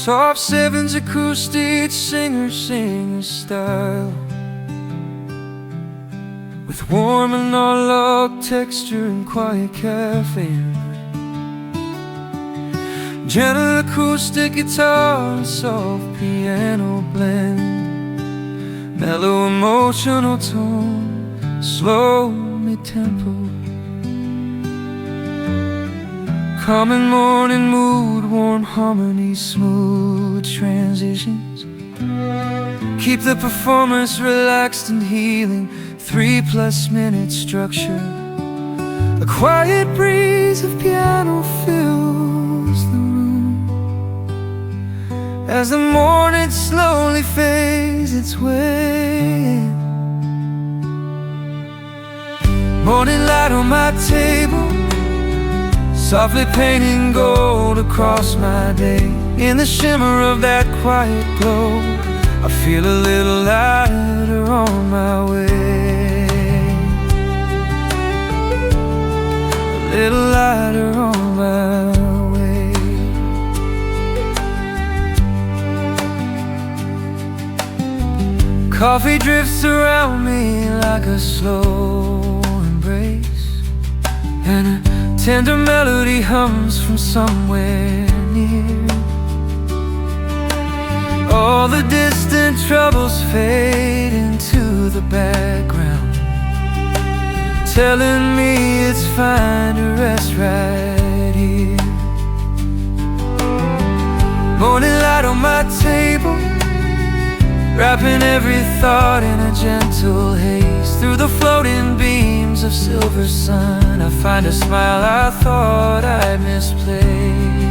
Soft sevens acoustic singer style, with warm analog texture and quiet cafe. Gentle acoustic guitar and soft piano blend, mellow emotional tone, slow mid-tempo. Common morning mood, warm harmonies, smooth transitions. Keep the performance relaxed and healing. 3+ minute structure. A quiet breeze of piano fills the room as the morning slowly fades its way in. Morning light on my table, softly painting gold across my day. In the shimmer of that quiet glow, I feel a little lighter on my way. A little lighter on my way. Coffee drifts around me like a slow embrace, and a tender melody hums from somewhere near. All the distant troubles fade into the background, telling me it's fine to rest right here. Morning light on my table, wrapping every thought in a gentle haze. Through the floating beams of silver sun, I find a smile I thought I'd misplaced.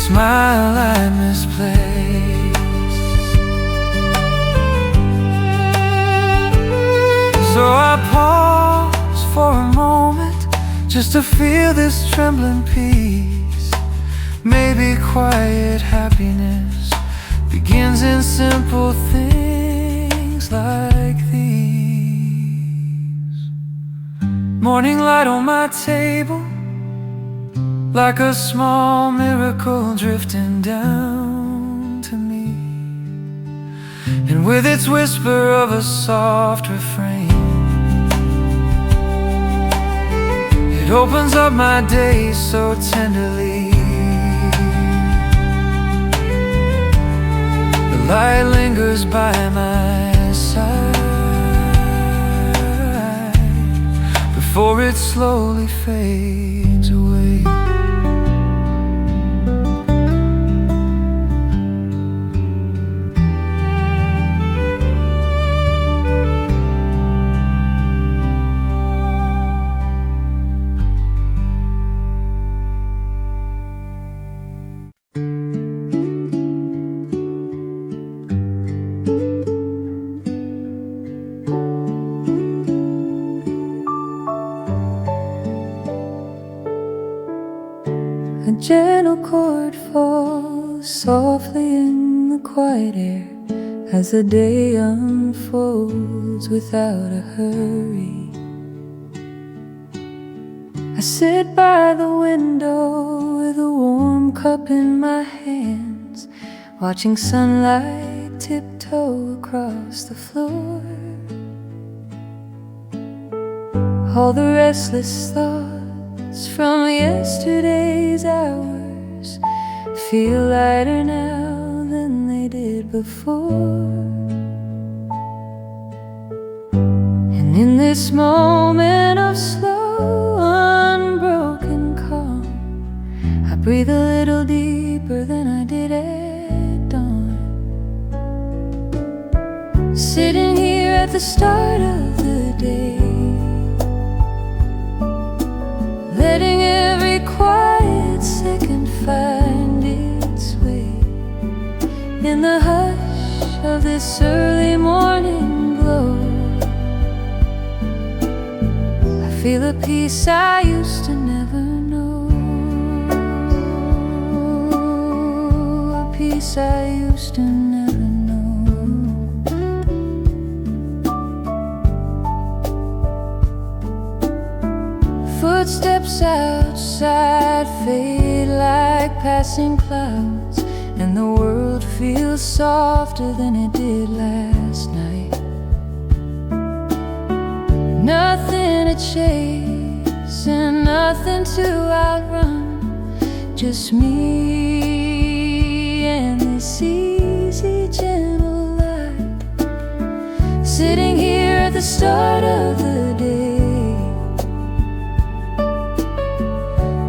Smile I misplaced. So I pause for a moment just to feel this trembling peace. Maybe quiet happiness begins in simple things like these. Morning light on my table, like a small miracle drifting down to me, and with its whisper of a soft refrain, it opens up my day so tenderly. The light lingers by my side before it slowly fades away. A gentle chord falls softly in the quiet air as the day unfolds without a hurry. I sit by the window with a warm cup in my hands, watching sunlight tiptoe across the floor. All the restless thoughts from yesterday's hours feel lighter now than they did before. And in this moment of slow, unbroken calm, I breathe a little deeper than I did at dawn. Sitting here at the start of the day, letting every quiet second find its way. In the hush of this early morning glow, I feel a peace I used to never know, a peace I used to never know. Footsteps outside fade passing clouds, and the world feels softer than it did last night. Nothing to chase and nothing to outrun, just me and this easy, gentle light. Sitting here at the start of the day,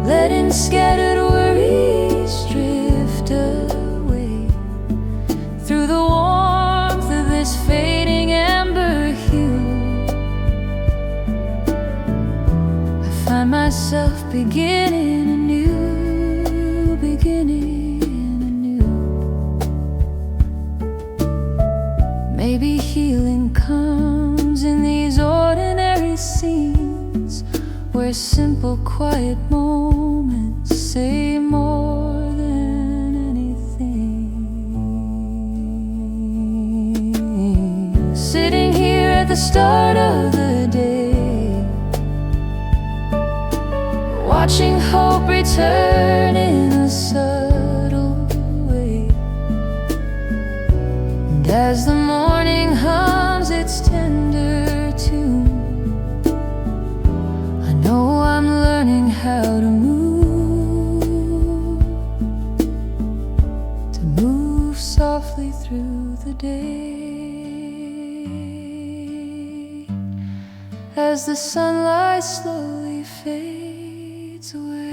letting scattered worries drift away through the warmth of this fading amber hue. I find myself beginning anew, beginning anew. Maybe healing comes in these ordinary scenes, where simple, quiet moments say more than anything. Sitting here at the start of the day, watching hope return in a subtle way. And as the morning hums its tender tune, I know I'm learning how to move softly through the day. As the sunlight slowly fades away.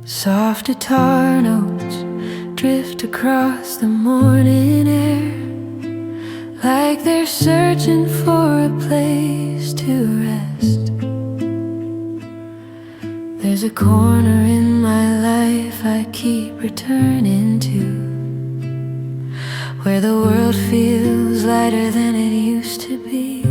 Soft guitar notes drift across the morning air, like they're searching for a place to rest. There's a corner in my life I keep returning to, where the world feels lighter than it used to be.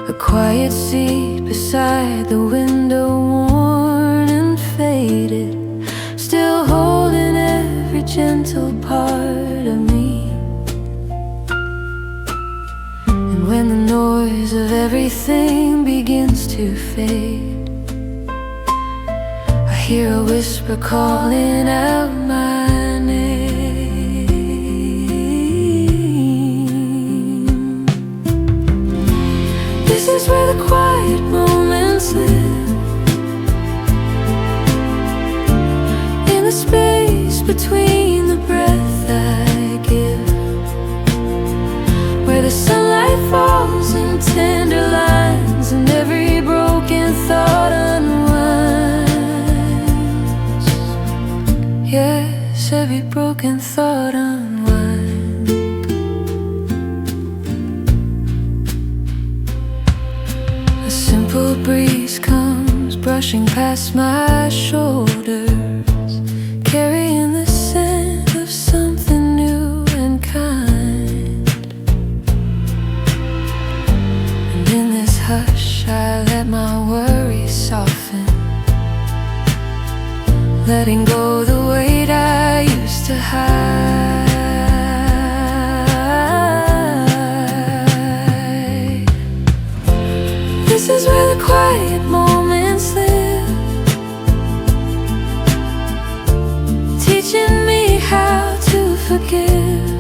A quiet seat beside the window, worn and faded, still holding every gentle part of me. And when the noise of everything begins to fade, I hear a whisper calling out my name. This is where the quiet moments live, in the space between the breath I give, where the sunlight falls in tender lines and every broken thought unwinds. Yes, every broken thought unwinds. A simple breeze comes brushing past my shoulders, carrying the scent of something new and kind. And in this hush I let my worries soften, letting go the weight I used to hide. This is where the quiet moments live, teaching me how to forgive.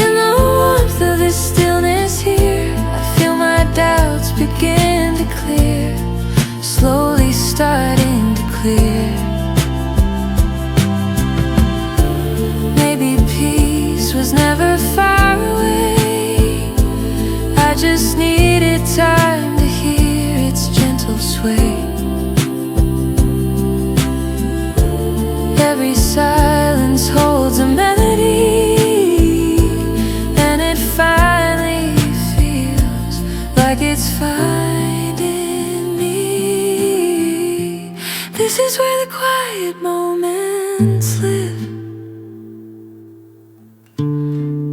In the warmth of this stillness here, I feel my doubts begin to clear, slowly starting to clear. Maybe peace was never far away, I just needed time to hear its gentle sway. Every silence holds a melody, and it finally feels like it's finding me. This is where the quiet moments live,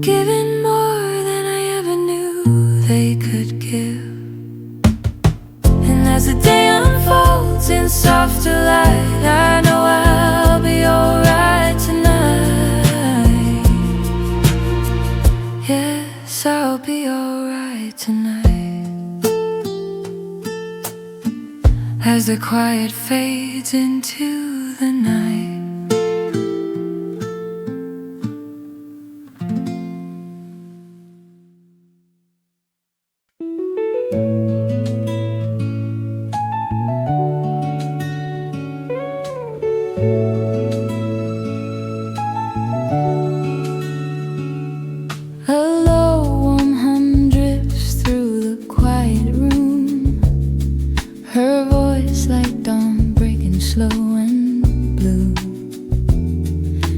giving more than I ever knew they could give. And as the day unfolds in softer light, I know I'll be alright tonight. Yes, I'll be alright tonight. As the quiet fades into the night. A low warm hum drifts through the quiet room. Her voice like dawn breaking slow and blue.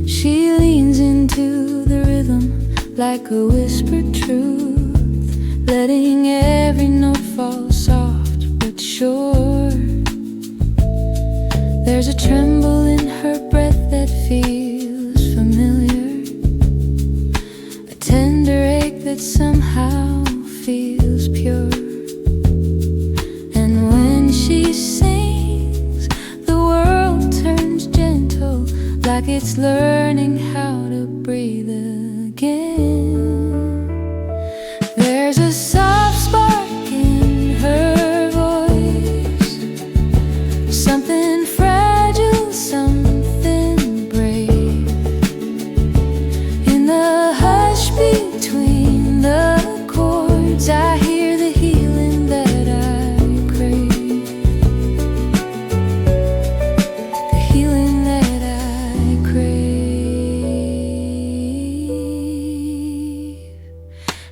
She leans into the rhythm like a whispered truth, letting every note fall soft but sure. There's a tremble in her breath that feels familiar, a tender ache that somehow feels pure. And when she sings, the world turns gentle, like it's learning how to breathe again. There's a soft spark in her voice, something fragile, something brave. In the hush between the chords, I hear the healing that I crave, the healing that I crave.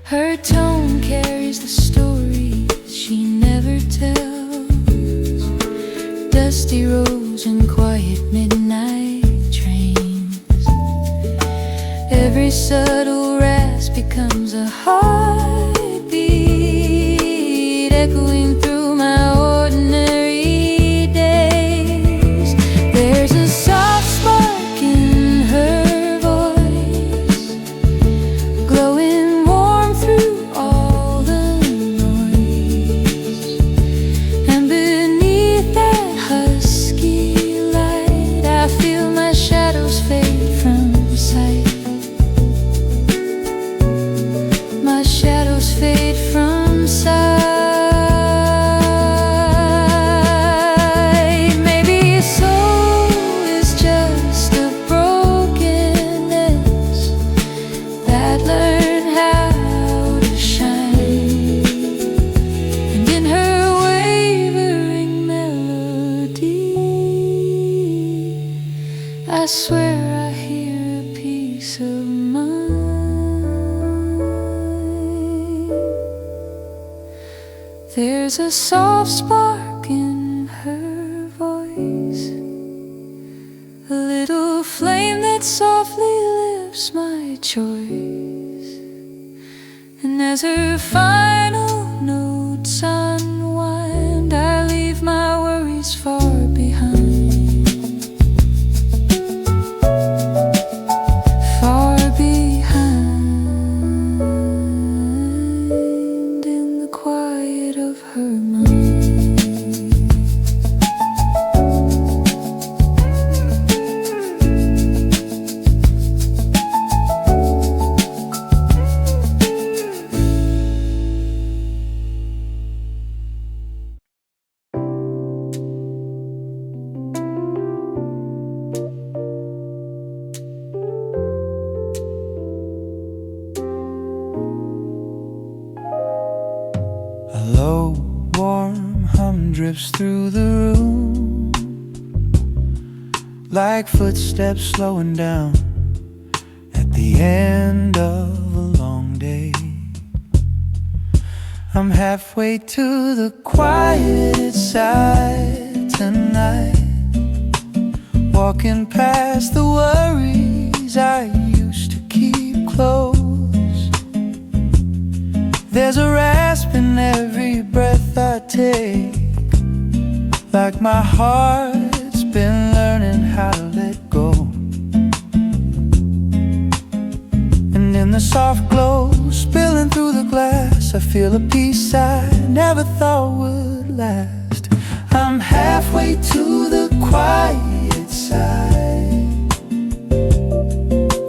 Her tone carries the stories she never tells, dusty roads and quiet midnight trains. Every subtle rasp becomes a heartbeat, echoing through my ordinary days. There's a soft spark in her voice, glowing warm through all the noise. And beneath that husky light, I feel my shadows fade from sight. My shadows fade from sight. Maybe soul is just a brokenness that learned how to shine. And in her wavering melody, I swear I hear a peace of mind. There's a soft spark in her voice, a little flame that softly lifts my choice. And as her final notes unwind, I leave my worries far behind, far behind, in the quiet of her mind. A low, warm hum drifts through the room, like footsteps slowing down at the end of a long day. I'm halfway to the quiet side tonight, walking past the worries I used to keep close. There's a rasp in every breath I take, like my heart's been learning how to let go. And in the soft glow spilling through the glass, I feel a peace I never thought would last. I'm halfway to the quiet side,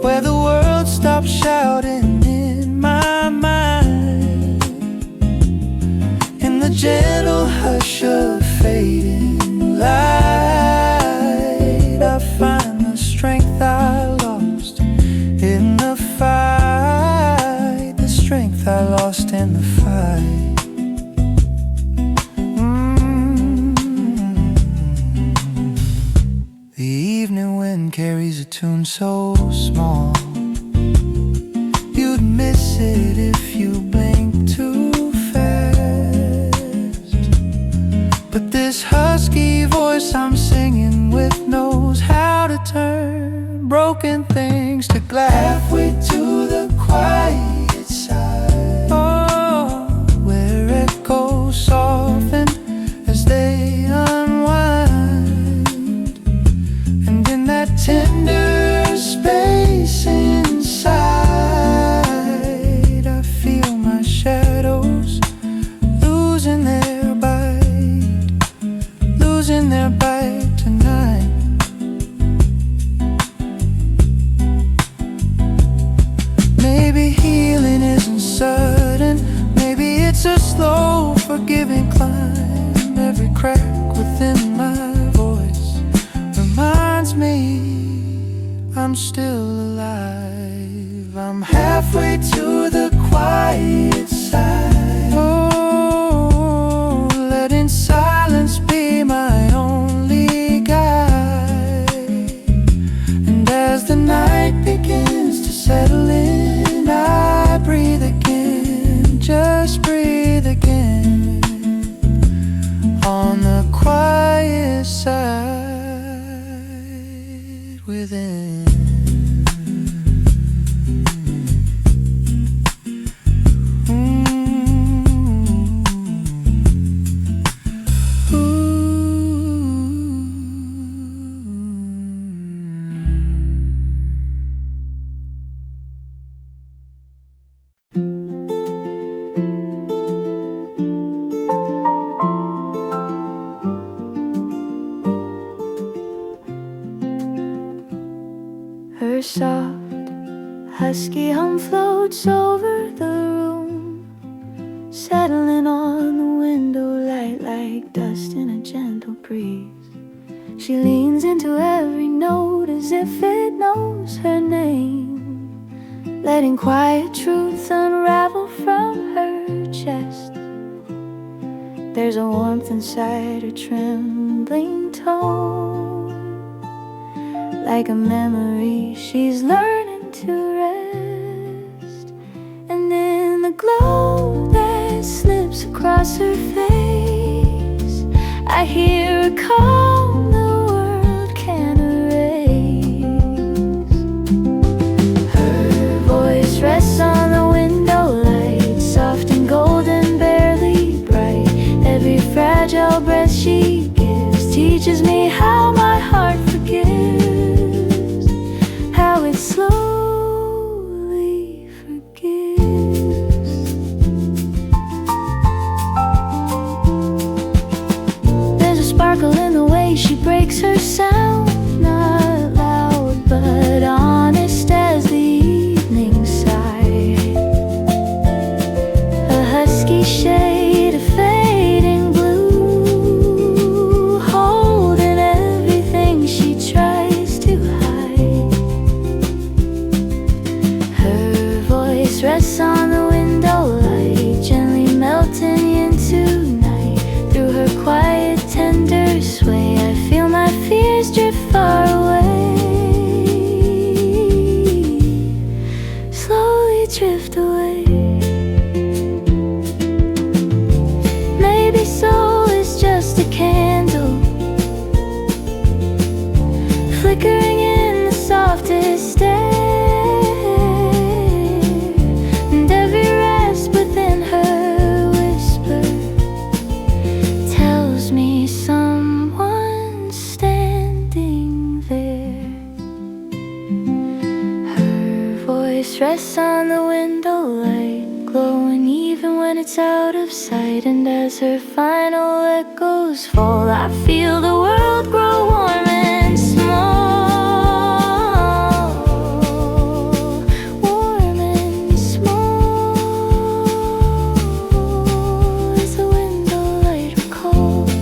where the world stops shouting in my mind. In the gentle hush of fading light, I find the strength I lost in the fight, the strength I lost in the fight. The evening wind carries a tune so small, you'd miss it if you blinked too fast. But this husky voice I'm singing with knows how to turn broken things to glass. Halfway to the quiet side, oh, where echoes soften as they unwind. And in that tender space inside, I feel my shadows losing their bite tonight. Maybe healing isn't sudden, maybe it's a slow, forgiving climb. Every crack within my voice reminds me I'm still alive. I'm halfway to the quiet side, oh, letting silence be my only guide. And as the night begins to settle in, I breathe again, just breathe again, on the quiet side within. Her soft, husky hum floats over the room, settling on the window light like dust in a gentle breeze. She leans into every note as if it knows her name, letting quiet truths unravel from her chest. There's a warmth inside her trembling tone, like a memory she's learning to rest. And in the glow that slips across her face, I hear a call the world can't erase. Her voice rests on the window light, soft and golden, barely bright. Every fragile breath she gives teaches me how my heart forgives, how it slowly forgives. There's a sparkle in the way she breaks her sound, not loud but honest as the evening side. A husky shade of fading blue, holding everything she tries to hide. Her voice rests on the window light, gently melting into night. Through her quiet, tender sway, I feel my fears drift far away, slowly drift away. Maybe soul is just a candle, flickering in the softest air. And every rest within her whisper tells me someone stands dress on the window light, glowing even when it's out of sight. And as her final echoes fall, I feel the world grow warm and small. Warm and small, as the window light recalls.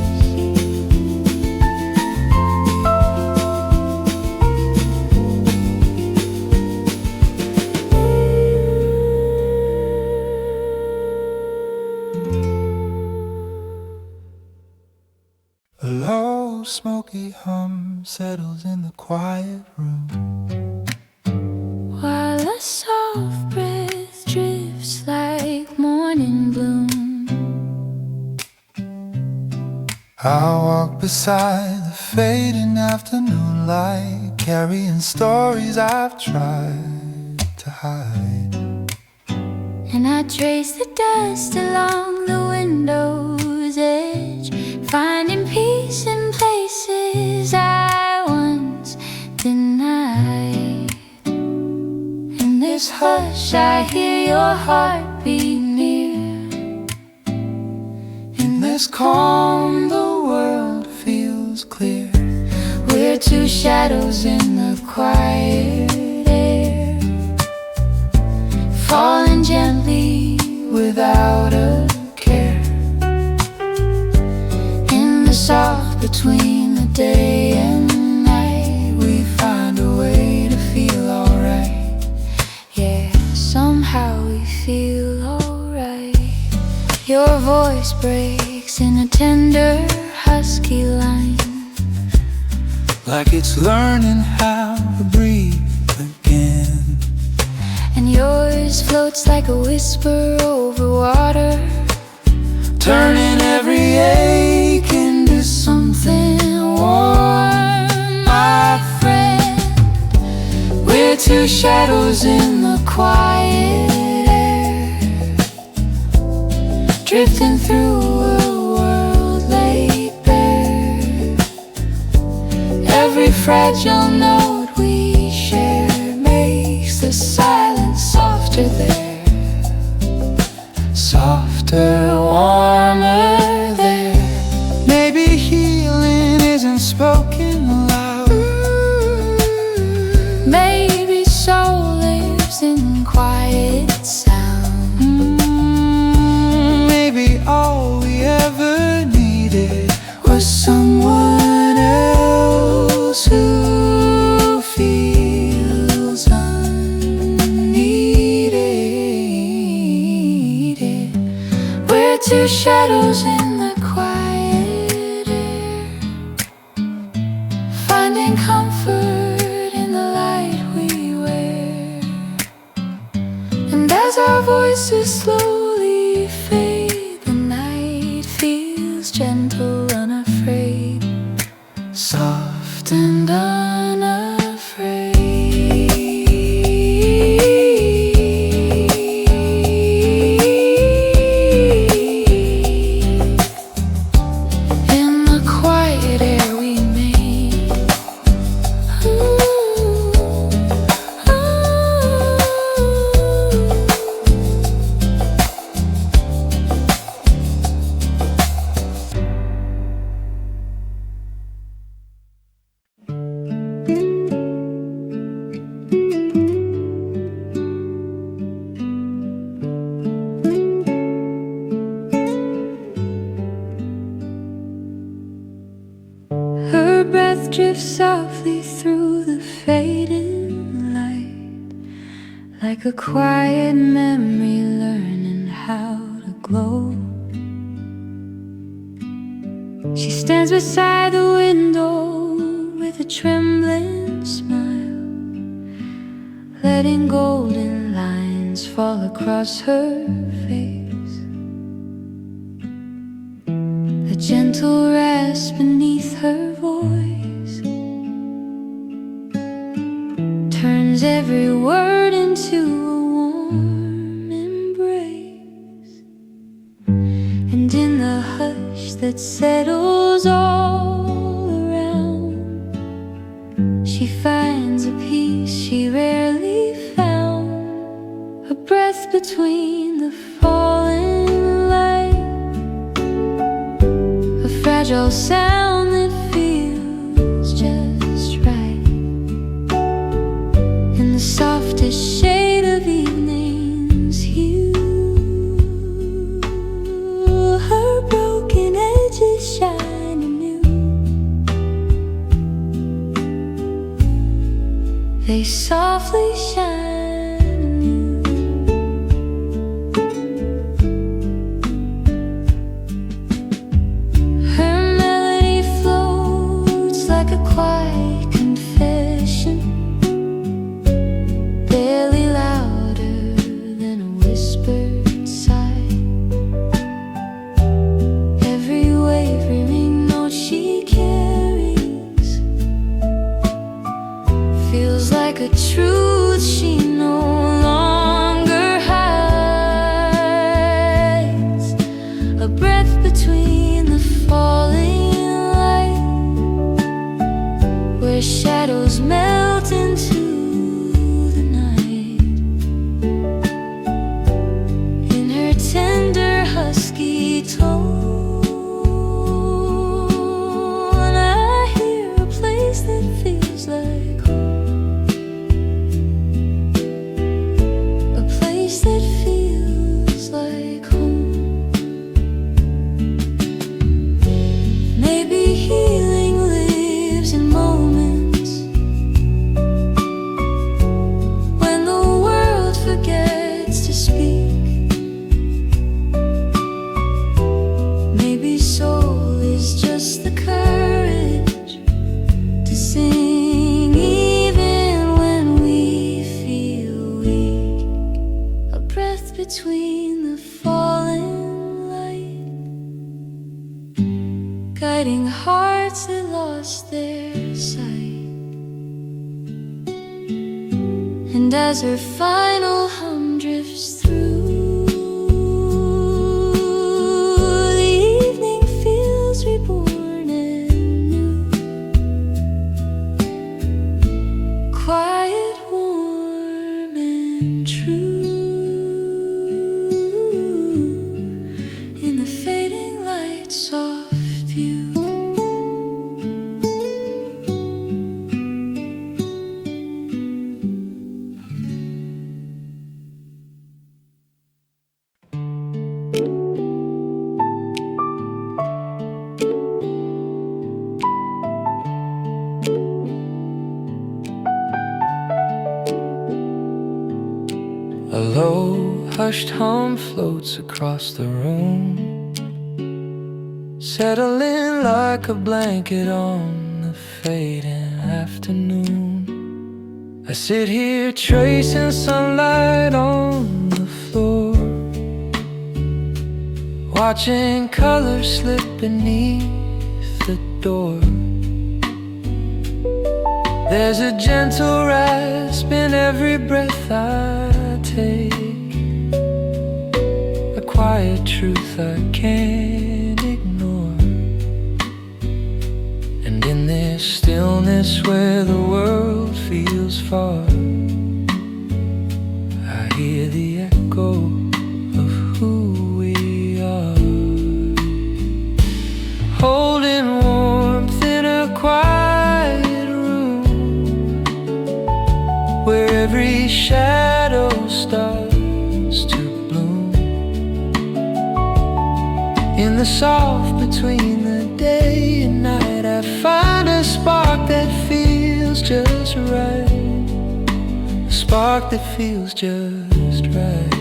A low, smoky hum settles in the quiet room, While a soft breath drifts like morning bloom. I walk beside the fading afternoon light, carrying stories I've tried to hide. And I trace the dust along the window's edge, finding peace in places I once denied. In this hush I hear your heartbeat near. In this calm the world feels clear. We're two shadows in the quiet air, falling gently Without a care, in the soft between the day and night, we find a way to feel alright. yeah, somehow we feel alright. Your voice breaks in a tender, husky line, Like it's learning how to breathe again. and yours floats like a whisper over water, Turning every ache into something warm, my friend. We're two shadows in the quiet air, drifting through a world laid bare. Every fragile note we share makes the silence softer there, Softer, warmer there. Maybe healing isn't spoken aloud. maybe soul lives in quiet sound. Maybe all we ever needed was someone else who feels unneeded. We're two shadows in the quiet air, finding comfort in the light we wear. And as our voices slowly fade, the night feels gentle, unafraid, soft and unafraid. In the quiet air we made. Her breath drifts softly through the fading light, like a quiet memory learning how to glow. She stands beside the window with a trembling smile, letting golden lines fall across her face. A gentle rest beneath her voice turns every word into a warm embrace. And in the hush that settles all around, she finds a peace she rarely found they softly shine anew. Her melody floats like a quiet confession, barely louder than a whispered sigh. Every wavering note she carries feels like a truth she no longer hides. A breath between the falling light, where shadows melt into the night. In her tender husky tone, I hear a place that feels like home, a place that feels like home. Maybe healing lives in moments when the world forgets to speak. Maybe soul is just the courage to sing even when we feel weak. A breath between the falling light, guiding hearts that lost their sight. And as her final hum drifts through, the evening feels reborn and new. Quiet, warm and true, in the fading light, soft view. A low, hushed hum floats across the room, settling like a blanket on the fading afternoon. I sit here tracing sunlight on the floor, watching colors slip beneath the door. There's a gentle rasp in every breath I take, a quiet truth I can't ignore. And in this stillness where the world feels far, I hear the echo of who we are, holding warmth in a quiet room, where every shadow starts to bloom. In the soft between the day and night, I find a spark that feels just right, a spark that feels just right.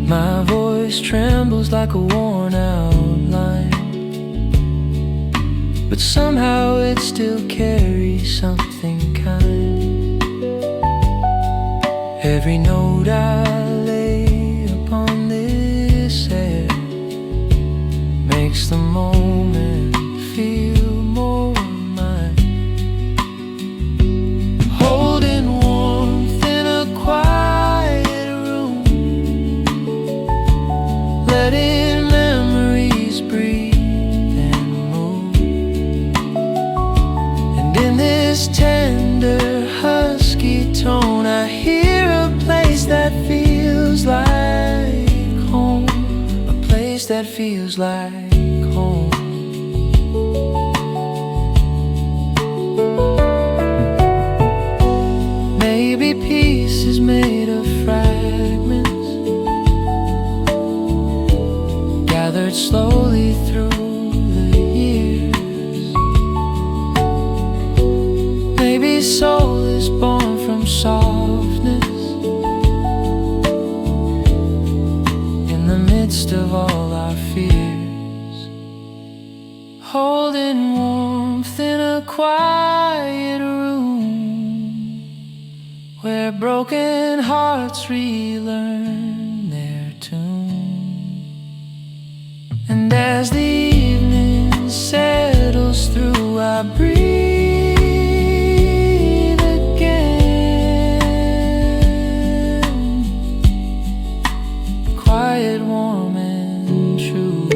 My voice trembles like a worn out line, but somehow it still carries something kind. Every note I lay upon this air makes the moment feel more mine, holding warmth in a quiet room, letting memories breathe and move. And in this tender husky tone, I hear a place that feels like home, a place that feels like home. Maybe peace is made of fragments, a quiet room where broken hearts relearn their tune. And as the evening settles through, I breathe again, quiet, warm, and true.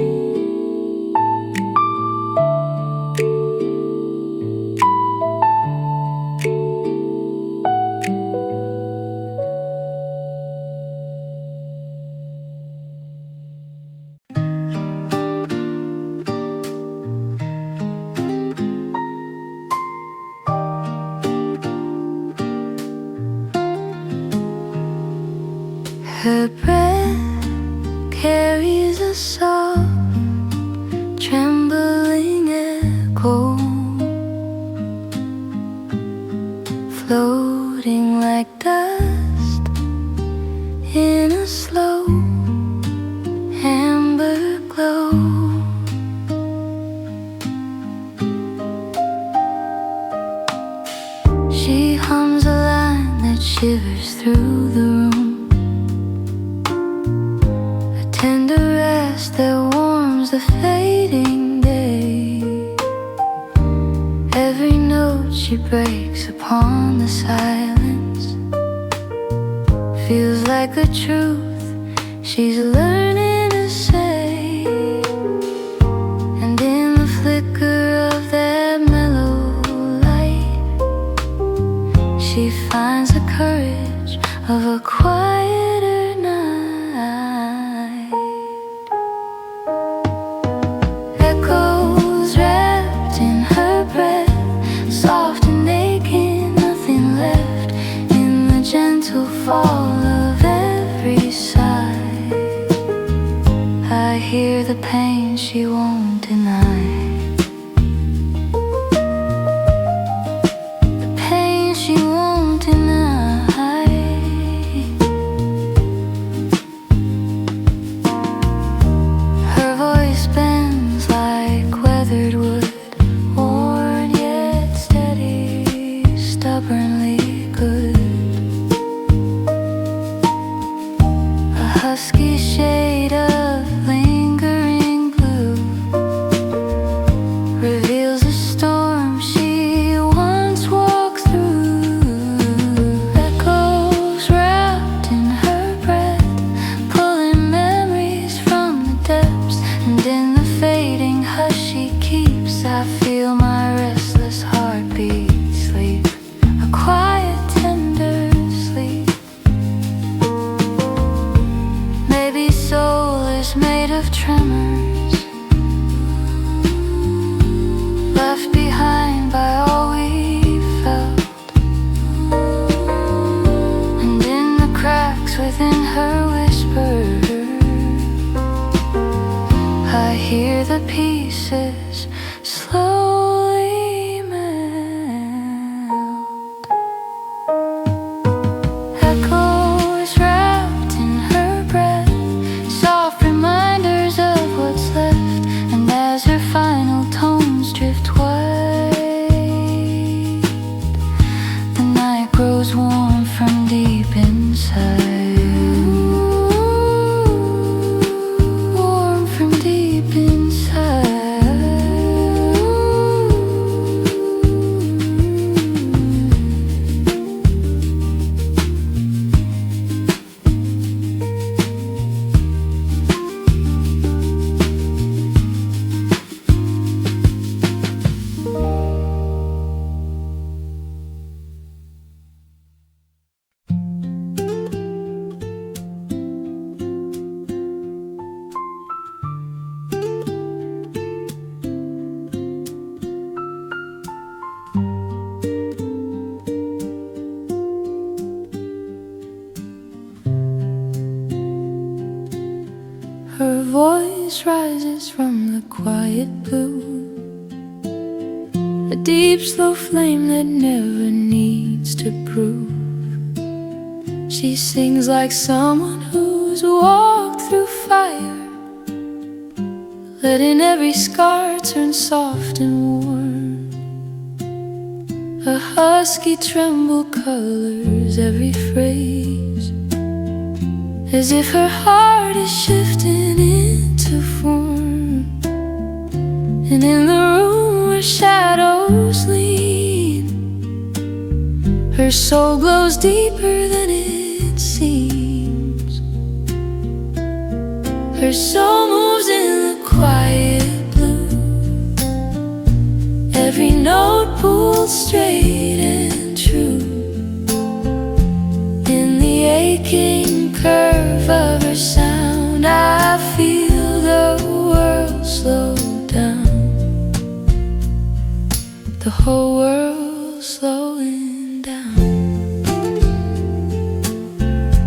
Her breath carries a soft, trembling echo, floating like dust in a slow amber glow. She hums a line that shivers through the room, tender rest that warms the fading day. Every note she breaks upon the silence feels like the truth she's learning to say. And in the flicker of that mellow light, she finds the courage of a quieter night. Echoes wrapped in her breath, soft and aching, nothing left in the gentle fall of every sigh. I hear the pain she won't deny, the pain she won't deny. Her voice bends like weathered wood, worn yet steady, stubbornly good. A husky shade of lingering blue reveals a storm she once walked through. Echoes wrapped in her breath, pulling memories from the depths. And in the fading hush she keeps, I feel my restless heartbeat sleep, a quiet, tender sleep. Maybe soul is made of tremors, left behind by all we felt. And in the cracks within her whisper, I hear the pieces slowly melt. Echoes wrapped in her breath, soft reminders of what's left. And as her final tones drift white, the night grows warm from deep inside. Warm from deep inside. Her voice rises from the quiet blue, a deep slow flame that never needs to prove. She sings like someone who's walked through fire, letting every scar turn soft and warm. A husky tremble colors every phrase, as if her heart is shifting into form. And in the room where shadows lean, her soul glows deeper than it seems. Her soul moves in the quiet blue, every note pulled straight and true. In the aching curve of her sound, I feel the world slow down, the whole world slowing down.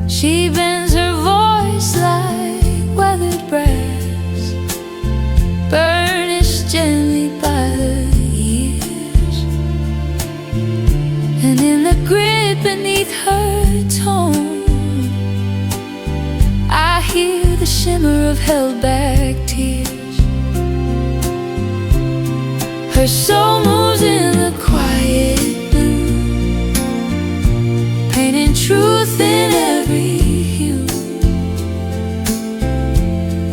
She bends her voice like weathered brass, burnished gently by the years. And in the grit beneath her tone, I hear the shimmer of held back tears. Her soul moves in the quiet blue, painting truth in every hue.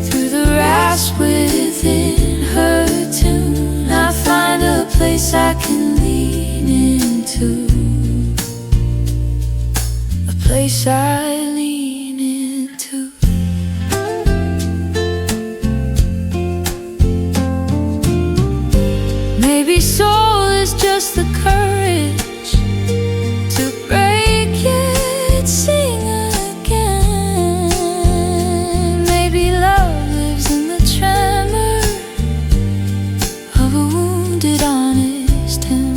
Through the rasp within her tune, I find a place I can lean into, a place I lean into. Maybe soul is just the courage to break yet sing again. Maybe love lives in the tremor of a wounded honest hymn.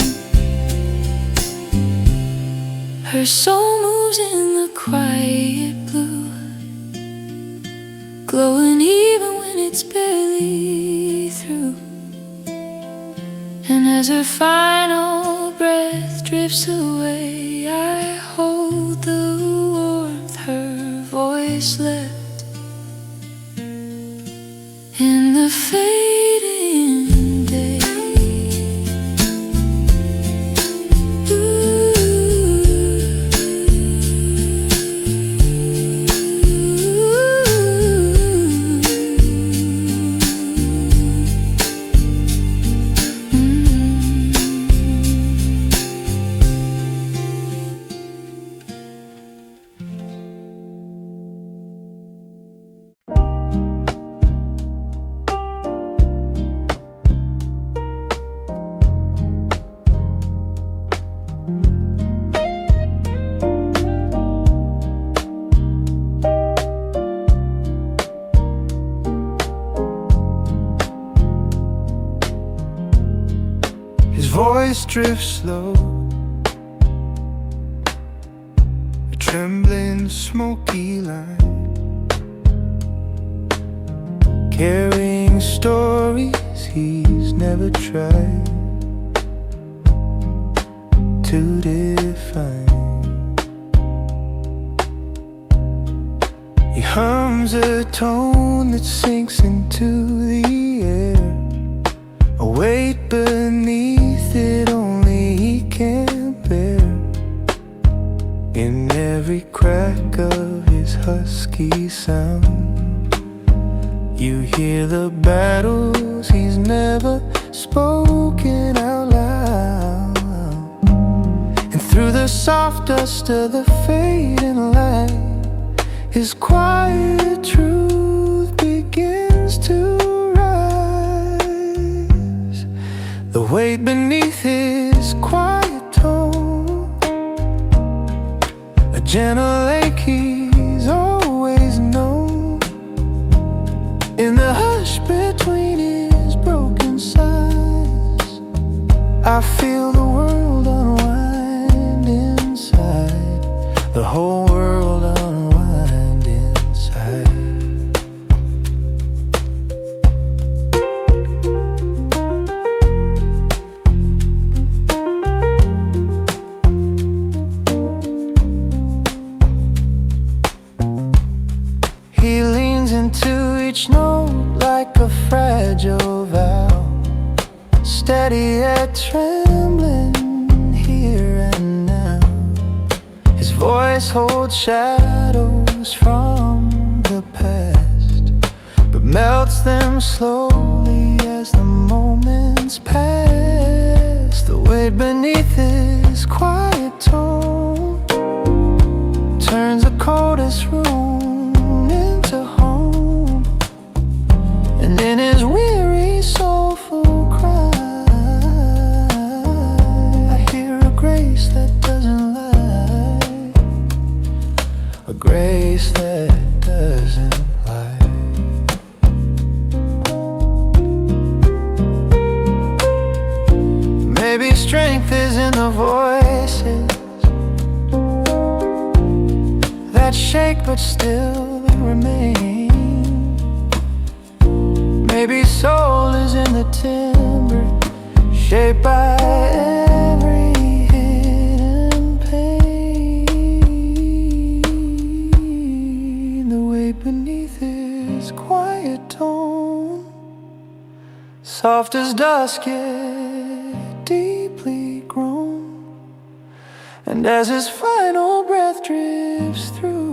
Her soul moves in the quiet blue, glowing even when it's barely through. And as her final breath drifts away, I hold the warmth her voice left in the fading day. His voice drifts slow, a trembling smoky line, carrying stories he's never tried to define. He hums a tone that sinks into the air, a weight beneath it only he can bear. In every crack of his husky sound, you hear the battles he's never spoken out loud. And through the soft dust of the fading light, his quiet truth begins to rise. The weight beneath his quiet tone, a gentle ache he's always known. In the hush between his broken sighs, I feel the world unwind inside, the whole world unwind inside. He leans into each note like a fragile vow, steady yet trembling here voice holds shadows from the past, but melts them slowly as the moments pass. The weight beneath his quiet tone turns the coldest room into home, and in his weary soulful cry I hear a grace that doesn't lie, a grace that doesn't lie. Maybe strength is in the voices that shake but still remain. Maybe soul is in the timber, shaped by every hidden pain. The weight beneath his quiet tone, soft as dusk yet deeply grown. And as his final breath drifts through,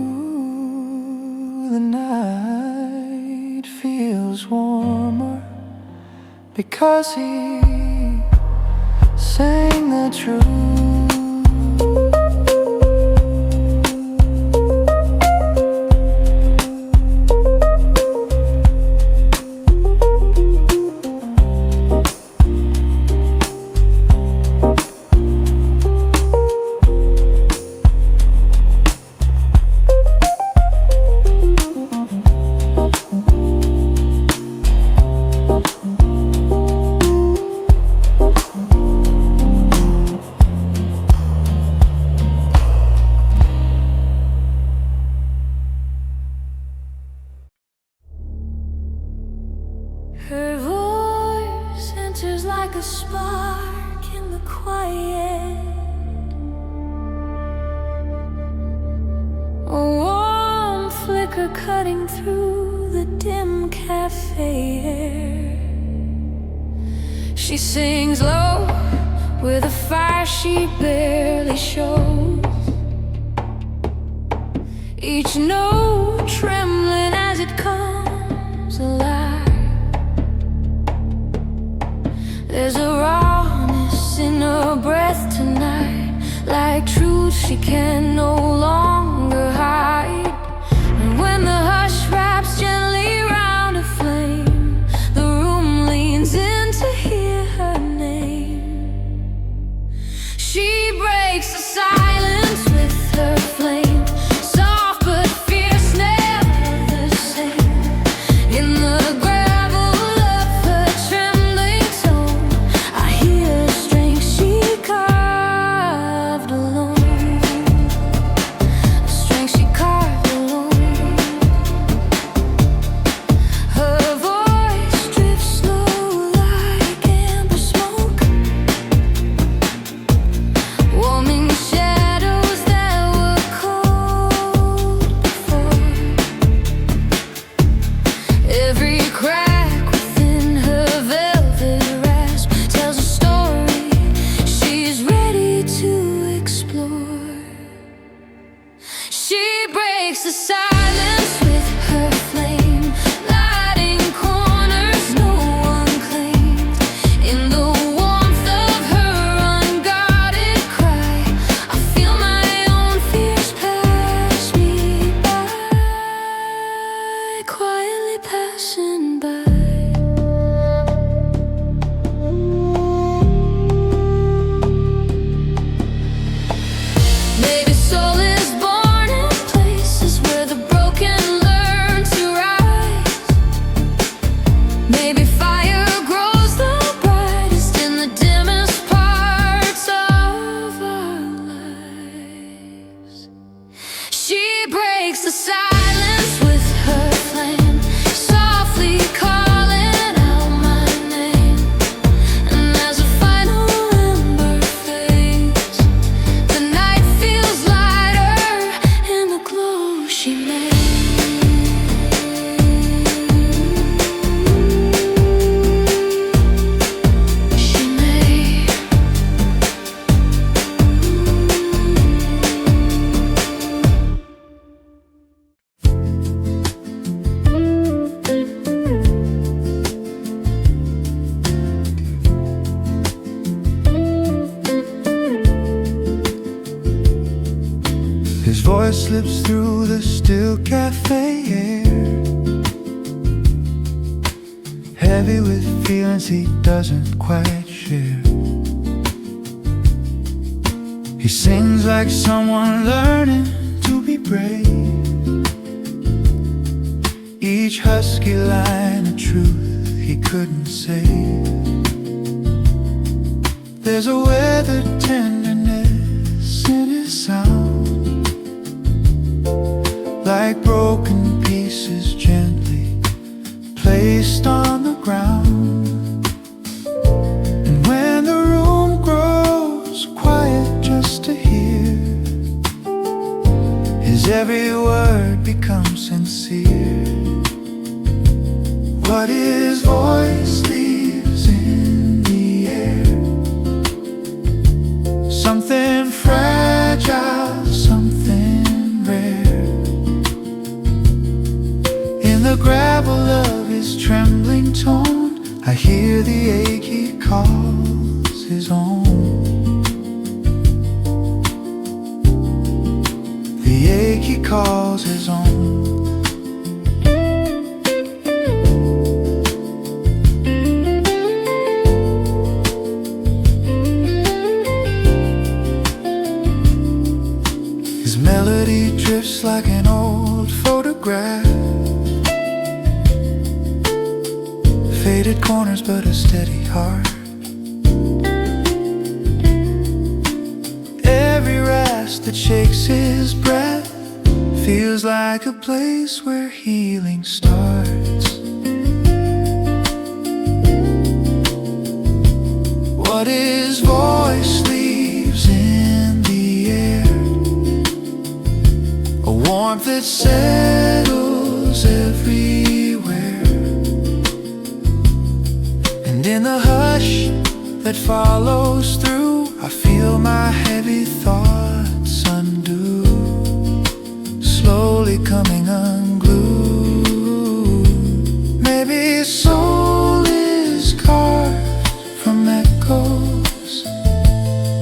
the night feels warmer because he sang the truth. Her voice enters like a spark in the quiet, a warm flicker cutting through the dim cafe air. She sings low with a fire she barely shows, each note trembling as it comes alive. There's a rawness in her breath tonight, like truth she can no longer hide. And when the hush wraps gently round a flame, the room leans in to hear her name. She breaks the silence with her flame, soft but fierce, never the same. In the the silence with her flame, lighting corners no one claimed. In the warmth of her unguarded cry, I feel my own fears pass me by, quietly passing by. Maybe soul is born in places where the broken learn to rise. Maybe fire grows the brightest in the dimmest parts of our lives. She breaks the silence with her flame, softly calling out my name. And as a final ember fades, the night feels lighter in the glow she made. She made. slips through the still cafe air, heavy with feelings he doesn't quite share. He sings like someone learning to be brave, each husky line a truth he couldn't say. There's a weathered tenderness in his sound, like broken pieces gently placed on the ground. And when the room grows quiet just to hear, his every word becomes sincere. What his voice leaves in the air, something fragile, something rare. In the gravel of his trembling tone, I hear the ache he calls his own. The ache he calls his own. His melody drifts like an old photograph, faded corners but a steady heart. Every rasp that shakes his breath feels like a place where healing starts. What his voice leaves in the air, a warmth that settles everywhere. And in the hush that follows through, I feel my heavy thoughts undo, slowly coming unglued. Maybe his soul is carved from echoes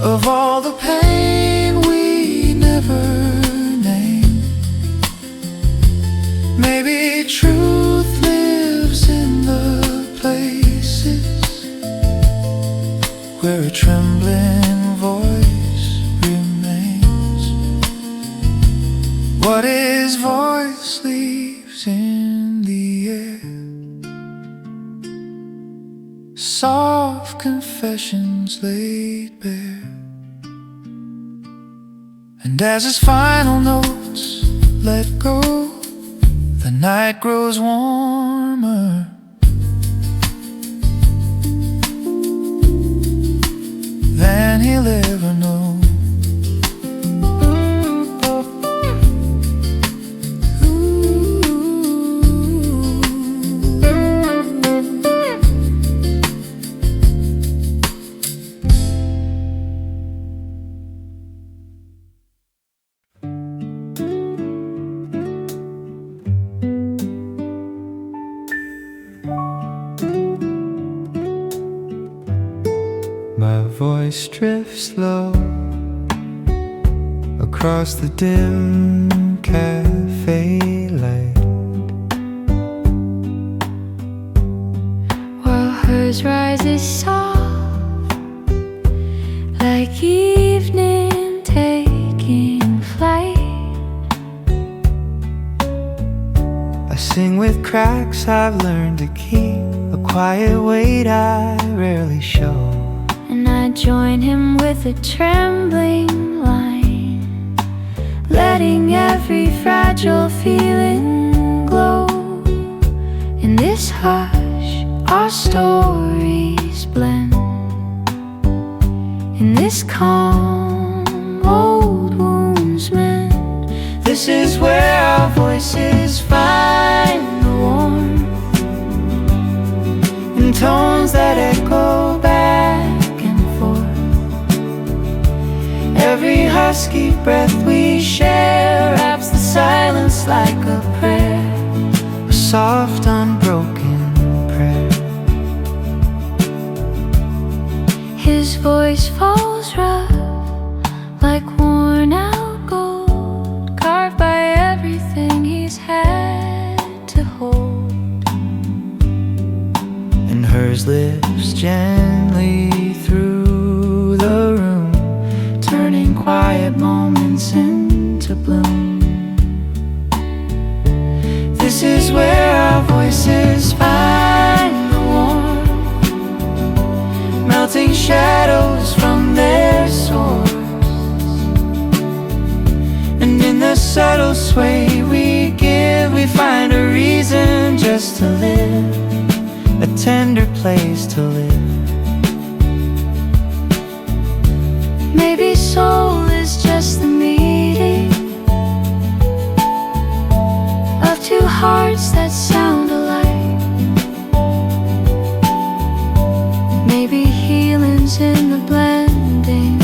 of all the pain we never named. Maybe truth lives in the places where a trembling voice remains. What his voice leaves in the air, soft confessions laid bare. And as his final notes let go, the night grows warmer, than he'll ever know. My voice drifts low across the dim cafe light, while hers rises soft like evening taking flight. I sing with cracks I've learned to keep, a quiet weight I rarely show. And I join him with a trembling line, letting every fragile feeling glow. In this hush, our stories blend. In this calm, old wounds mend. This is where our voices find the warmth, in tones that echo back. Every husky breath we share wraps the silence like a prayer, a soft unbroken prayer. His voice falls rough like worn out gold, carved by fingers lifts gently through the room, turning quiet moments into bloom. This is where our voices find the warmth, melting shadows from their source. And in the subtle sway we give, we find a reason just to live, a tender place to live. Maybe soul is just the meeting of two hearts that sound alike. Maybe healing's in the blending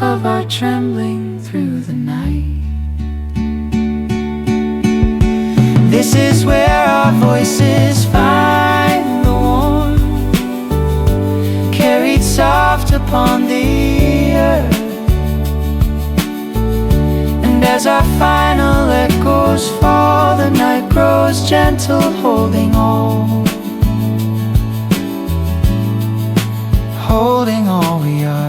of our trembling through the night. This is where our voices find the warmth, carried soft upon the earth. And as our final echoes fall, the night grows gentle, holding all, holding all we are.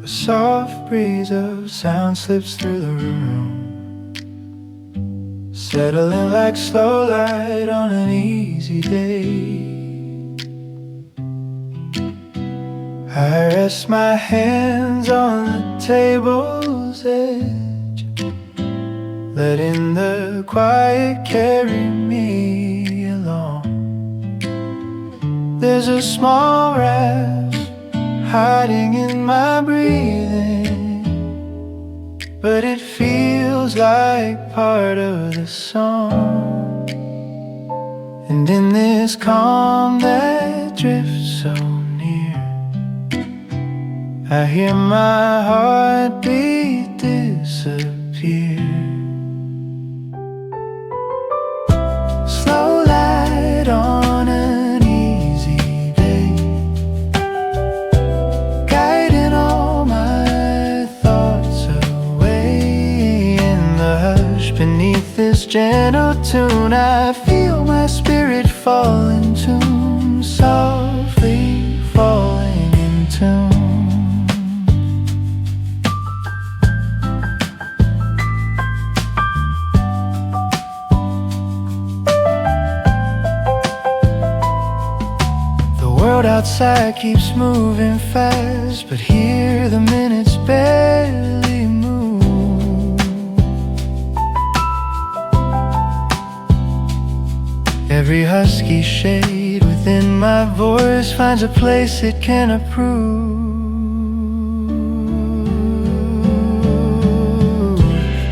A soft breeze of sound slips through the room, settling like slow light on an easy day. I rest my hands on the table's edge, letting the quiet carry me along. There's a small rasp hiding in my breathing, but it feels like part of the song. And in this calm that drifts so near, I hear my heartbeat disappear. Slow light on an easy day, guiding all my thoughts away. In the hush beneath this gentle tune, I feel my spirit fall in tune, softly falling in tune. The world outside keeps moving fast, but here the minutes barely move. Every husky shade within my voice finds a place it can approve.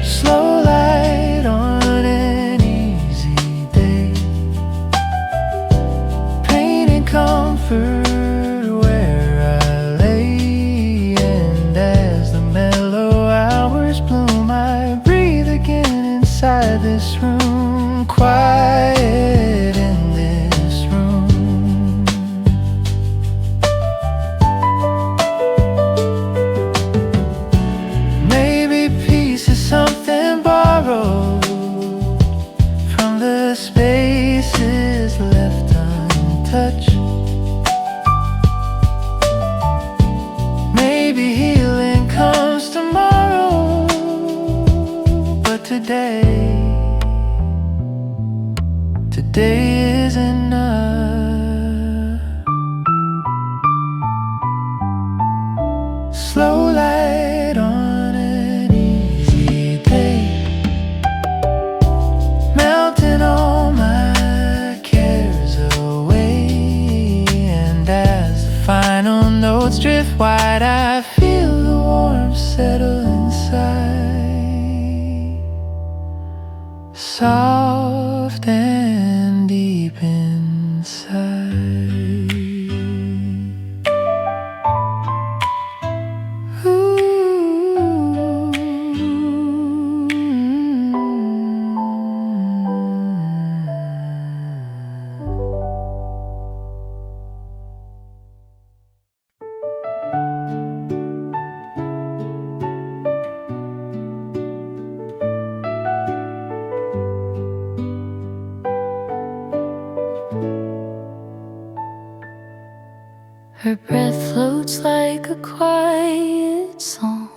Slow light on an easy day, pain and comfort where I lay. And as the mellow hours bloom, I breathe again inside this room, quiet in this room. Maybe peace is something borrowed from the spaces left untouched. Maybe healing comes tomorrow, but today is enough. Slow light on an easy day, melting all my cares away. And as the final notes drift wide, I feel the warmth settle inside, soft and deep inside. Her breath floats like a quiet song,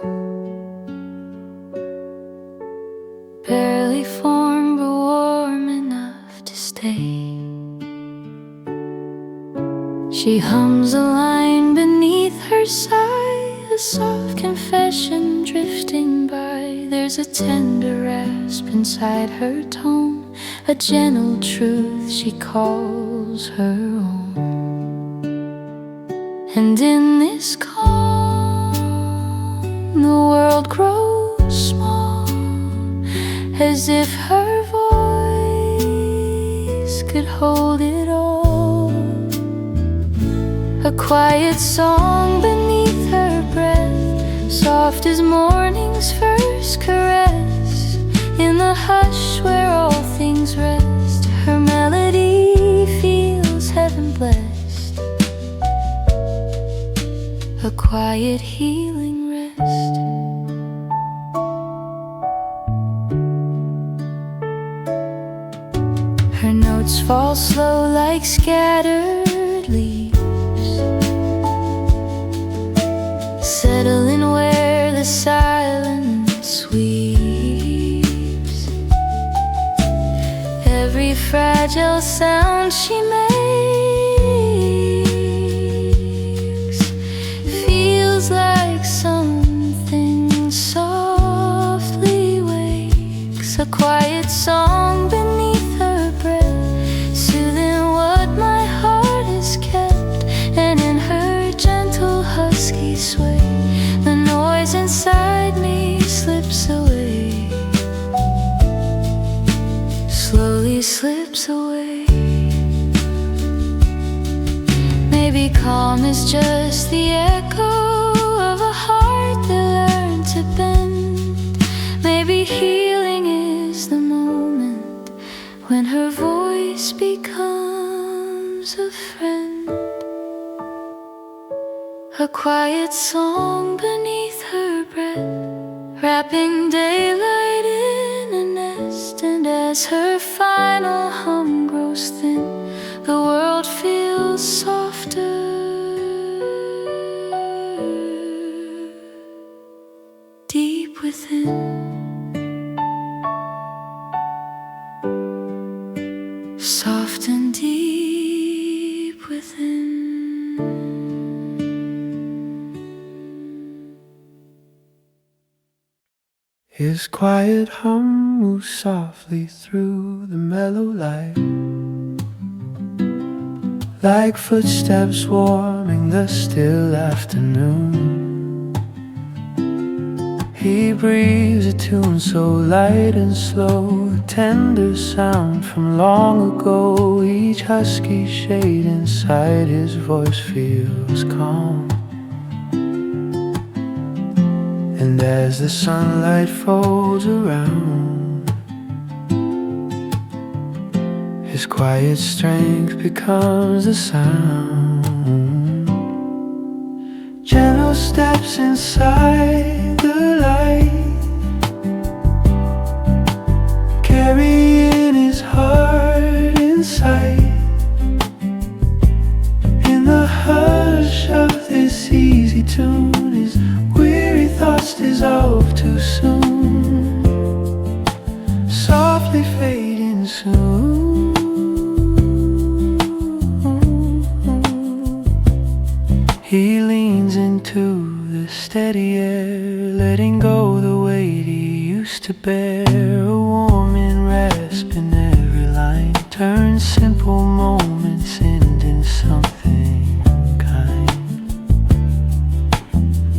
barely formed but warm enough to stay. She hums a line beneath her sigh, a soft confession drifting by. There's a tender rasp inside her tone, a gentle truth she calls her own. And in this calm, the world grows small, as if her voice could hold it all. A quiet song beneath her breath, soft as morning's first caress. In the hush where all things rest, her melody feels heaven blessed. A quiet healing rest. Her notes fall slow like scattered leaves, settling where the silence sweeps. Every fragile sound she makes like something softly wakes. A quiet song beneath her breath, soothing what my heart has kept. And in her gentle husky sway, the noise inside me slips away, slowly slips away. Maybe calm is just the echo of a heart that learned to bend. Maybe healing is the moment when her voice becomes a friend. A quiet song beneath her breath, wrapping daylight in a nest. And as her final hum grows thin, the world feels softer, deep within. Soft and deep within. His quiet hum moves softly through the mellow light, like footsteps warming the still afternoon. He breathes a tune so light and slow, a tender sound from long ago. Each husky shade inside his voice feels calm. And as the sunlight folds around, his quiet strength becomes the sound. Gentle steps inside the light, carrying his heart inside. In the hush of this easy tune, his weary thoughts dissolve too soon, softly fading soon. He leans into the steady air, letting go the weight he used to bear. A warming rasp in every line turns simple moments into something kind.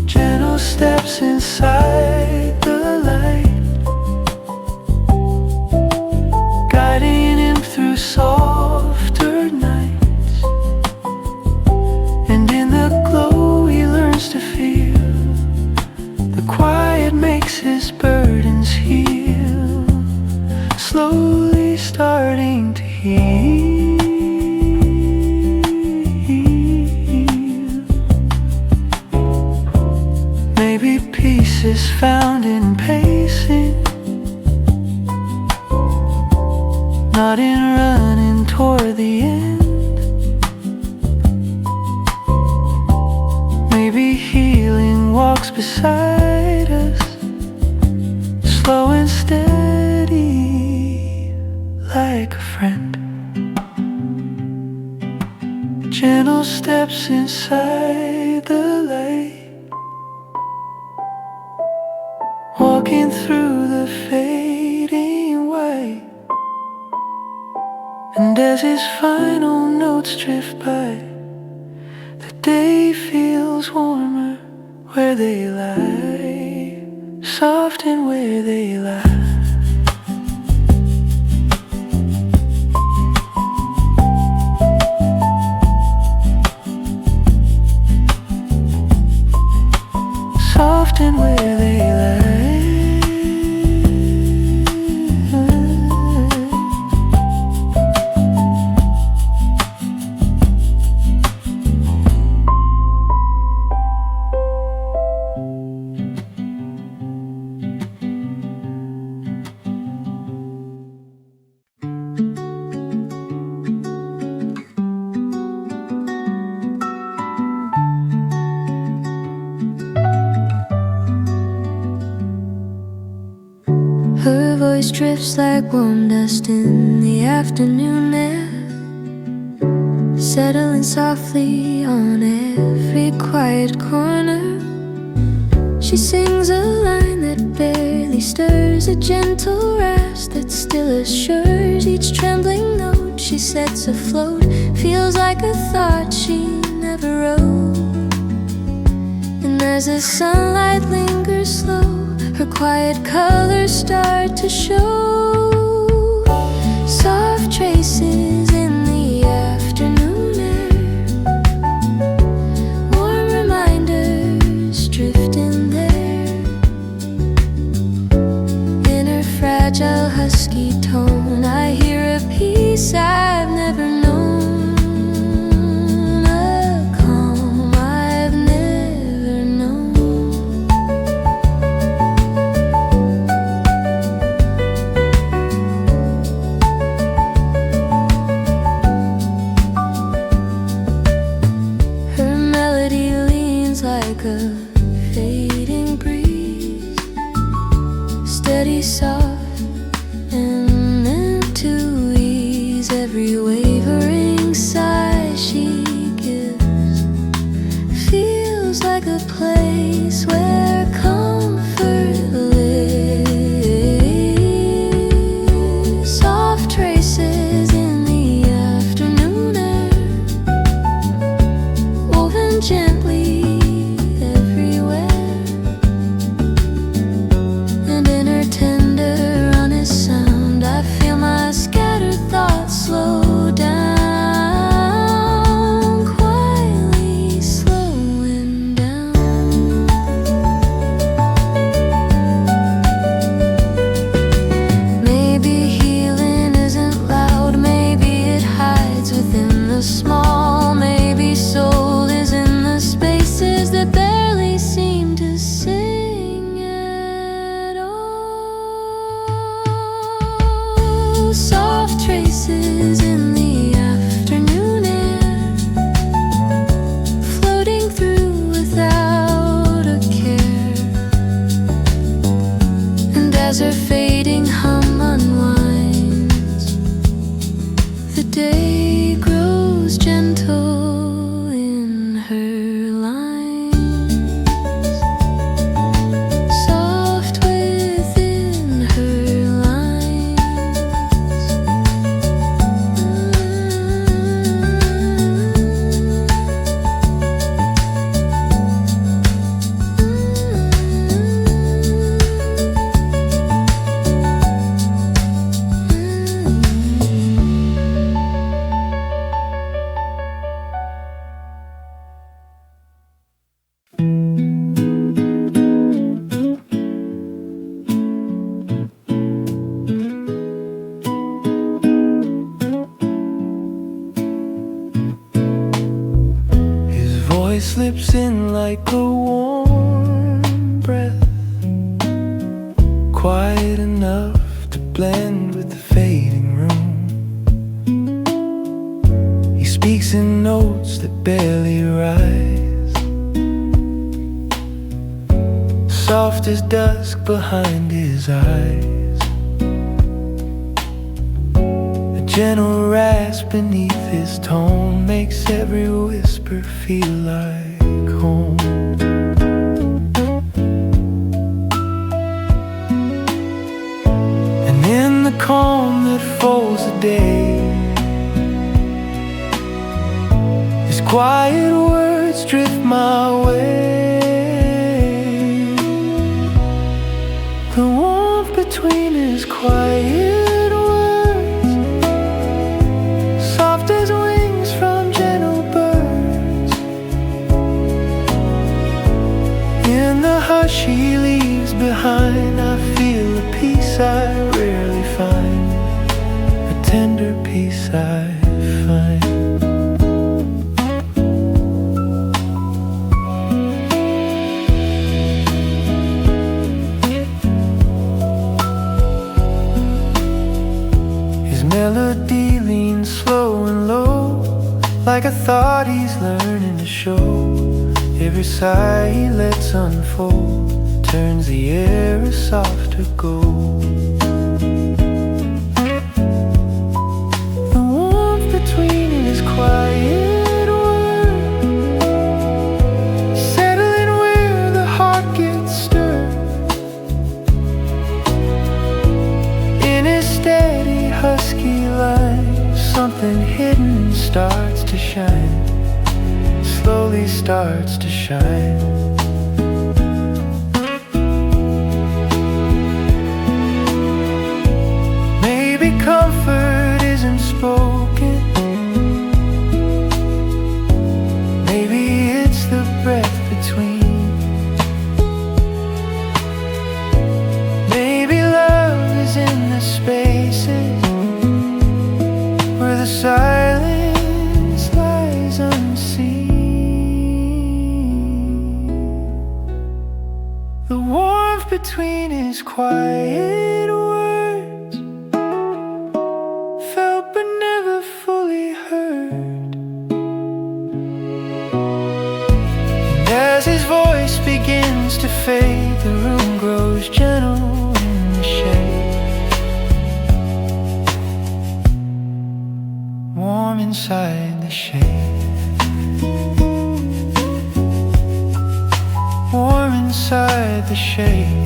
Gentle steps inside the light, guiding him through softer nights. And in the glow he learns to feel, the quiet makes his burdens heal, slowly starting to heal. Maybe peace is found in pacing, not in running toward the end. walks beside us, slow and steady, like a friend. Gentle steps inside the light, walking through the fading white. And as his final notes drift by, the day feels warmer where they lie, soft and where they lie. Soft and where they lie. Her voice drifts like warm dust in the afternoon air, settling softly on every quiet corner. She sings a line that barely stirs, a gentle rasp that still assures each trembling note she sets afloat feels like a thought she never wrote. And as the sunlight lingers slow, her quiet colors start to show, soft traces in the afternoon air, warm reminders drifting there. In her fragile husky tone, I hear a peace I've never known. Like a fading breeze, steady, soft, and meant to ease every wavering sigh she gives. Feels like a place where comfort lives. Soft traces in the afternoon air, woven gently slow down, quietly slowing down. Maybe healing isn't loud, maybe it hides within the small. Maybe soul is in the spaces that barely seem to sing at all. Soft traces in the afternoon air, floating through without a care. And as her fading hum unwinds, the day grows gentle in her lines, soft within her lines. Slips in like a warm breath, quiet enough to blend with the fading room. He speaks in notes that barely rise, soft as dusk behind his eyes. A gentle rasp beneath his tone makes every whisper feel like home. And in the calm that folds the day, his quiet words drift my way. The warmth between his quiet words, soft as wings from gentle birds. In the hush he leaves behind, I feel a peace I rarely find, a tender peace I find. Melody leans slow and low, like a thought he's learning to show. Every sigh he lets unfold turns the air a softer gold. The warmth between his quiet words, settling where the heart gets stirred. In his steady husky life, something hidden starts to shine, slowly starts to shine. Maybe comfort isn't spoken, maybe it's the breath between. Maybe love is in the spaces where the silence lies unseen. The warmth between his quiet words, felt but never fully heard. And as his voice begins to fade, the room grows gentle in the shade, warm inside the shade, warm inside the shade.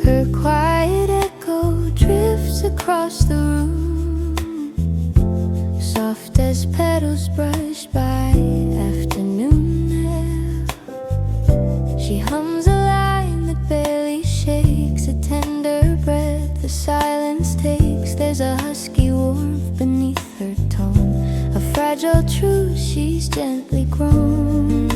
Her quiet echo drifts across the room, soft as petals brushed by afternoon air. She hums a line that barely shakes, a tender breath the silence takes. There's a husky warmth beneath her tone, a fragile truth she's gently grown.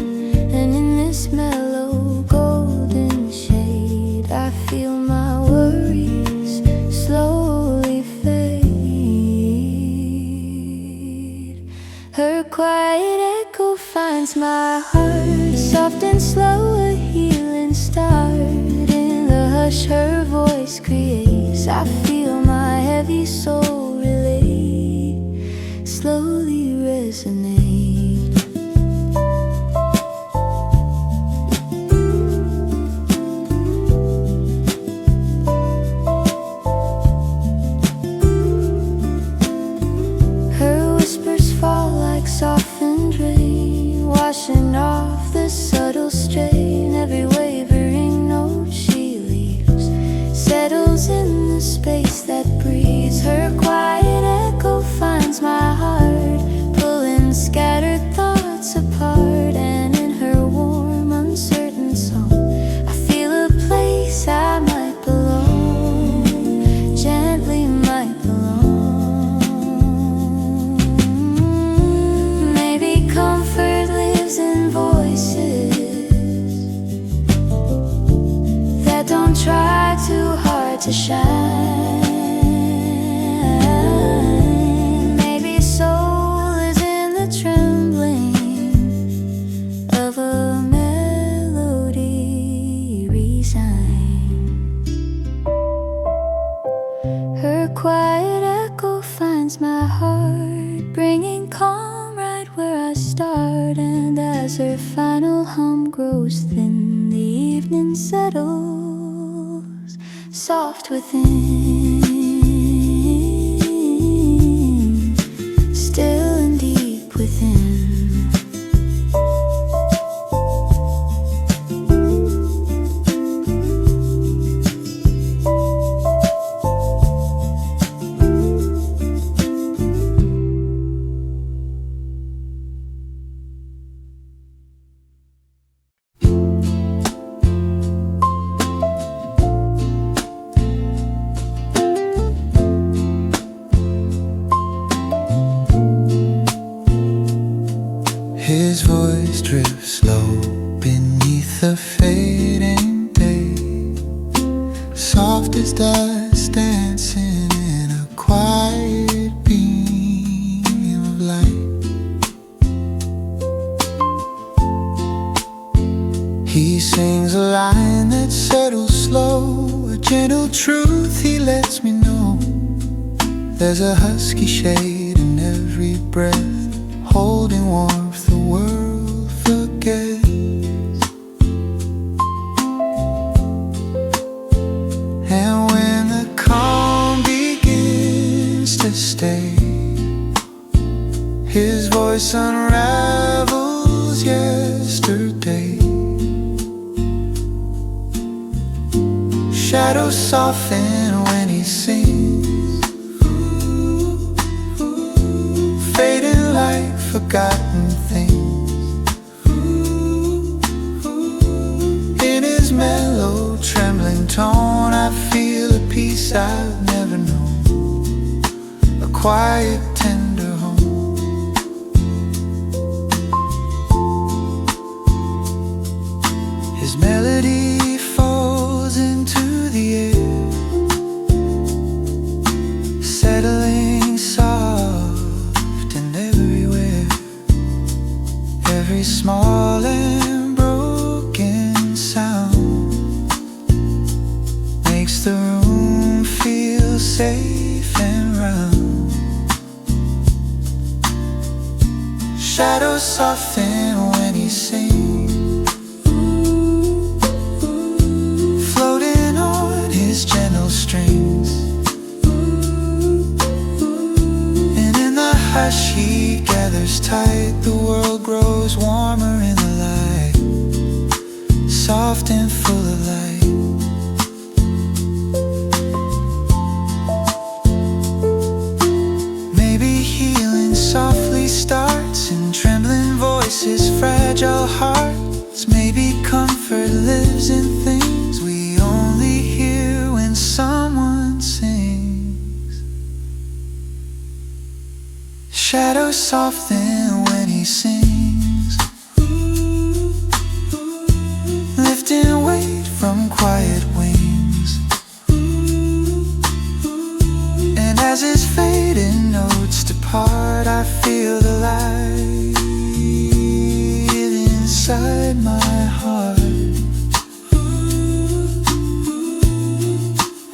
And in this mellow golden shade, I feel my worries slowly fade. Her quiet echo finds my heart, soft and slow, a healing start. In the hush her voice creates, I feel my heavy soul relate, slowly resonate. Softened rain, washing off the subtle strain. Every wavering note she leaves settles in the space that breathes. Her to shine. Maybe soul is in the trembling of a melody resigned. Her quiet echo finds my heart, bringing calm right where I start. And as her final hum grows thin, the evening settles soft within, still and deep within. His voice drifts low beneath the fading day, soft as dust dancing in a quiet beam of light. He sings a line that settles slow, a gentle truth he lets me know. There's a husky shade in every breath, holding warmth the world forgets. And when the calm begins to stay, his voice unravels yesterday. Shadows soften when he sings, fading like forgotten things. In his mellow, trembling tone, I feel a peace I've never known, a quiet, tender home. His melody falls into the air, settling soft and everywhere. Every small and broken sound makes the room feel safe and round. Shadows soften when he sings, floating on his gentle strings. And in the hush he gathers tight, the world grows warmer in the light, soft and full of light. Maybe healing softly starts in trembling voices, fragile hearts. Maybe comfort lives in things we only hear when someone sings. Shadows soften when he sings, lifting weight from quiet wings. And as his fading notes depart, I feel the light inside my heart,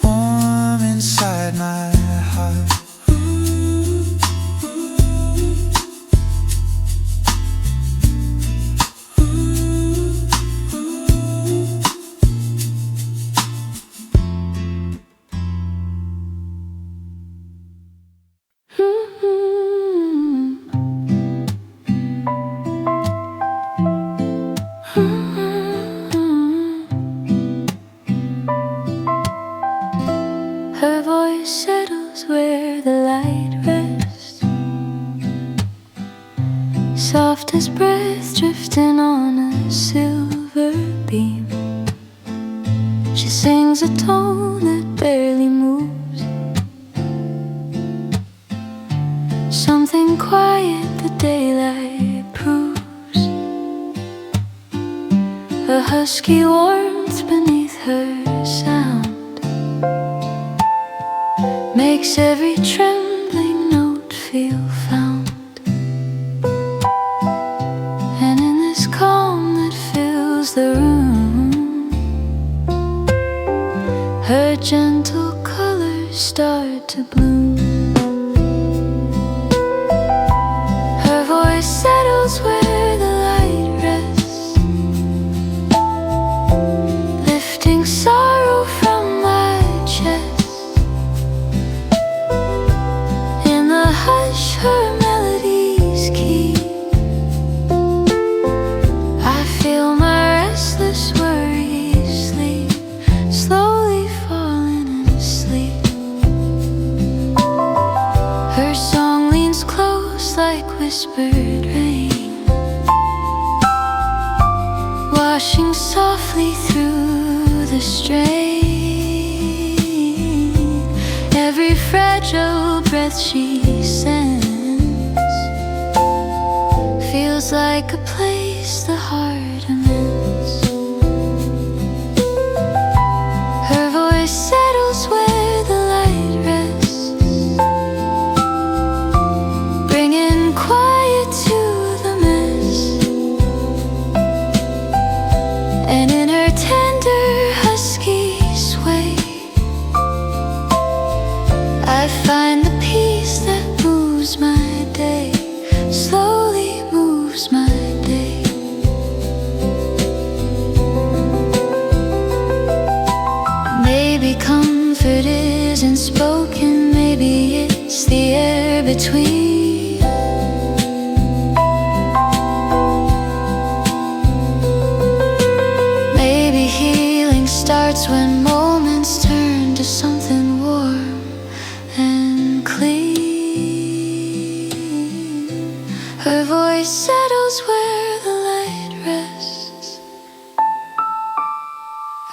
warm inside my heart. Her voice settles where the light rests, soft as breath drifting on a silver beam. She sings a tone that barely moves, something quiet the daylight proves, a husky warmth beneath her sound. makes every trembling note feel found. And in this calm that fills the room, her gentle colors start to bloom. Her voice settles where the light rests, lifting sorrow from my chest. In the hush her melodies keep, I feel my restless worries sleep, slowly falling asleep. Her song leans close like whispered rain, washing softly through the strain. Every fragile breath she sends feels like a place the heart amends. Her voice settles where the light rests, bringing quiet to the mess. And in her tender husky sway, I find the peace that moves my day, slowly moves my day. Maybe comfort isn't spoken, maybe it's the air between. Maybe healing starts when moments turn to something warm and clean. Her voice settles where the light rests,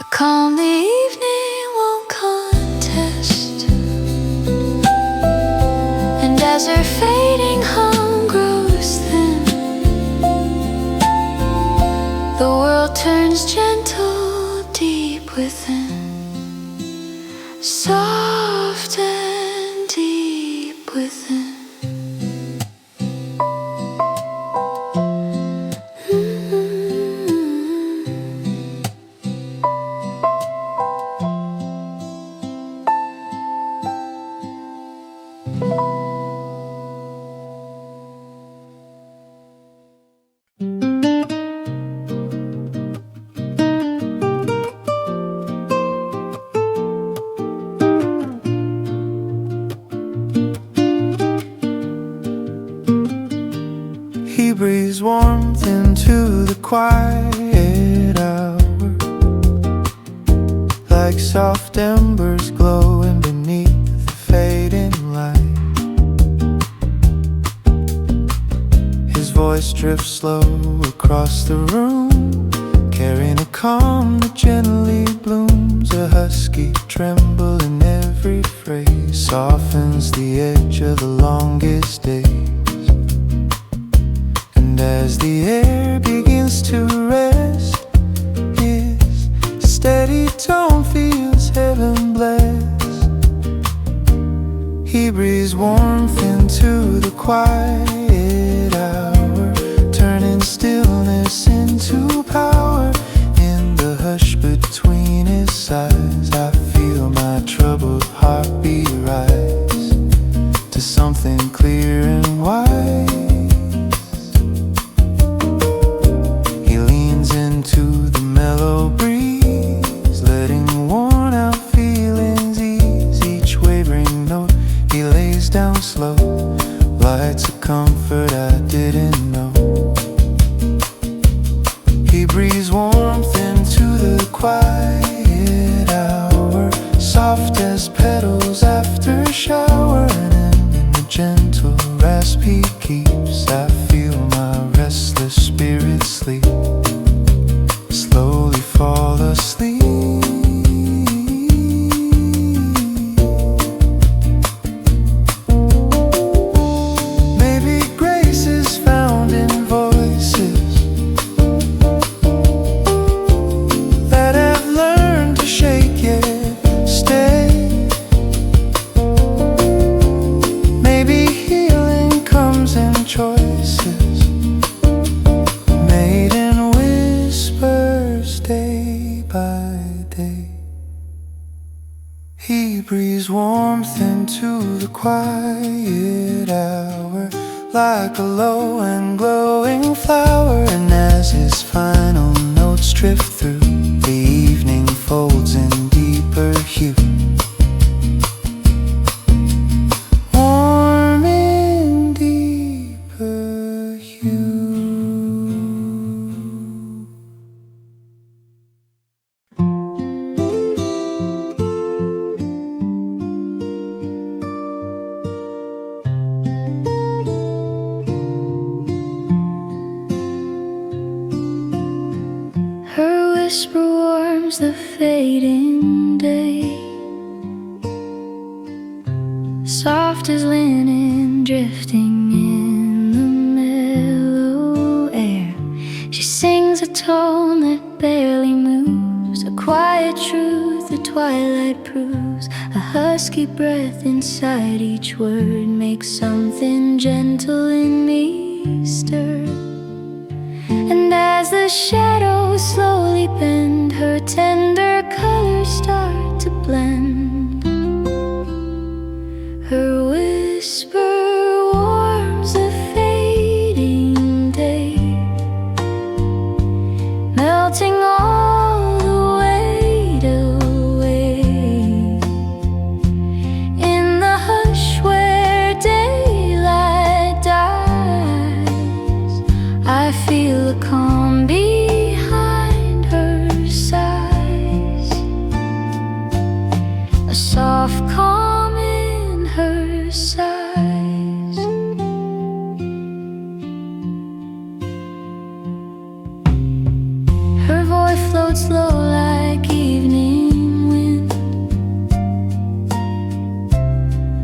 a calm the evening won't contest. And as her fading hum grows thin, the world turns gentle deep within, soft and deep within. He breathes warmth into the quiet hour, like soft embers glowing beneath the fading light. His voice drifts slow across the room, carrying a calm that gently blooms. A husky tremble in every phrase softens the edge of the longest days. And as the air begins to rest, his steady tone feels heaven blessed. He breathes warmth into the quiet hour, turning stillness into power. In the hush between his sighs, I feel my troubled heartbeat rise to something clear and wise. He leans into the mellow breeze, letting worn out feelings ease. Each wavering note he lays down slow, lights a comfort I didn't know. He breathes warmth into the quiet hour, soft as petals after a shower. And in the gentle rasp he keeps, I feel my restless spirit sleep, slowly fall asleep. Maybe grace is found in voices that have learned to shake yet stay. choices made in whispers day by day. He breathes warmth into the quiet hour like a low and glowing flower, and as his final notes drift through, the evening folds in deeper hue. Warm in deeper hue. Her whisper warms the fading day, soft as linen drifting in the mellow air. She sings a tone that barely moves, a quiet truth the twilight proves. A husky breath inside each word makes something gentle in me stir. And as the shadows slowly bend, her tender colors start to blend. Her whisper warms the fading day, melting all the weight away. In the hush where daylight dies, I feel a calm behind her sighs, a soft calm in her sighs. Her voice floats low like evening wind,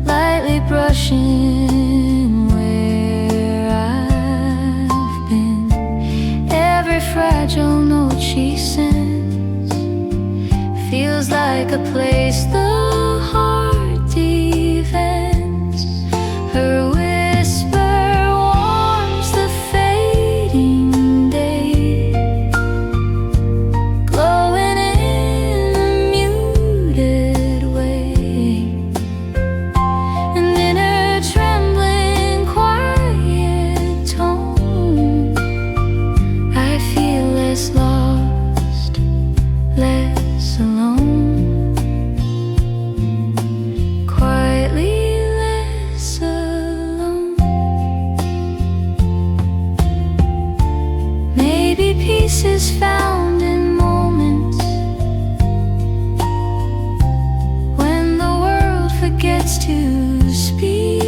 lightly brushing where I've been. Every fragile note she sends feels like a place the heart defends. Her whisper warms the fading day, glowing in a muted way. And in her trembling, quiet tone, I feel less lost, less alone, quietly less alone. Maybe peace is found in moments when the world forgets to speak.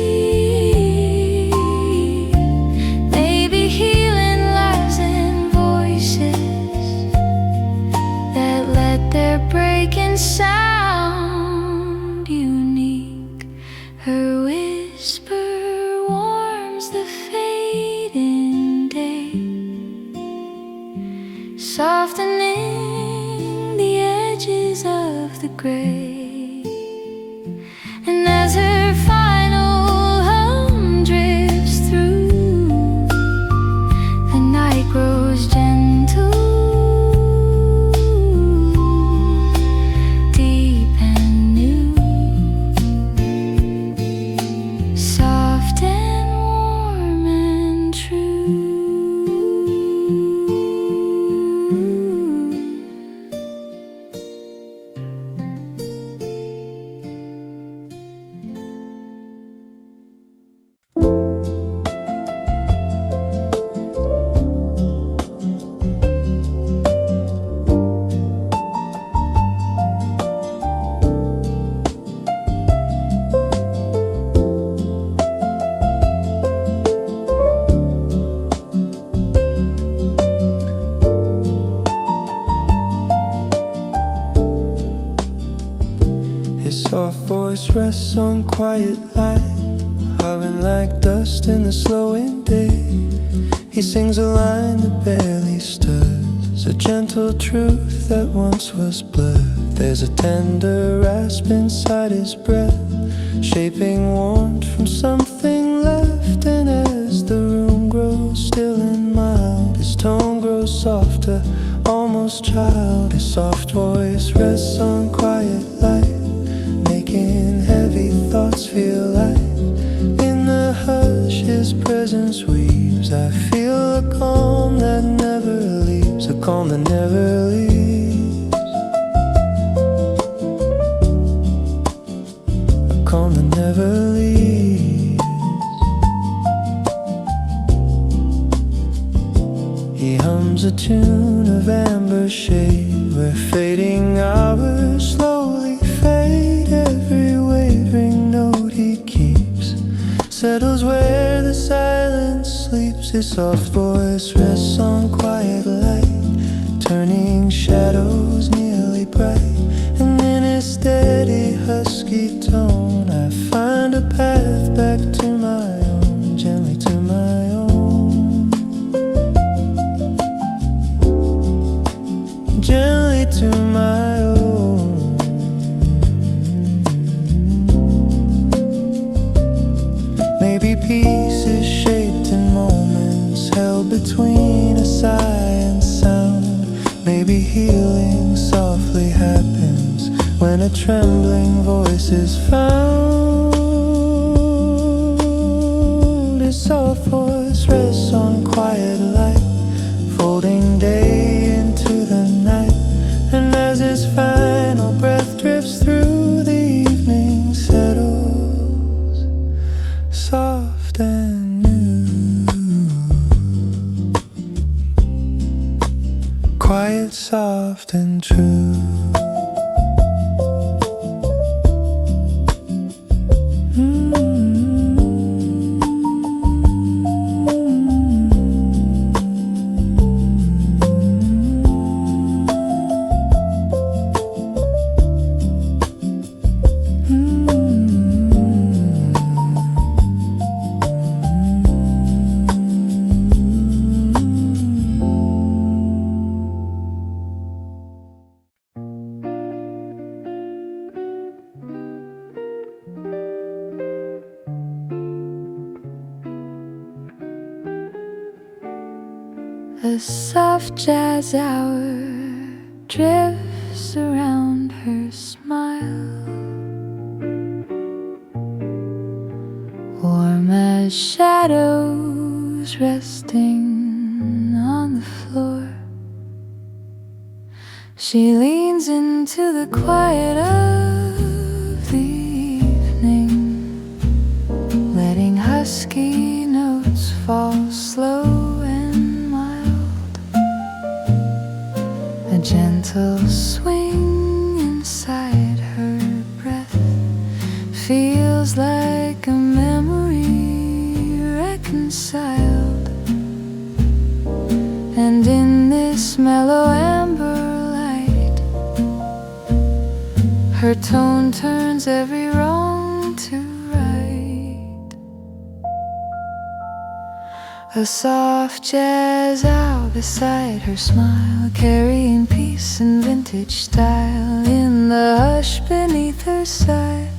Maybe healing lies in voices that let their breaking sound unique. Her whisper warms the fading day, softening the edges of the gray. And as her final hum drifts through, the night grows gentle, deep and new, soft and warm and true. His soft voice rests on quiet light, hovering like dust in the slowing day. He sings a line that barely stirs, a gentle truth that once was blurred. There's a tender rasp inside his breath, shaping warmth from something left. And as the his presence weaves. I feel a calm that never leaves, a calm that never leaves, a calm that never leaves. He hums a tune of amber shade, where fading hours slowly fade. Every wavering note he keeps settles where the silence sleeps. His soft voice rests on quiet light, turning shadows nearly bright. And in his steady husky tone, I find a path back to my own, gently to my own, gently to my own. Maybe peace is shaped in moments held between a sigh and sound. Maybe healing softly happens when a trembling voice is found. His soft voice rests on quiet light, folding day into the night. And as his final breath drifts through, the evening settles soft and new, quiet, soft and true. A soft jazz hour drifts around her smile, warm as shadows resting on the floor. She leans into the quiet of the evening, letting husky notes fall slow. A gentle swing inside her breath feels like a memory reconciled. And in this mellow amber light, her tone turns every wrong to right. A soft jazz hour beside her smile, carrying peace and vintage style. In the hush beneath her sigh,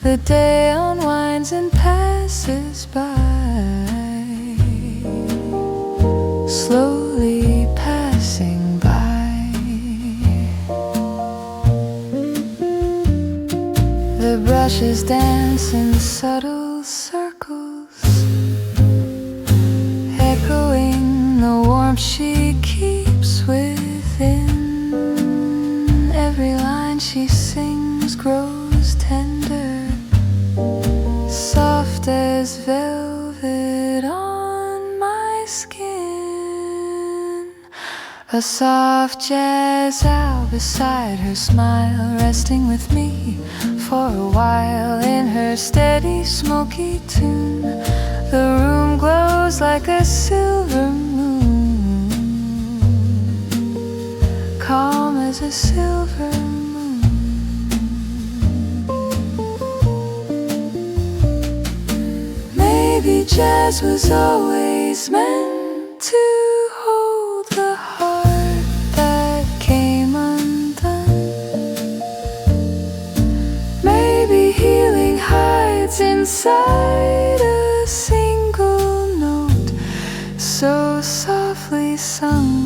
the day unwinds and passes by, slowly passing by. The brushes dance in subtle circles, echoing the warmth she keeps within. Every line she sings grows tender, soft as velvet on my skin. A soft jazz hour beside her smile, resting with me for a while. In her steady smoky tune, the room glows like a silver moon, calm as a silver moon. Maybe jazz was always meant to hold the heart that came undone. Maybe healing hides inside a single note so softly sung.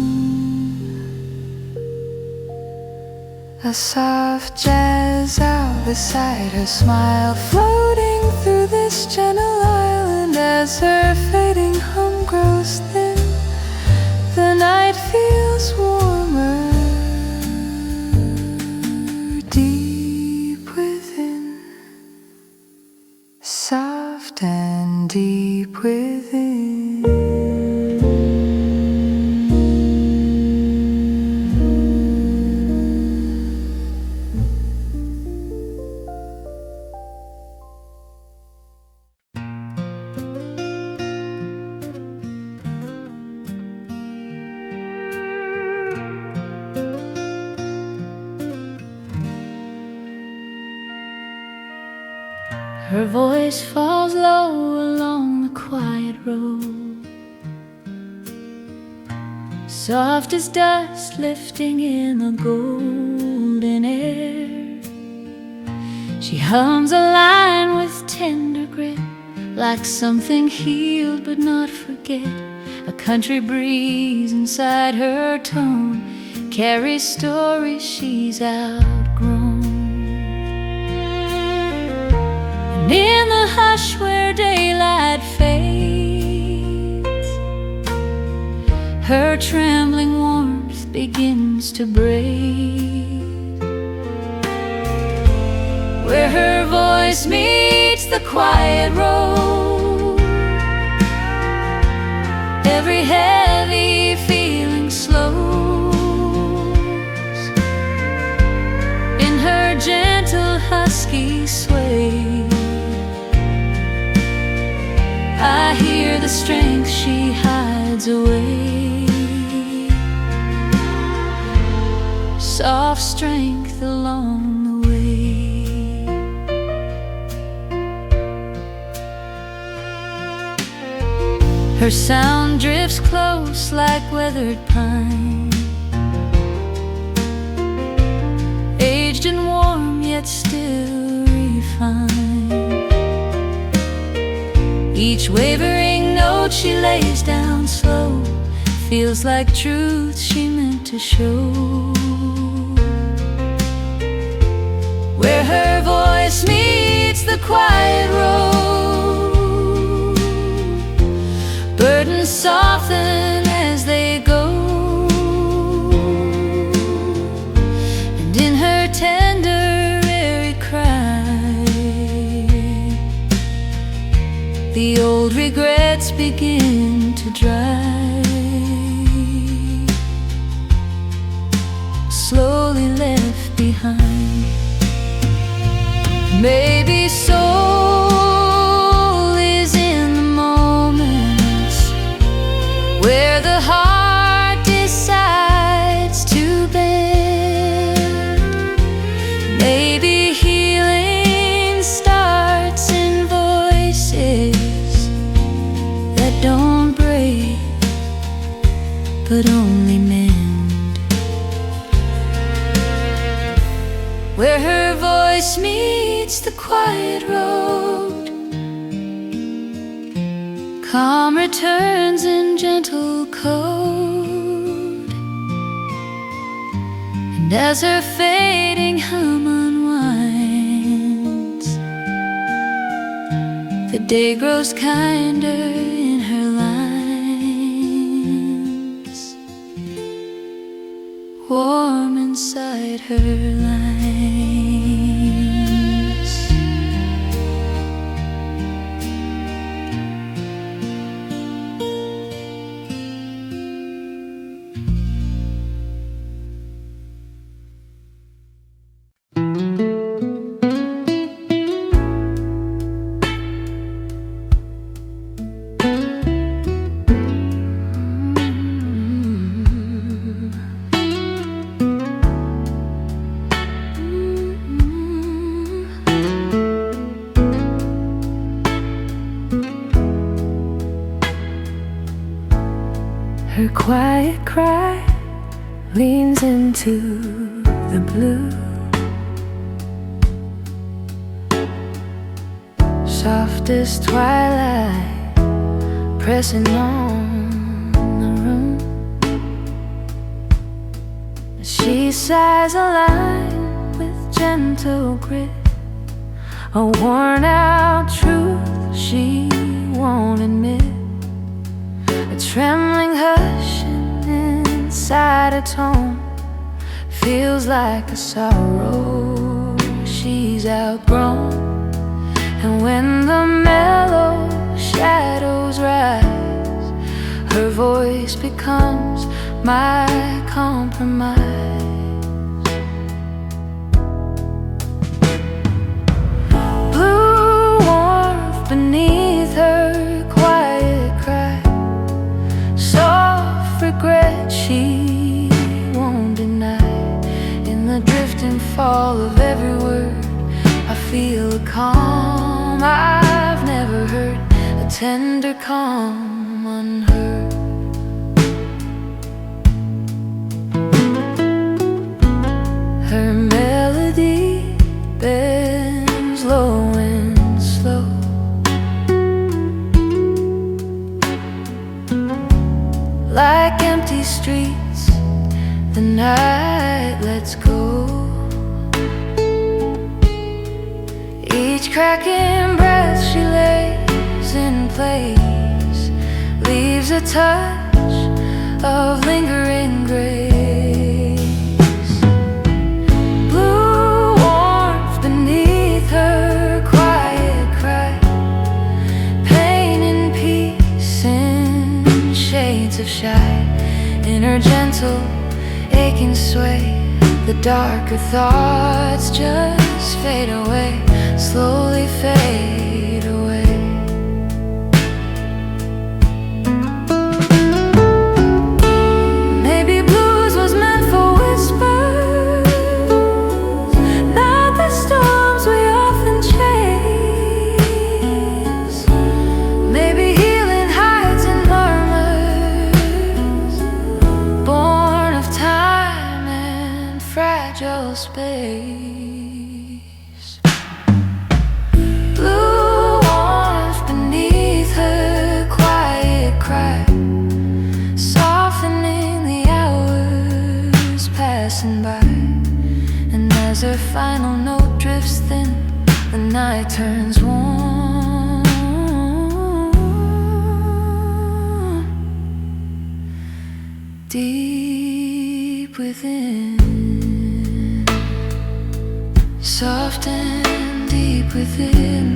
A soft jazz hour beside her smile, floating through this gentle island as as her fading hum grows thin, the night feels warmer deep within, soft and deep within. Her voice falls low along the quiet road, soft as dust lifting in the golden air. She hums a line with tender grit, like something healed but not forget. A country breeze inside her tone carries stories she's outgrown. And in the hush where daylight fades, her trembling warmth begins to break. Where her voice meets the quiet road, every heavy feeling slows. In her gentle husky sway, I hear the strength she hides away, soft strength along the way. Her sound drifts close like weathered pine, aged and warm yet still refined. Each wavering note she lays down slow feels like truth she meant to show. Where her voice meets the quiet road, burdens soften as they go, and in her tender airy cry, the old regrets begin to dry, slowly left behind. Maybe soul is in the moments where the heart decides to bend. Maybe healing starts in voices that don't break but only mend. Where her voice meets the quiet road, calm returns in gentle code, and as her fading hum unwinds, the day grows kinder in her lines, warm inside her lines. Her quiet cry leans into the blue, soft as twilight pressing on the room. She sighs a line with gentle grit, a worn out truth she won't admit. inside a tone feels like a sorrow she's outgrown. And when the mellow shadows rise, her voice becomes my compromise. Blue warmth beneath her quiet cry, soft regret she won't deny. In the drifting fall of every word, I feel a calm I've never heard, a tender calm unheard. Her melody bends low and slow, like empty streets the night lets go. Each cracking breath she lays in place leaves a touch of lingering grace. Blue warmth beneath her quiet cry, pain and peace in shades of shine. In her gentle aching sway, the darker thoughts just fade away, slowly fade away. Maybe blues was meant for whispers, not the storms we often chase. Maybe healing hides in murmurs, born of time and fragile space. Blue warmth beneath her quiet cry, softening the hours passing by. And as her final note drifts thin, the night turns warm. Deep within, soft and deep within.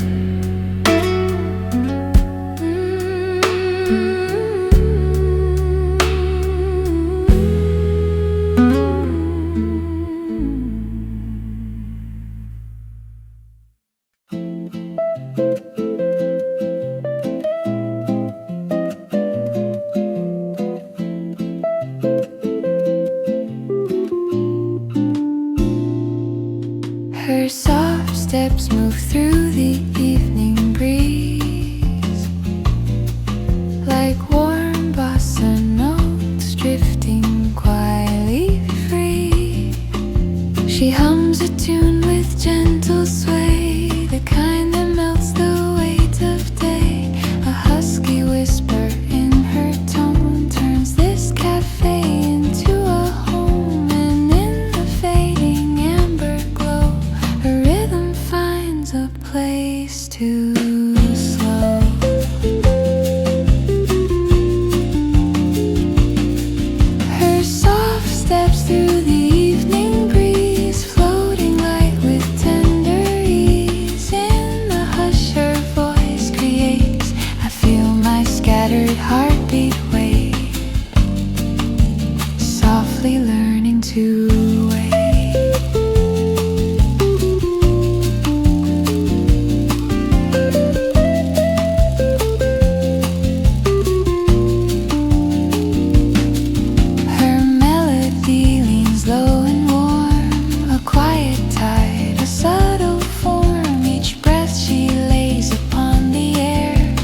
Her soft steps move through the evening breeze, like warm bossa notes drifting quietly free. She hums a tune with gentle sway, the kind that melts the weight of day. A husky whisper in her tone turns this cafe into a home. And in the fading amber glow, her rhythm finds a place to slow. Her soft steps through the evening breeze, floating light with tender ease. In the hush her voice creates, I feel my scattered heartbeat wake, softly learning to wait. Her melody leans low and warm, a quiet tide, a subtle form. Each breath she lays upon the air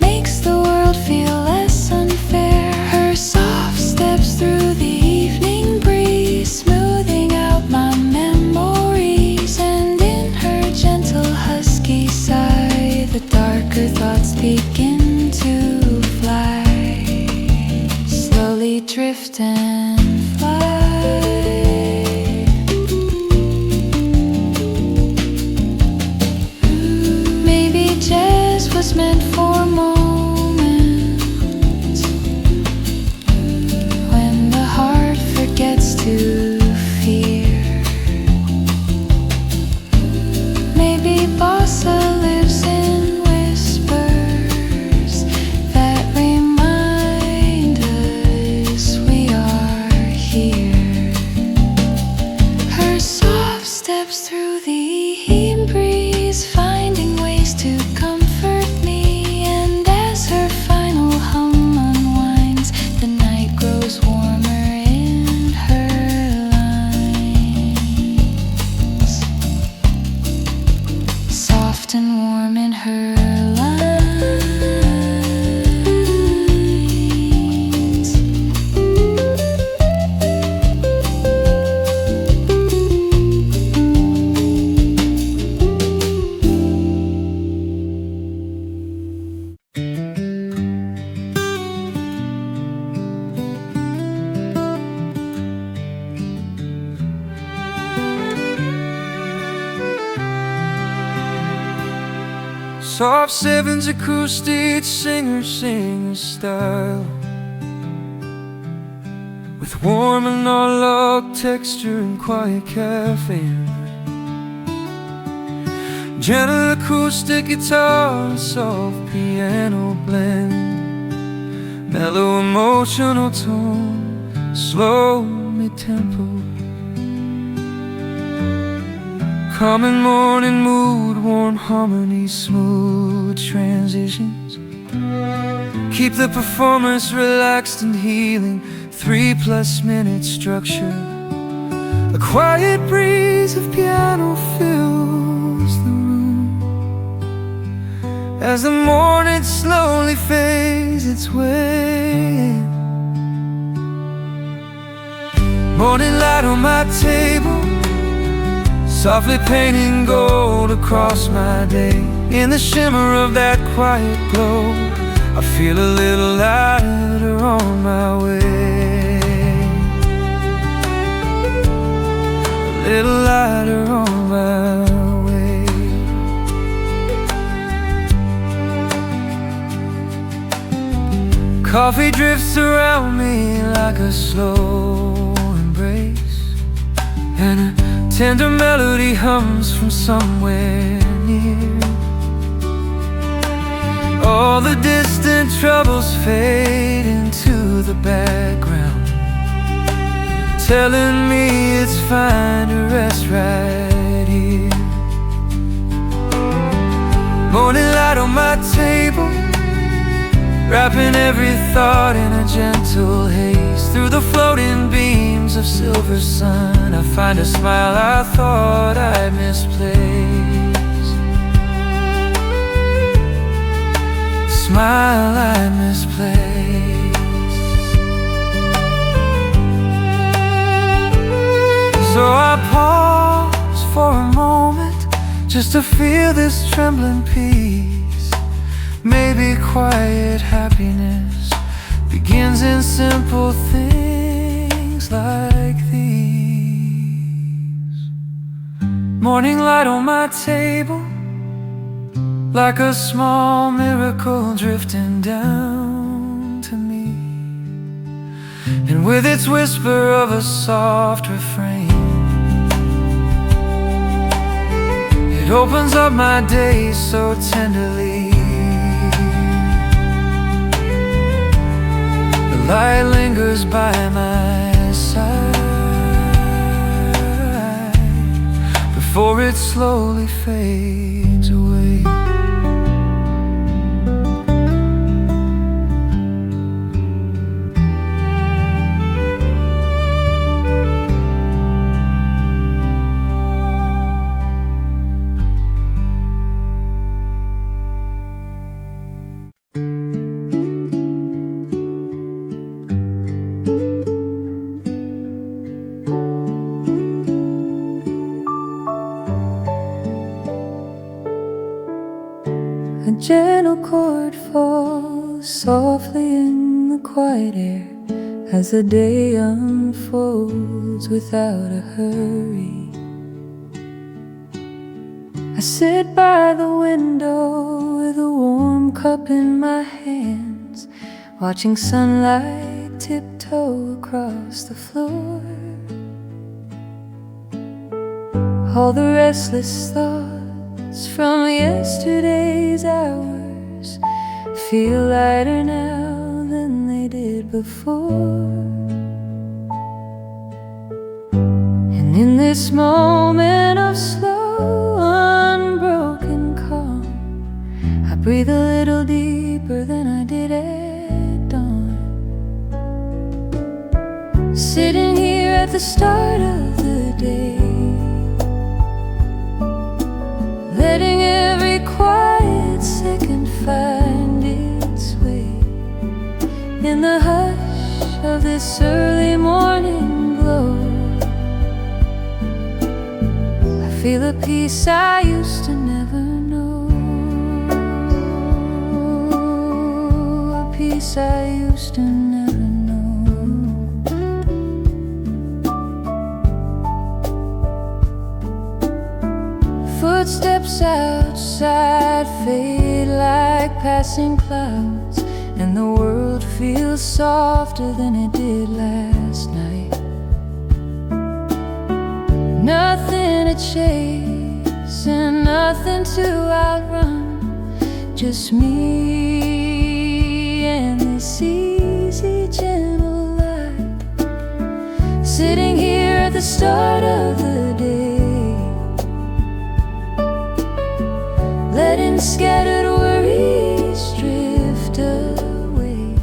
makes the world feel less unfair. Her soft steps through the evening breeze, smoothing out my memories. And in her gentle husky sigh, the darker thoughts begin to fly, slowly drift and fly. Maybe jazz was meant for moments when the heart Soft sevens acoustic singer style, with warm and non-log texture and quiet cafe. Gentle acoustic guitar and soft piano blend, mellow emotional tone, slow mid-tempo. Common morning mood, warm harmony, smooth transitions. Keep the performance relaxed and healing, 3+ minute structure. A quiet breeze of piano fills the room as the morning slowly fades its way. Morning light on my table, softly painting gold across my day. In the shimmer of that quiet glow, I feel a little lighter on my way. A little lighter on my way. Coffee drifts around me like a slow embrace, and a tender melody hums from somewhere near. All the distant troubles fade into the background, telling me it's fine to rest right here. Morning light on my table, wrapping every thought in a gentle haze. Through the floating beams of silver sun, I find a smile I thought I'd misplaced. Smile I misplaced. So I pause for a moment just to feel this trembling peace. Maybe quiet happiness begins in simple things like these. Morning light on my table, like a small miracle drifting down to me, and with its whisper of a soft refrain, it opens up my day so tenderly. The light lingers by my side before it slowly fades away. A gentle chord falls softly in the quiet air as the day unfolds without a hurry. I sit by the window with a warm cup in my hands, watching sunlight tiptoe across the floor. All the restless thoughts from yesterday's hours feel lighter now than they did before. And in this moment of slow, unbroken calm, I breathe a little deeper than I did at dawn. Sitting here at the start of the day, letting every quiet second find its way. In the hush of this early morning glow, I feel a peace I used to never know, a peace I used to never know. Footsteps outside fade passing clouds, and the world feels softer than it did last night. Nothing to chase and nothing to outrun, just me and this easy gentle light, sitting here at the start of the day, letting scattered worries drift away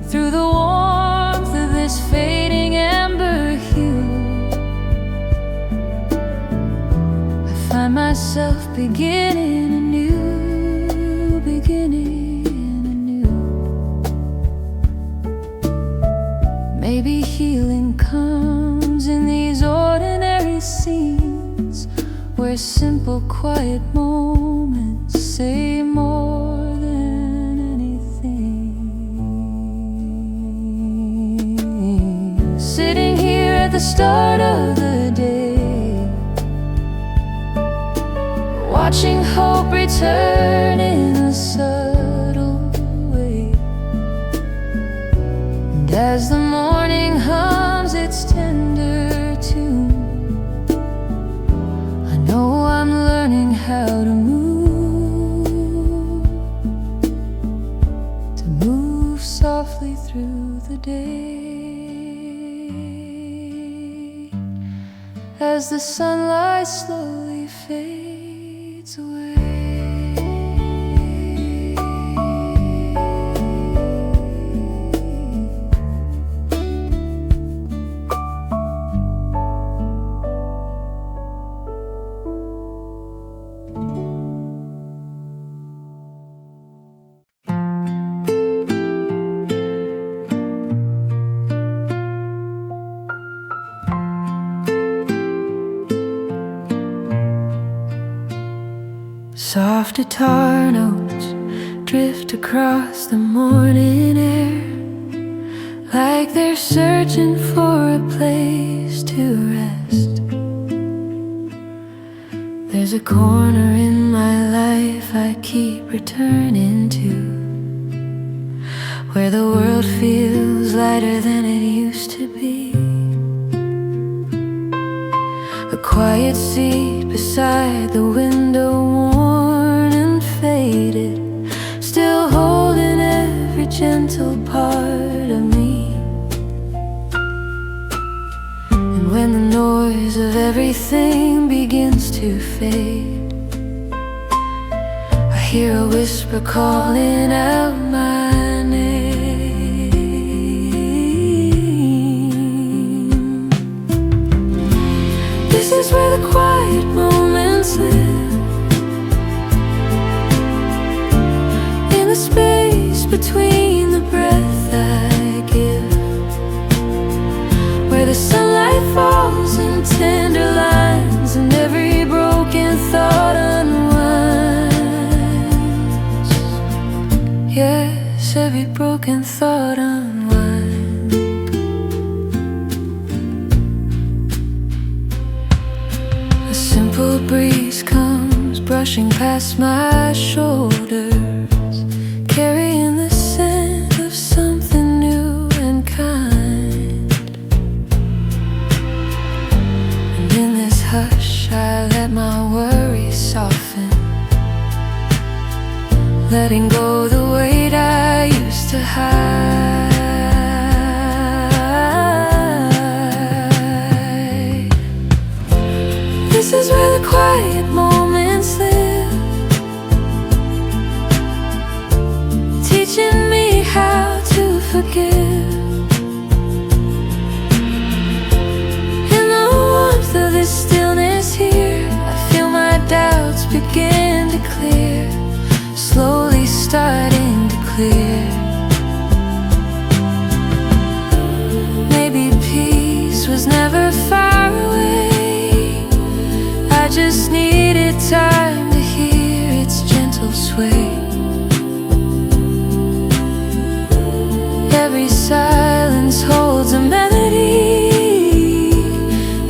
through the warmth of this fading amber hue. I find myself beginning anew, beginning anew. Maybe healing comes in these ordinary scenes, where simple quiet moments say more than anything. Sitting here at the start of the day, watching hope return in a subtle way, and as the morning hums its tender tune, I know I'm learning how to move softly through the day, as the sunlight slowly fades away. Soft guitar notes drift across the morning air, like they're searching for a place to rest. There's a corner in my life I keep returning to, where the world feels lighter than it used to be. A quiet seat beside the window, worn and faded, still holding every gentle part of me. And when the noise of everything begins to fade, I hear a whisper calling out my name. This is where the quiet moments live, in the space between the breath I give, where the sunlight falls in tender lines and every broken thought unwinds. Yes, every broken thought unwinds. A simple breeze comes brushing past my shoulders, carrying the scent of something new and kind. And in this hush I let my worries soften, letting go the weight I used to hide. This is where the quiet moments live, teaching me how to forgive. In the warmth of this stillness here, I feel my doubts begin to clear, slowly starting to clear. Maybe peace was never far away, I just needed time to hear its gentle sway. Every silence holds a melody,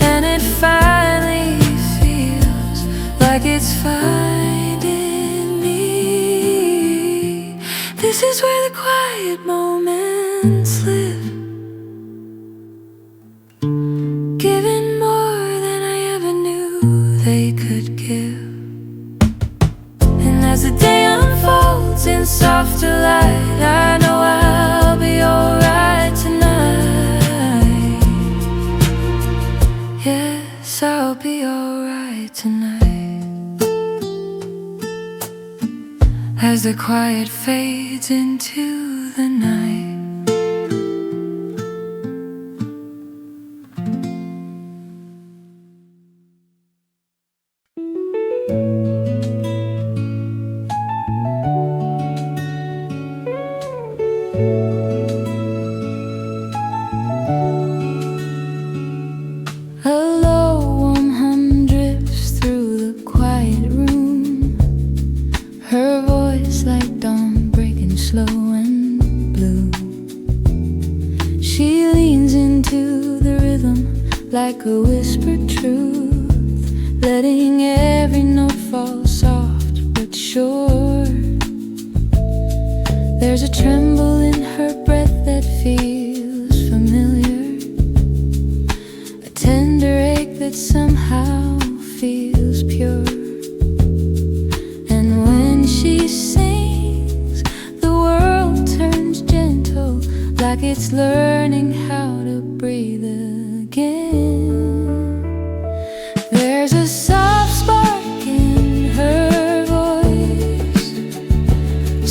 and it finally feels like it's finding me. the quiet moments live, giving more than I ever knew they could give. And as the day unfolds in softer light, I know I'll be alright tonight. Yes, I'll be alright tonight. As the quiet fades into the night, a low warm hum drifts through the quiet room, her voice like dawn breaking slow and blue. She leans into the rhythm like a whispered truth, letting every note fall soft but sure. There's a tremble in her breath that feels familiar, a tender ache that somehow feels pure. And when she sings, the world turns gentle, like it's learning how to breathe again. There's a soft spark in her voice,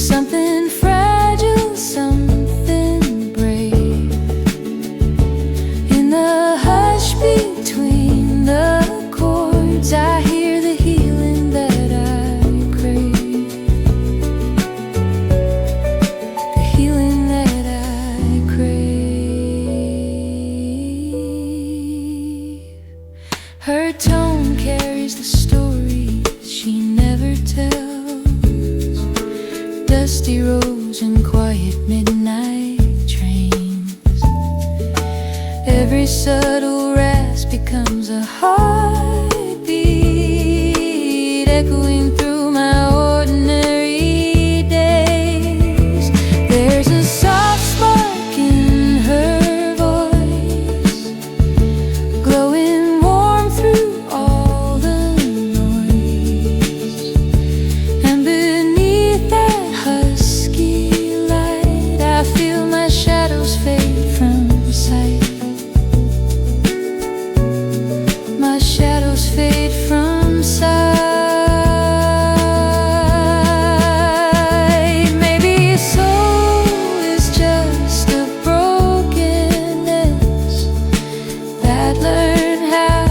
something fragile, something brave. In the hush between the chords, I hear the healing that I crave, the healing that I crave. Her tone carries the stories she never tells, dusty roads and quiet midnight trains. Every subtle rasp becomes a heartbeat, echoing through my ordinary days. There's a soft spark in her voice, glowing warm through all the noise. And beneath that husky light, I feel my shadows fade from sight. My shadows fade from sight. Maybe soul is just a brokenness that learned how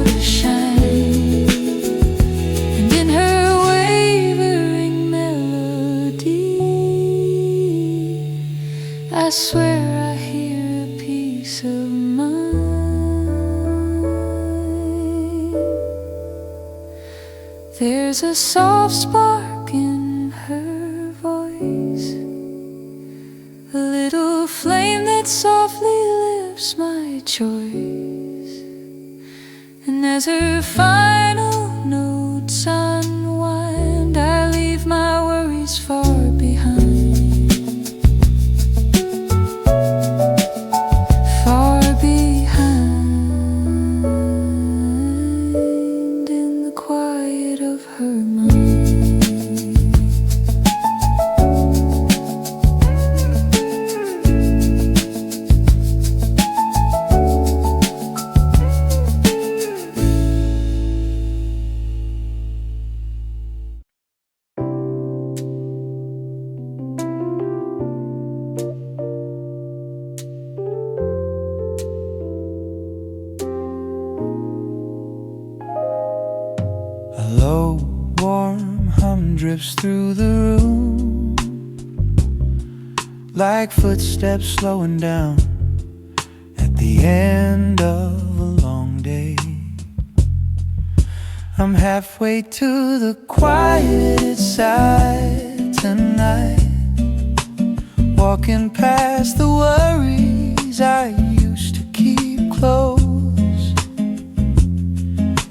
to shine. And in her wavering melody, I swear I hear a peace of mind. There's a soft spark in her voice, a little flame that softly lifts my choice. And as her final notes unwind, I leave my worries far behind, far behind, in the quiet of her mind. A low, warm hum drifts through the room, like footsteps slowing down at the end of a long day. I'm halfway to the quiet side tonight, walking past the worries I used to keep close.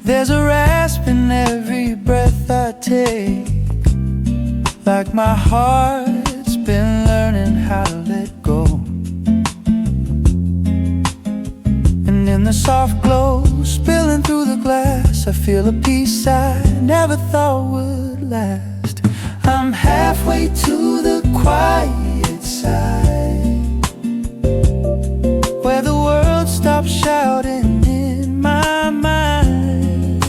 There's a rasp in every breath I take, like my heart's been learning I feel a peace I never thought would last. I'm halfway to the quiet side, where the world stops shouting in my mind.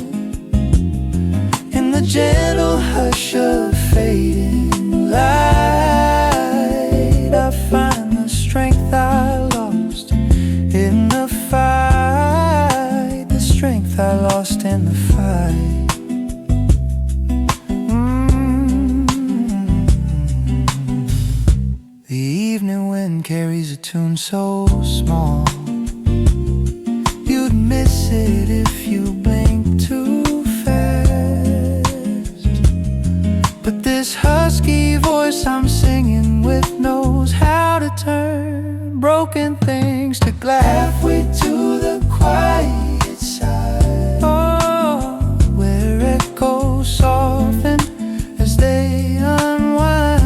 In the gentle hush of fading light, I find the strength I lost in the fight, the strength I lost in the fight. The evening wind carries a tune so small, you'd miss it if you blinked too fast. But this husky voice I'm singing with knows how to turn broken things to glass. Halfway to the quiet side, oh, where echoes soften as they unwind.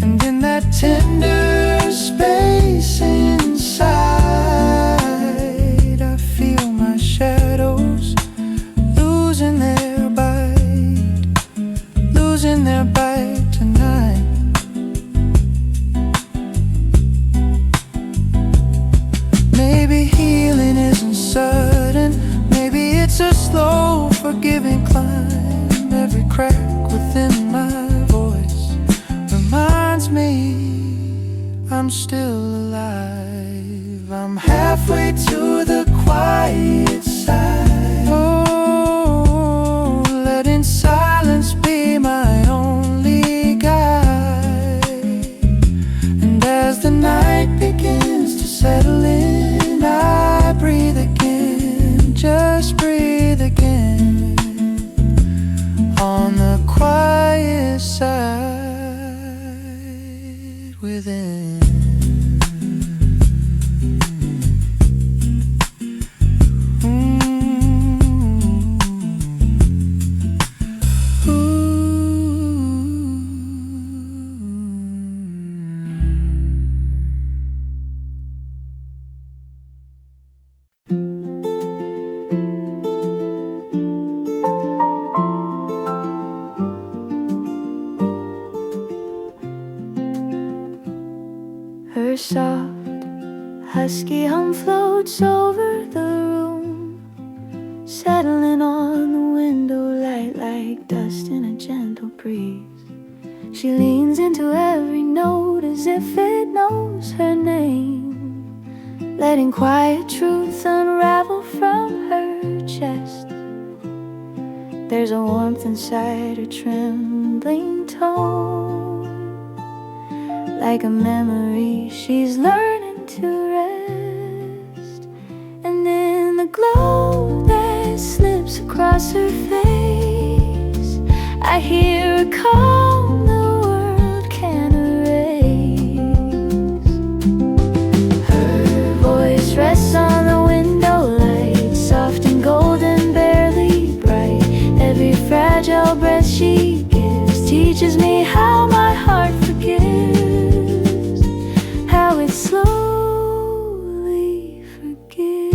And in that tender space inside, I feel my shadows losing their bite tonight. Maybe healing isn't sudden, maybe it's a slow, forgiving climb. Every crack within my voice reminds me I'm still alive. I'm halfway to the quiet side, oh, letting silence be my only guide. And as the night begins to settle in, I breathe again, just breathe again, on the quiet side within. Her soft, husky hum floats over the room, settling on the window light like dust in a gentle breeze. She leans into every note as if it knows her name, letting quiet truth unravel from her chest. There's a warmth inside her trembling tone, like a memory she's learning to rest. And in the glow that slips across her face, I hear a call the world can't erase. Her voice rests on the window light, soft and golden, barely bright. Every fragile breath she gives teaches me how my heart forgives, how it slowly forgives.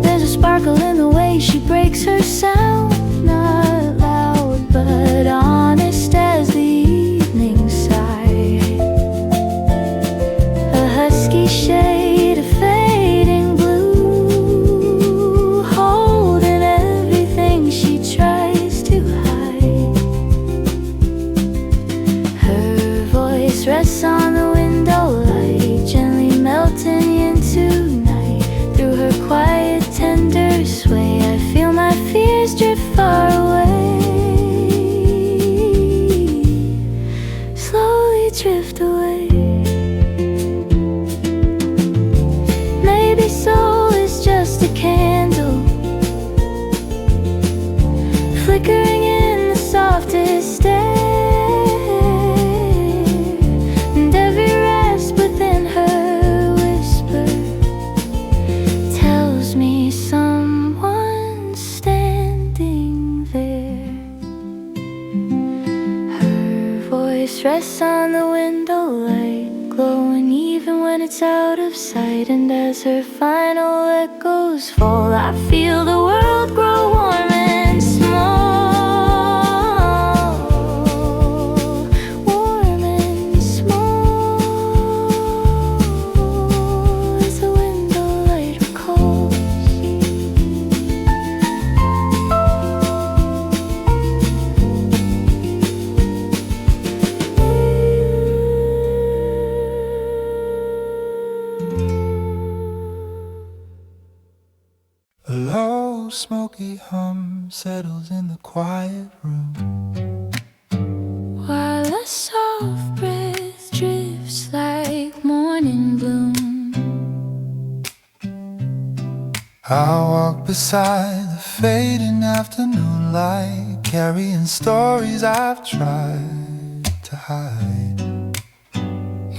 There's a sparkle in the way she breaks her sound, not loud but honest as the evening side. A husky shade of fading blue, holding everything she tries to hide. Her voice rests on the window light, gently melting into night. Through her quiet, tender sway, I feel my fears drift far away, slowly drift away. Maybe soul is just a candle, flickering in the softest air, and every rest within her whisper tells me someone's standing there. Her voice rests on the window light, glowing even even when it's out of sight. And as her final echoes fall, I feel the world grow warm and small. Warm and small, as the window light recalls. A low, smoky hum settles in the quiet room, While a soft breath drifts like morning bloom. I walk beside the fading afternoon light, carrying stories I've tried to hide.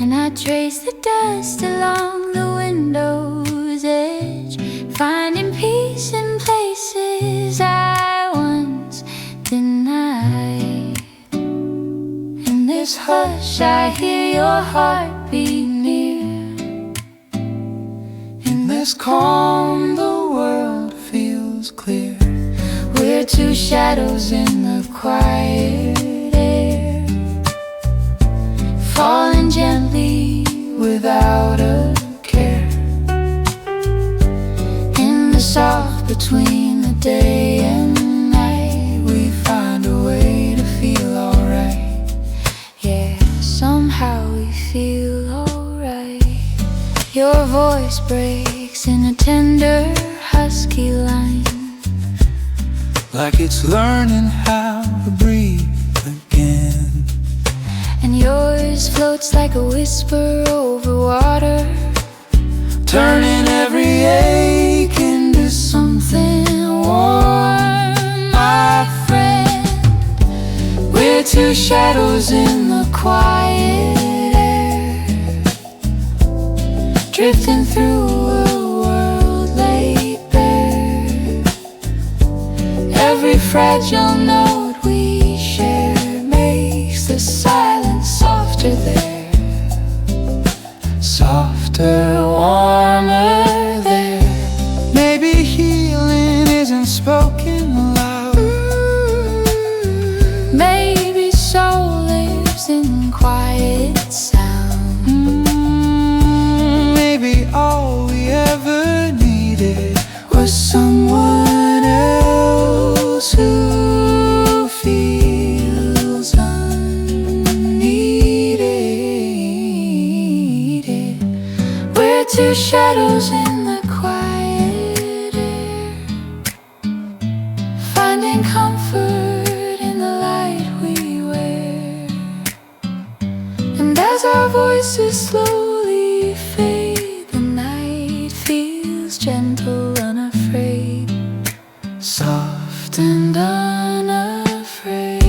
And I trace the dust along the window's edge, finding peace in places I once denied. In this hush I hear your heartbeat near. In this calm the world feels clear. We're two shadows in the quiet air, falling gently without a care. In the soft between the day and night, We find a way to feel alright. yeah, somehow we feel alright. Your voice breaks in a tender, husky line, Like it's learning how to breathe again. and yours floats like a whisper over water, Turning every ache into something warm. my friend. We're two shadows in the quiet air, Drifting through a world laid bare. every Fragile note we share makes the silence softer there, softer, warmer there. Maybe healing isn't spoken loud. maybe soul lives in quiet sound. Maybe all we ever needed was someone else who feels unneeded. We're two shadows in the quiet air, finding comfort in the light we wear. And as our voices slowly fade, the night feels gentle, unafraid, soft and unafraid.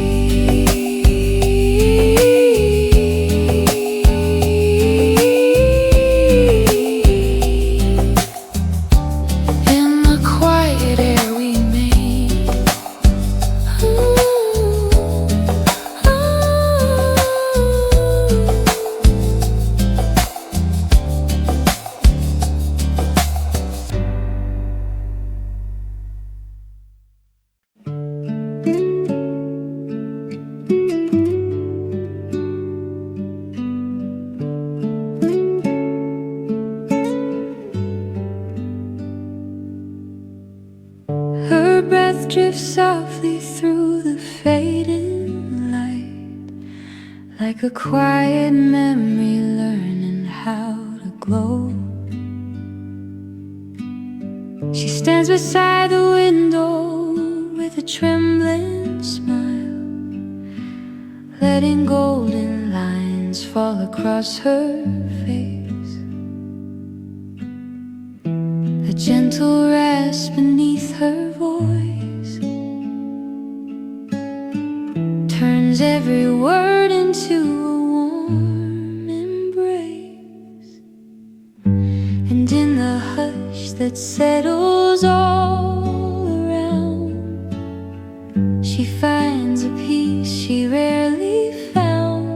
In the quiet air we made. Her breath drifts softly through the fading light, like a quiet memory learning how to glow. She stands beside the window with a trembling smile, letting golden lines fall across her face. A gentle rasp beneath her voice turns every word into a warm embrace. And in the hush that settles all around, she finds a peace she rarely found,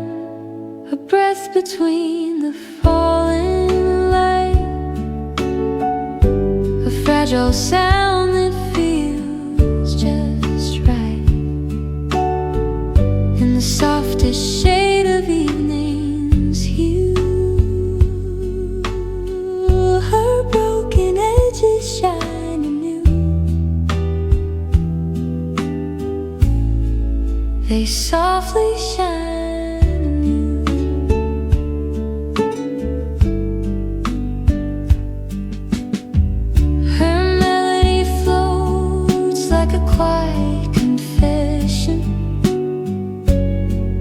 a breath between the falling sound that feels just right in the softest shade of evening's hue. Her broken edges shiny new. They softly shine. Quiet confession,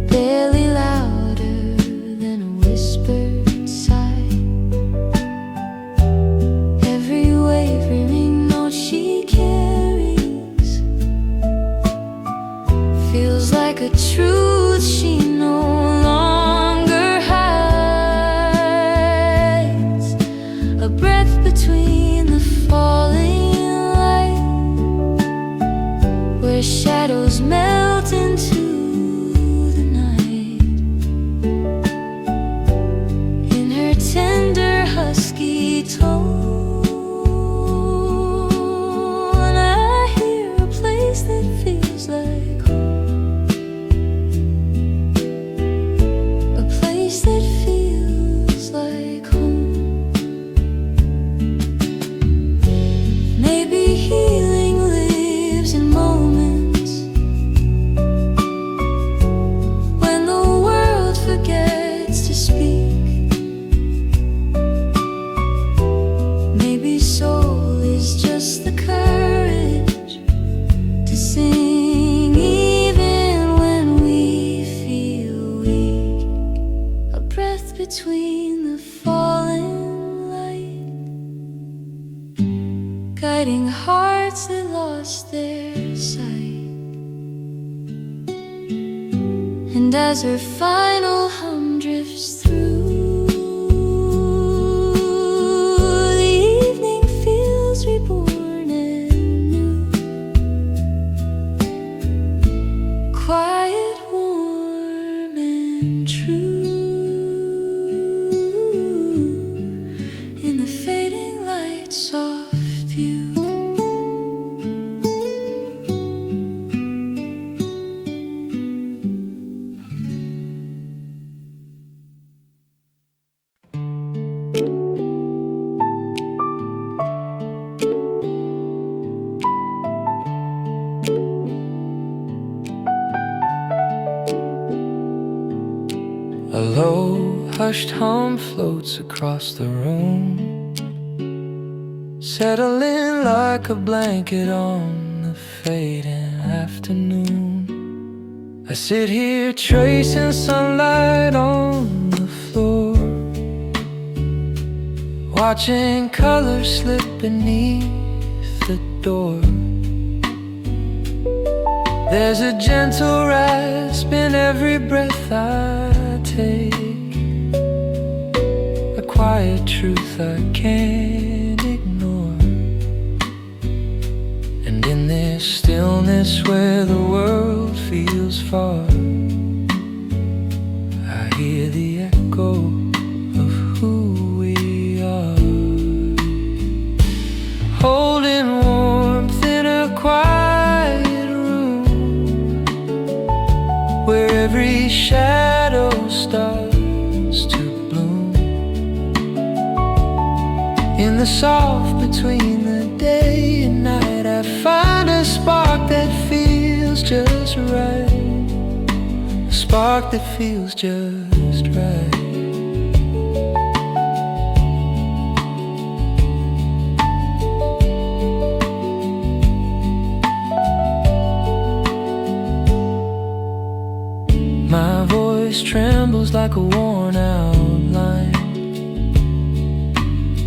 barely louder than a whispered sigh. Every wavering note she carries feels like a truth she no longer hides. A breath between the falling where shadows melt into the night. In her tender husky tone, I hear a place that feels like home. A place that feels like home. Maybe healing lives in moments forgets to speak. Maybe soul is just the courage to sing even when we feel weak. A breath between the falling light, guiding hearts that lost their sight. And as her final hum drifts through, the evening feels reborn and new. Quiet, warm and true, in the fading light's soft view. A low, hushed hum floats across the room, settling like a blanket on the fading afternoon. I sit here tracing sunlight on the floor, watching colors slip beneath the door. There's a gentle rasp in every breath I take, a quiet truth I can't ignore. And in this stillness where the world feels far, I hear the echo of who we are, holding warmth in a quiet room where every shadow starts to bloom. In the soft between the day and night, I find a spark that feels just right, a spark that feels just right. My voice trembles like a worn out line,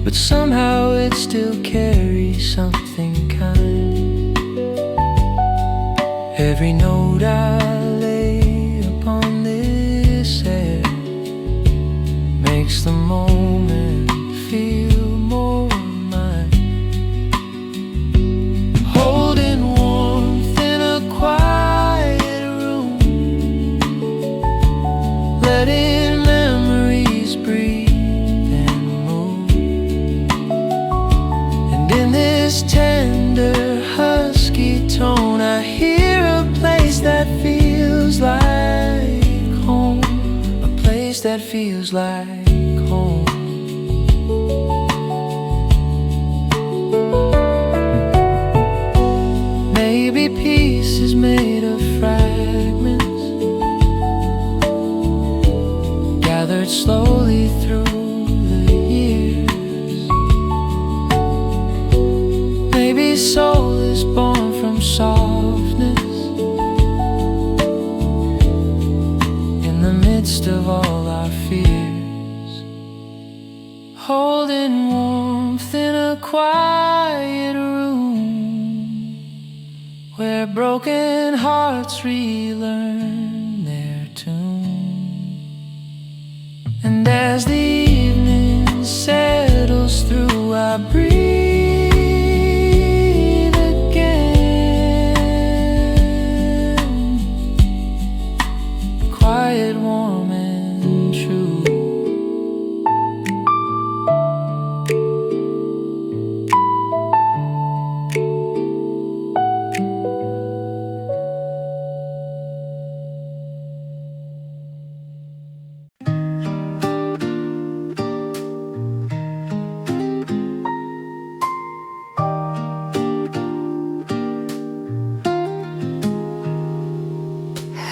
but somehow it still carries something kind. Every note I lay upon this air makes the moment feel more mine, holding warmth in a quiet room, letting memories breathe and move. And in this tent that feels like home. Maybe peace is made of fragments gathered slowly through the years. Maybe soul is born from softness in the midst of all our fears. Holding warmth in a quiet room where broken hearts relearn their tune. And as the evening settles through, I breathe again, quiet, warm, and true.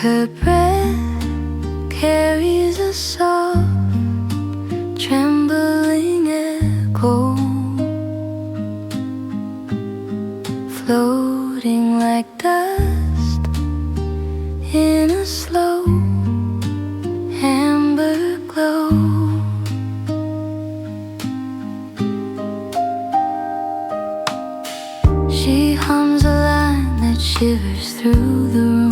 Her breath carries a soft, trembling echo, floating like dust in a slow amber glow. She hums a line that shivers through the room,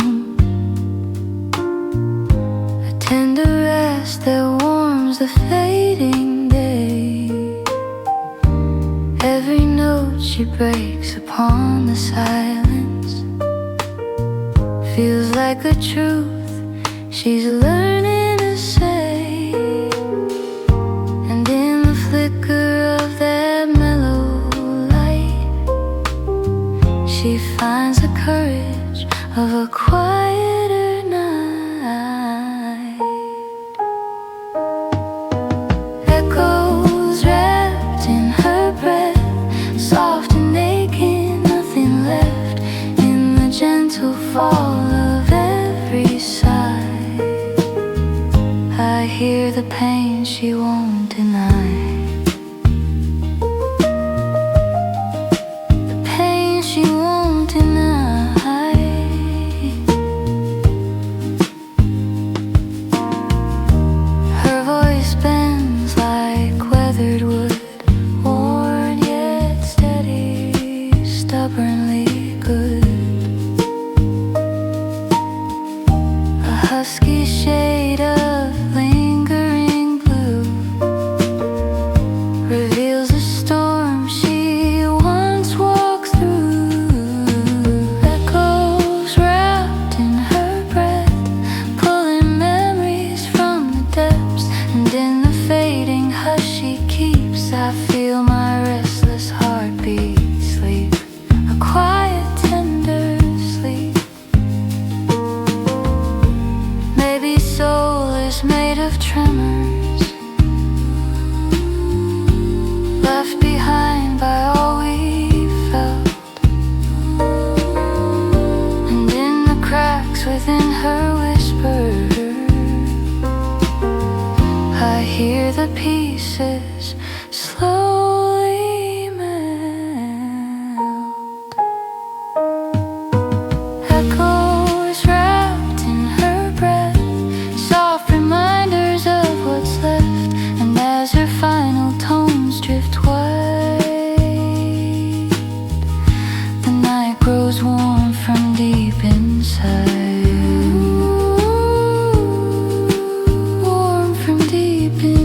tender rest that warms the fading day. Every note she breaks upon the silence feels like a truth she's learning to say. And in the flicker of that mellow light, she finds the courage of a quieter night. Echoes wrapped in her breath, soft and aching, nothing left in the gentle fall of every sigh. I hear the pain she won't deny, the pain she won't deny. Her voice bends like weathered wood, worn yet steady, stubbornly good. A husky shade of lingering blue reveals a storm she once walked through. Echoes wrapped in her breath, pulling memories from the depths. And in the fading hush she keeps, I feel my restless heartbeat sleep, a quiet, tender sleep. Maybe soul is made of tremors, left behind by all we felt. And in the cracks within her whisper, I hear the pieces slowly melt. Echoes wrapped in her breath, soft reminders of what's left. And as her final tones drift wide, the night grows warm from deep inside. Warm from deep inside.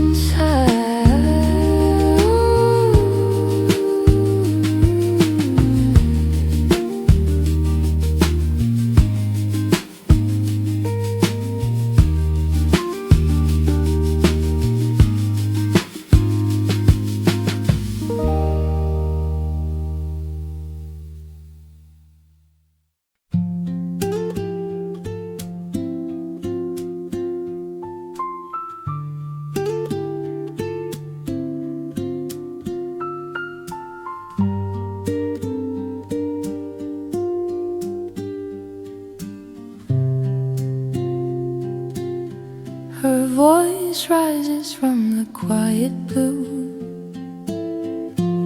voice rises from the quiet blue,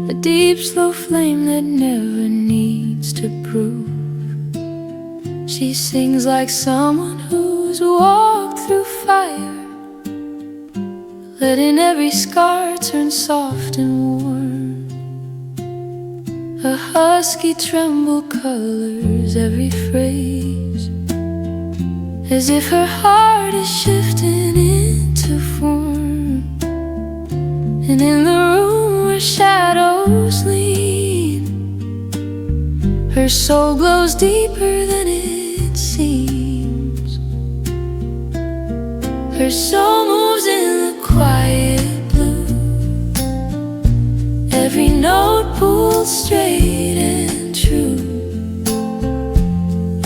a deep slow flame that never needs to prove. She sings like someone who's walked through fire, letting every scar turn soft and warm. A husky tremble colors every phrase, as if her heart is shifting into form. And in the room where shadows lean, her soul glows deeper than it seems. Her soul moves in the quiet blue, every note pulled straight and true.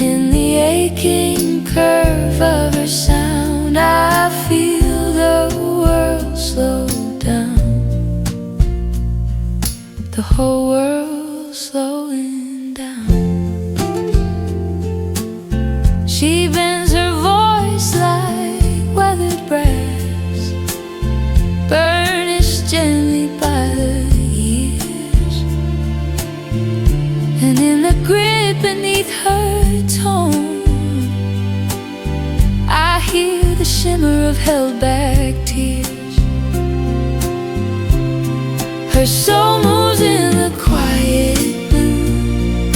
In the aching curve of her sound, I feel the world slow down, the whole world slowing down. She bends her voice like weathered brass, burnished gently by the years. And in the grit beneath her tone, I hear the shimmer of held back tears. Her soul moves in the quiet blue,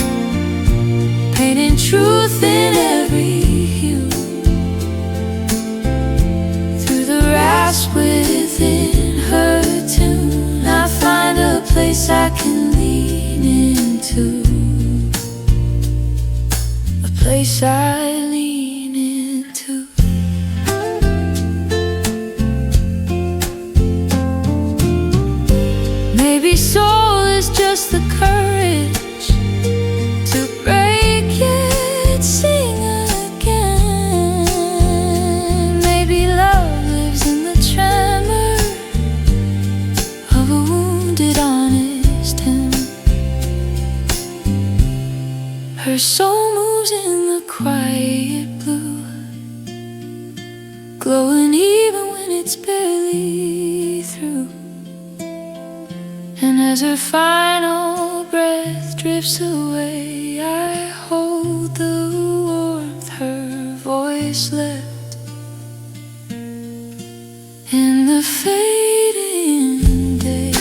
painting truth in every hue. Through the rasp within her tune, I find a place I can lean into, a place I lean into. Maybe soul is just the courage to break yet sing again. Maybe love lives in the tremor of a wounded honest hymn. Her soul moves in the quiet blue, glowing even when it's barely through. And as her final breath drifts away, I hold the warmth her voice left in the fading day.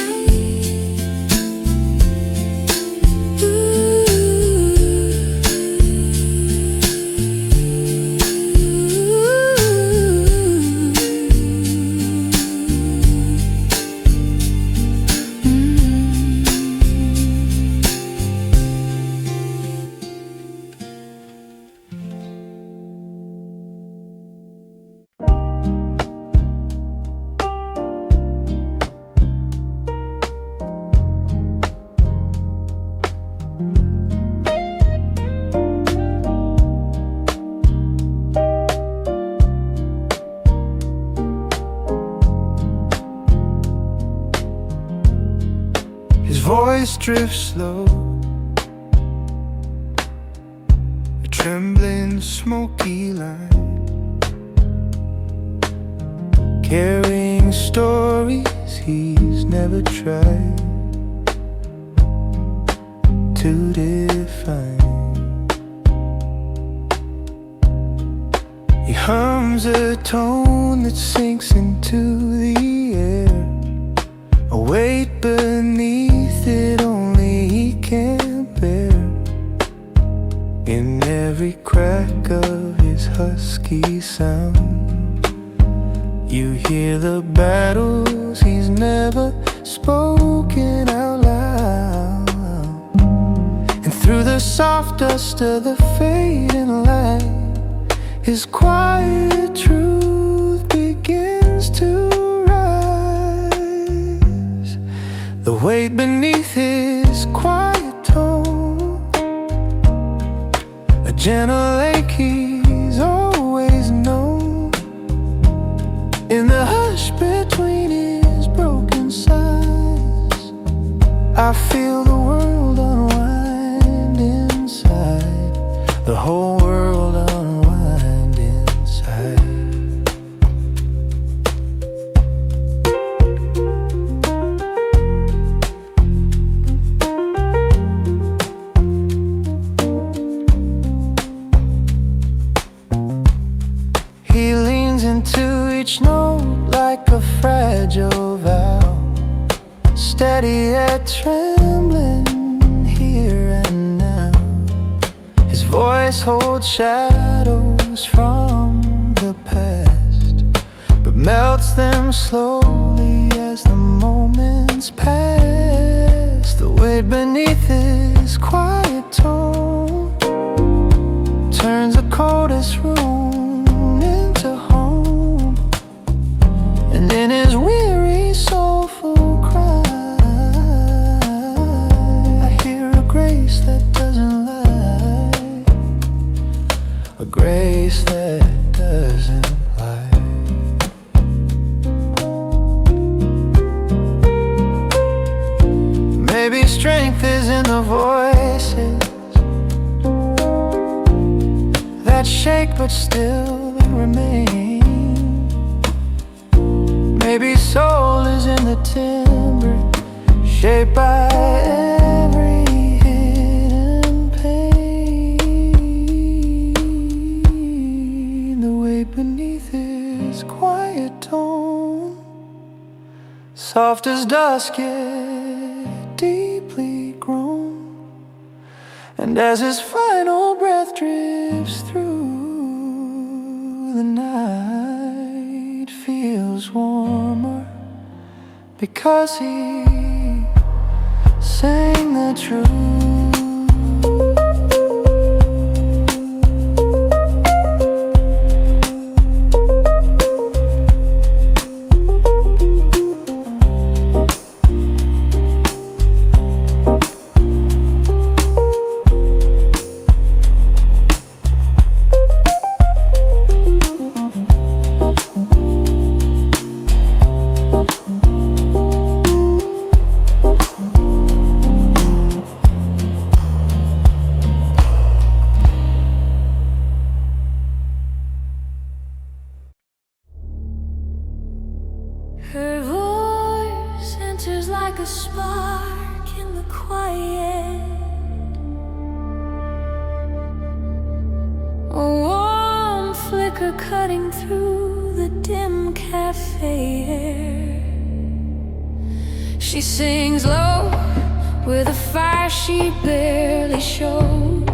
His voice drifts slow, a trembling smoky line, carrying stories he's never tried to define. He hums a tone that sinks into the air, a weight beneath it only he can bear. In every crack of his husky sound, you hear the battles he's never spoken out loud. And through the soft dust of the fading light, his quiet truth begins to rise. The weight beneath his quiet tone, a gentle ache he's always known. In the hush between his broken sighs, I feel the world unwind inside, the whole world unwind inside. He leans into each note like a fragile vow, steady yet trembling here and now. His voice holds shadows from the past, but melts them slowly as the moments pass. The weight beneath his quiet tone turns the coldest room into home. And in his weary soulful cry, I hear a grace that doesn't lie, a grace that doesn't lie. Maybe strength is in the voices that shake but still remain. Maybe soul is in the timber, shaped by every hidden pain. The weight beneath his quiet tone, soft as dusk yet deeply grown. And as his final breath drifts through, the night feels warmer because he sang the truth. Her voice enters like a spark in the quiet, a warm flicker cutting through the dim cafe air. She sings low with a fire she barely shows,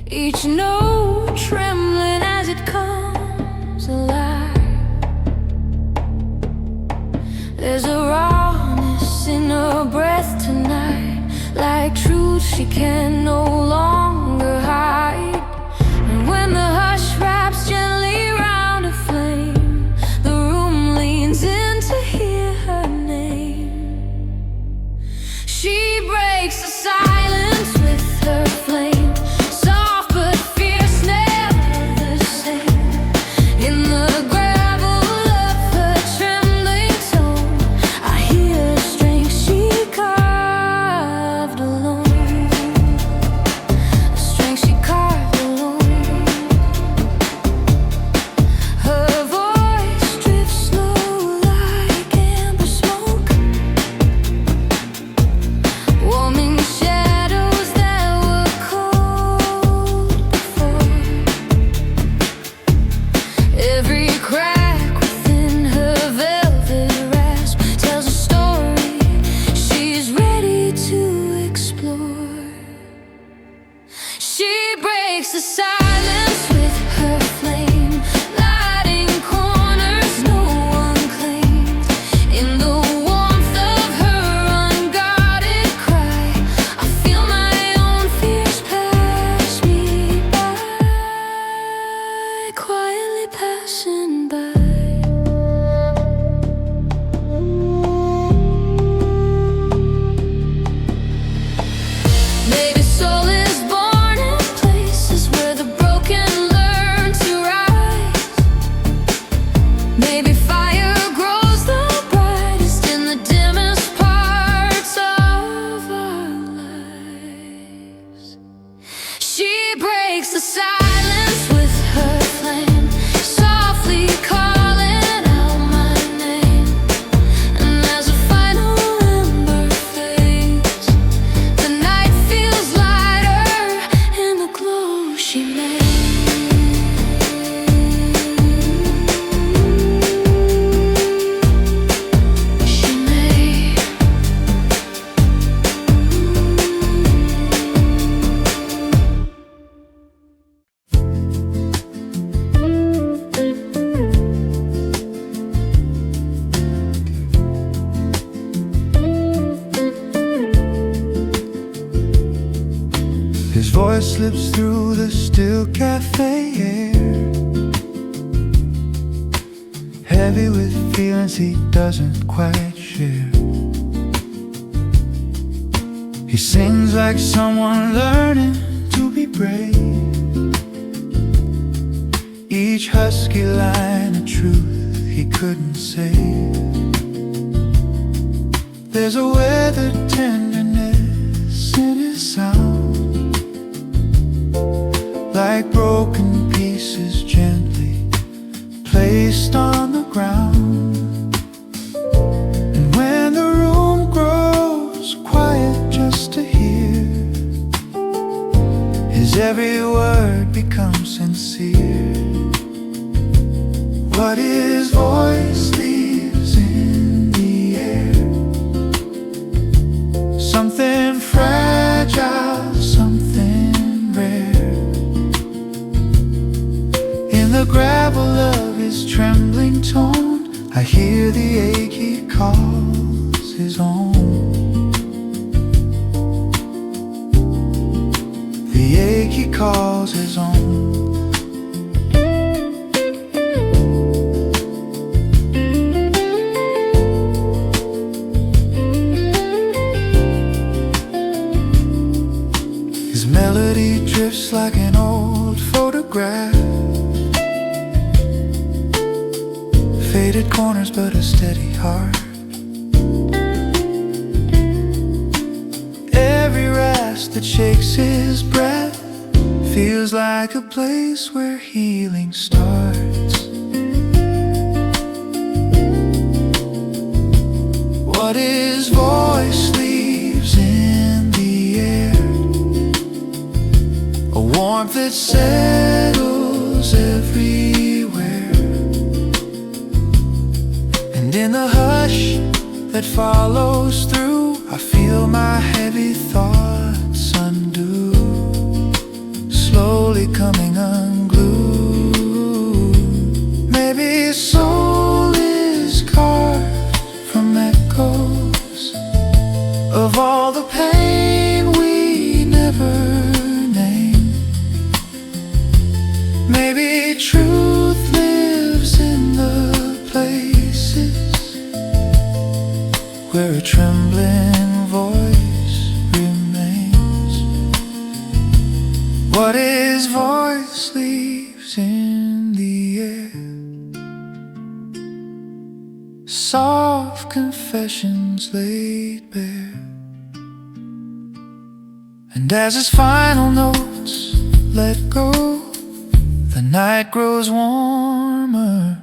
each note trembling as it comes alive. There's a rawness in her breath tonight, like truth she can no longer hide. And when the hush wraps gently round a flame, the room leans in to hear her name. She breaks the silence with her flame, soft but fierce, never the same. In the the silence with her flame, lighting corners no one claims. In the warmth of her unguarded cry, I feel my own fears pass me by, quietly passing by. Maybe soul is born in places where the broken learn to rise. Maybe fire grows the brightest in the dimmest parts of our lives. She breaks the silence with her flame, softly calling out my name. And as a final ember fades, the night feels lighter in the glow she made. heavy with feelings he doesn't quite share. He sings like someone learning to be brave. Each husky line of truth he couldn't say. There's a weathered tenderness in his sound, like broken pieces gently placed on the ground. And when the room grows quiet just to hear, his every word becomes sincere. What his voice leaves in the air, something fragile, something rare. In the gravel of his trembling tone, I hear the ache he calls his own. The ache he calls his own. His melody drifts like an old photograph, faded corners but a steady heart. Every rasp that shakes his breath feels like a place where healing starts. What his voice leaves in the air, a warmth that settles everywhere. And in the hush that follows through, I feel my heavy thoughts undo, slowly coming unglued. Maybe his soul is carved from echoes of all the pain we never named. Maybe truth lives in the places where a trembling voice remains. What his voice leaves in the air, soft confessions laid bare. And as his final notes let go, the night grows warmer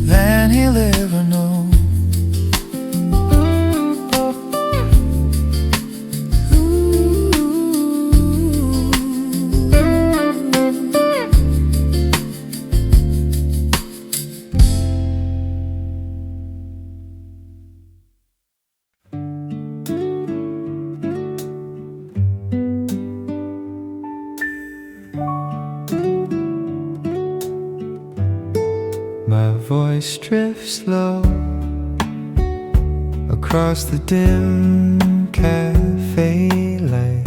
than he'll ever know. My voice drifts low across the dim cafe light,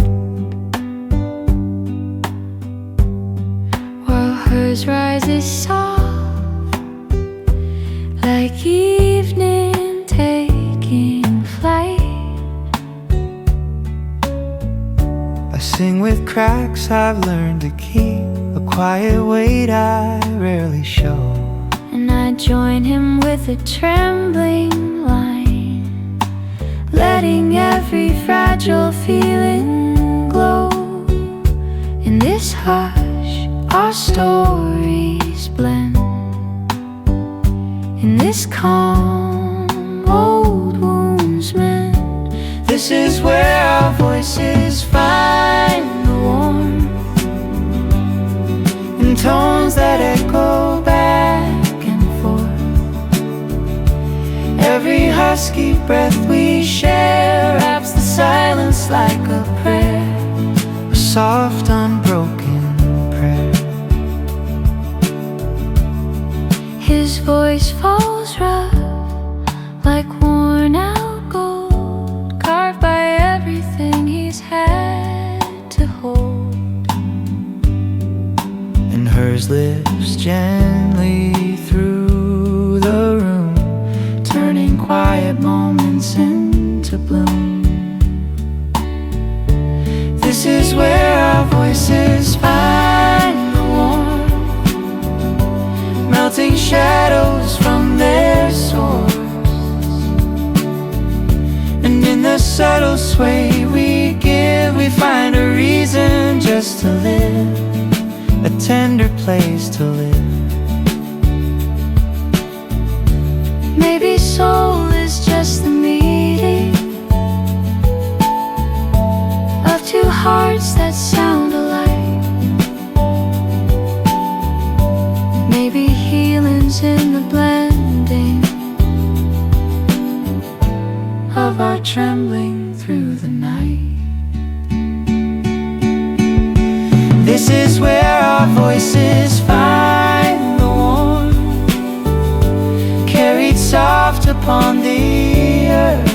while hers rises soft like evening taking flight. I sing with cracks I've learned to keep, a quiet weight I rarely show. And I join him with a trembling line, letting every fragile feeling glow. In this hush, our stories blend. In this calm, old wounds mend. This is where our voices find the warmth in tones that echo back. Every husky breath we share wraps the silence like a prayer, a soft unbroken prayer. His voice falls rough like worn out gold, carved by everything he's had to hold. And his lips gently through the room, turning quiet moments into bloom. This is where our voices find the warmth, melting shadows from their source. And in the subtle sway we give, we find a reason just to live, a tender place to live. Maybe soul is just the meeting of two hearts that sound alike. Maybe healing's in the blending of our trembling through the night. This is where our voices find the warmth, carried soft upon the earth.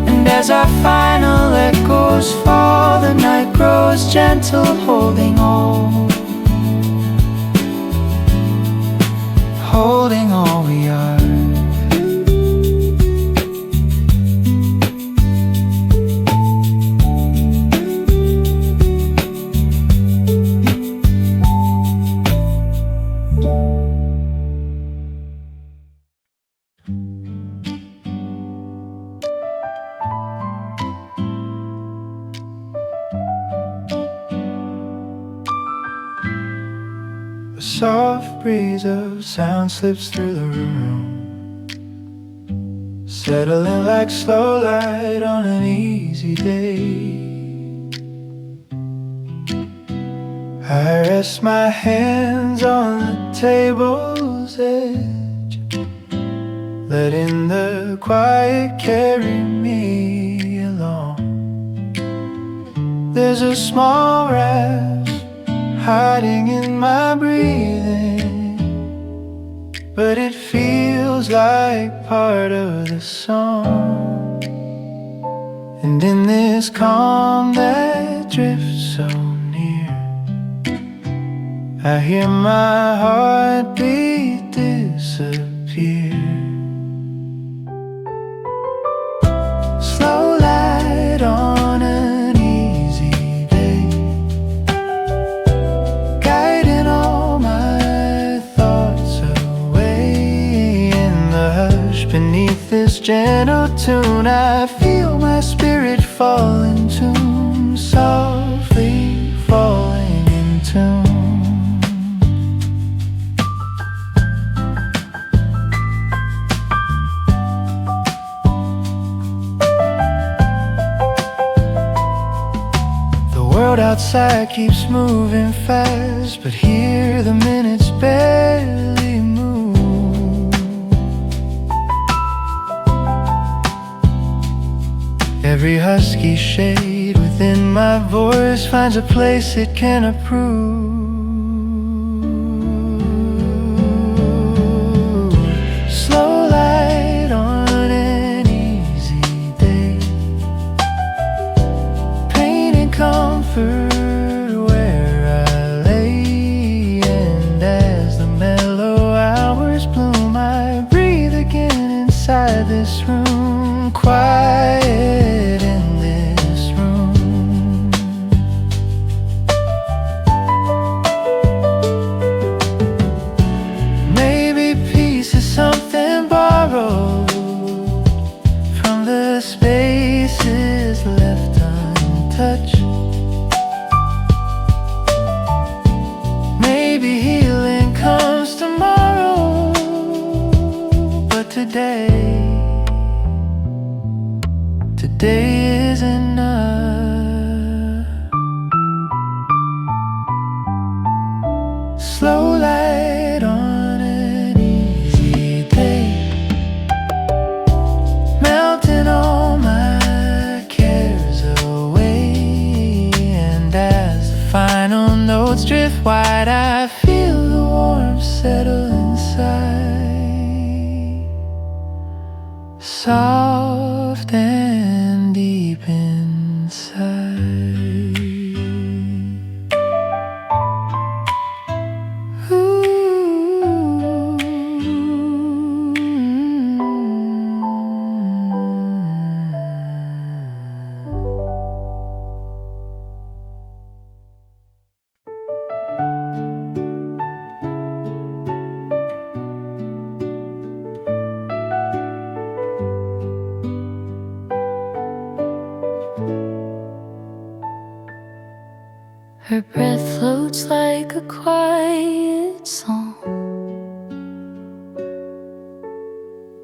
And as our final echoes fall, the night grows gentle, holding all we are. A soft breeze of sound slips through the room, settling like slow light on an easy day. I rest my hands on the table's edge, letting the quiet carry me along. There's a small rasp hiding in my breathing, but it feels like part of the song. And in this calm that drifts so near, I hear my heartbeat disappear. Slow light on an easy day, guiding all my thoughts away. In the hush beneath this gentle tune, I feel my spirit fall in tune, softly falling in tune. The world outside keeps moving fast, but here the minutes barely move. Every husky shade within my voice finds a place it can approve. Slow light on an easy day, pain and comfort where I lay. And as the mellow hours bloom, I breathe again inside this room, quiet in this room. Maybe peace is something borrowed from the spaces left untouched. Maybe healing comes tomorrow, but today is enough. Slow light on an easy day, melting all my cares away. And as the final notes drift wide, I feel the warmth settle inside, soft and deep inside. Her breath floats like a quiet song,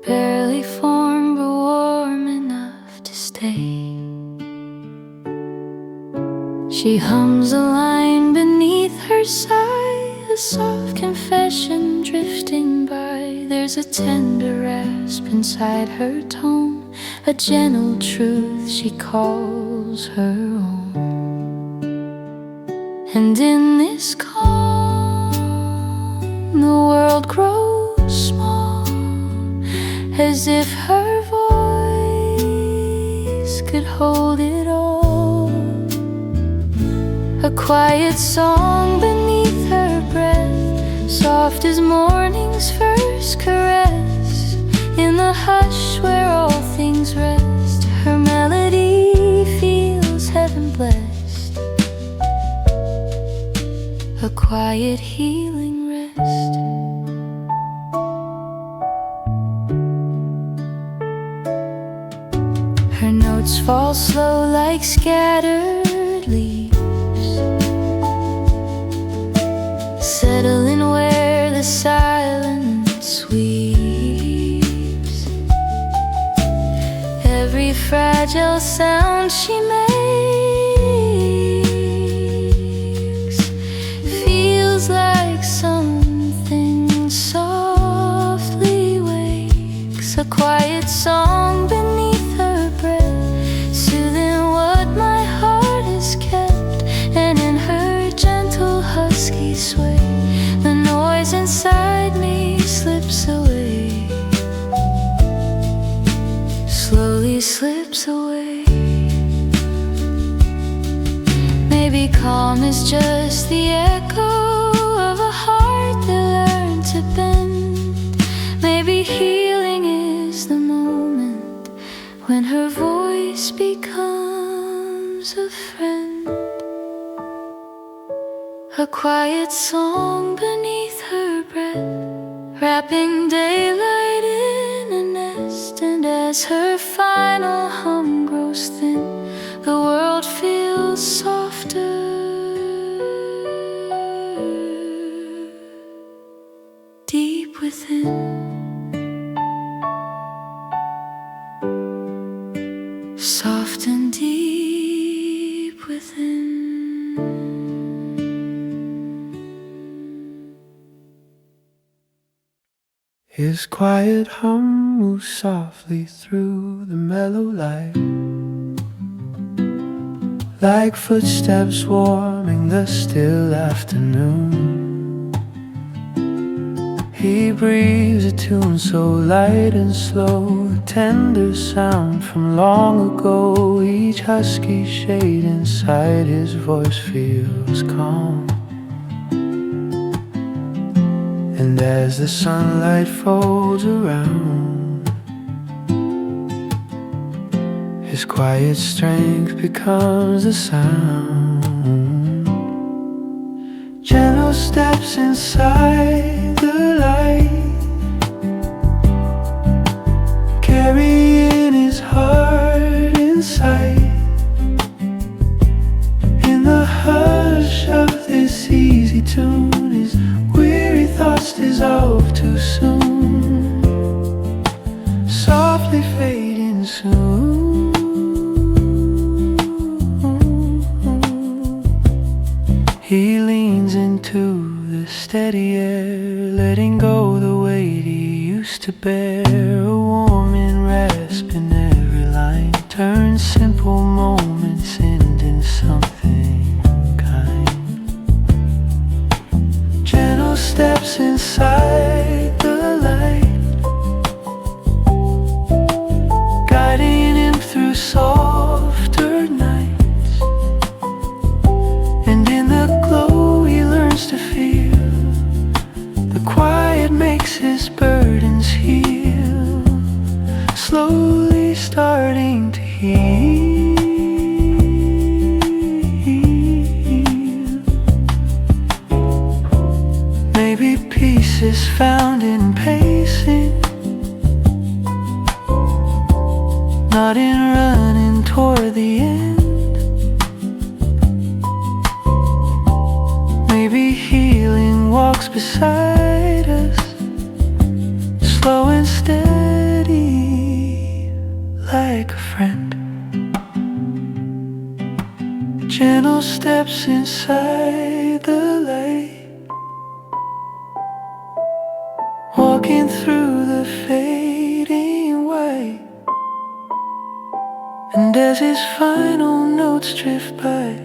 barely formed but warm enough to stay. She hums a line beneath her sigh, a soft confession drifting by. There's a tender rasp inside her tone, a gentle truth she calls her own. And in this calm, the world grows small, as if her voice could hold it all. A quiet song beneath her breath, soft as morning's first caress. In the hush where all things rest, her melody feels heaven blessed. A quiet healing rest. Her notes fall slow like scattered leaves, settling where the silence sweeps. Every fragile sound she makes like something softly wakes. A quiet song beneath her breath, soothing what my heart has kept. And in her gentle husky sway, the noise inside me slips away, slowly slips away. Maybe calm is just the echo of a heart that learned to bend. Maybe healing is the moment when her voice becomes a friend. A quiet song beneath her breath, wrapping daylight in a nest. And as her final hum grows thin, the world feels softer deep within. Soft and deep within. His quiet hum moves softly through the mellow light, like footsteps warming the still afternoon. He breathes a tune so light and slow, a tender sound from long ago. Each husky shade inside his voice feels calm. And as the sunlight folds around, his quiet strength becomes the sound. Gentle steps inside the light, carrying his heart inside. In the hush of this easy tune, his weary thoughts dissolve too soon, softly fading soon. He leans into the steady air, letting go the weight he used to bear. A warming rasp in every line turns simple moments into something kind. Gentle steps inside the light, guiding him through softer nights. And in the glow he learns to feel, the quiet makes his burdens heal, slowly starting to heal. Maybe peace is found in pacing, not in running toward the end. Gentle steps inside the light, walking through the fading white. And as his final notes drift by,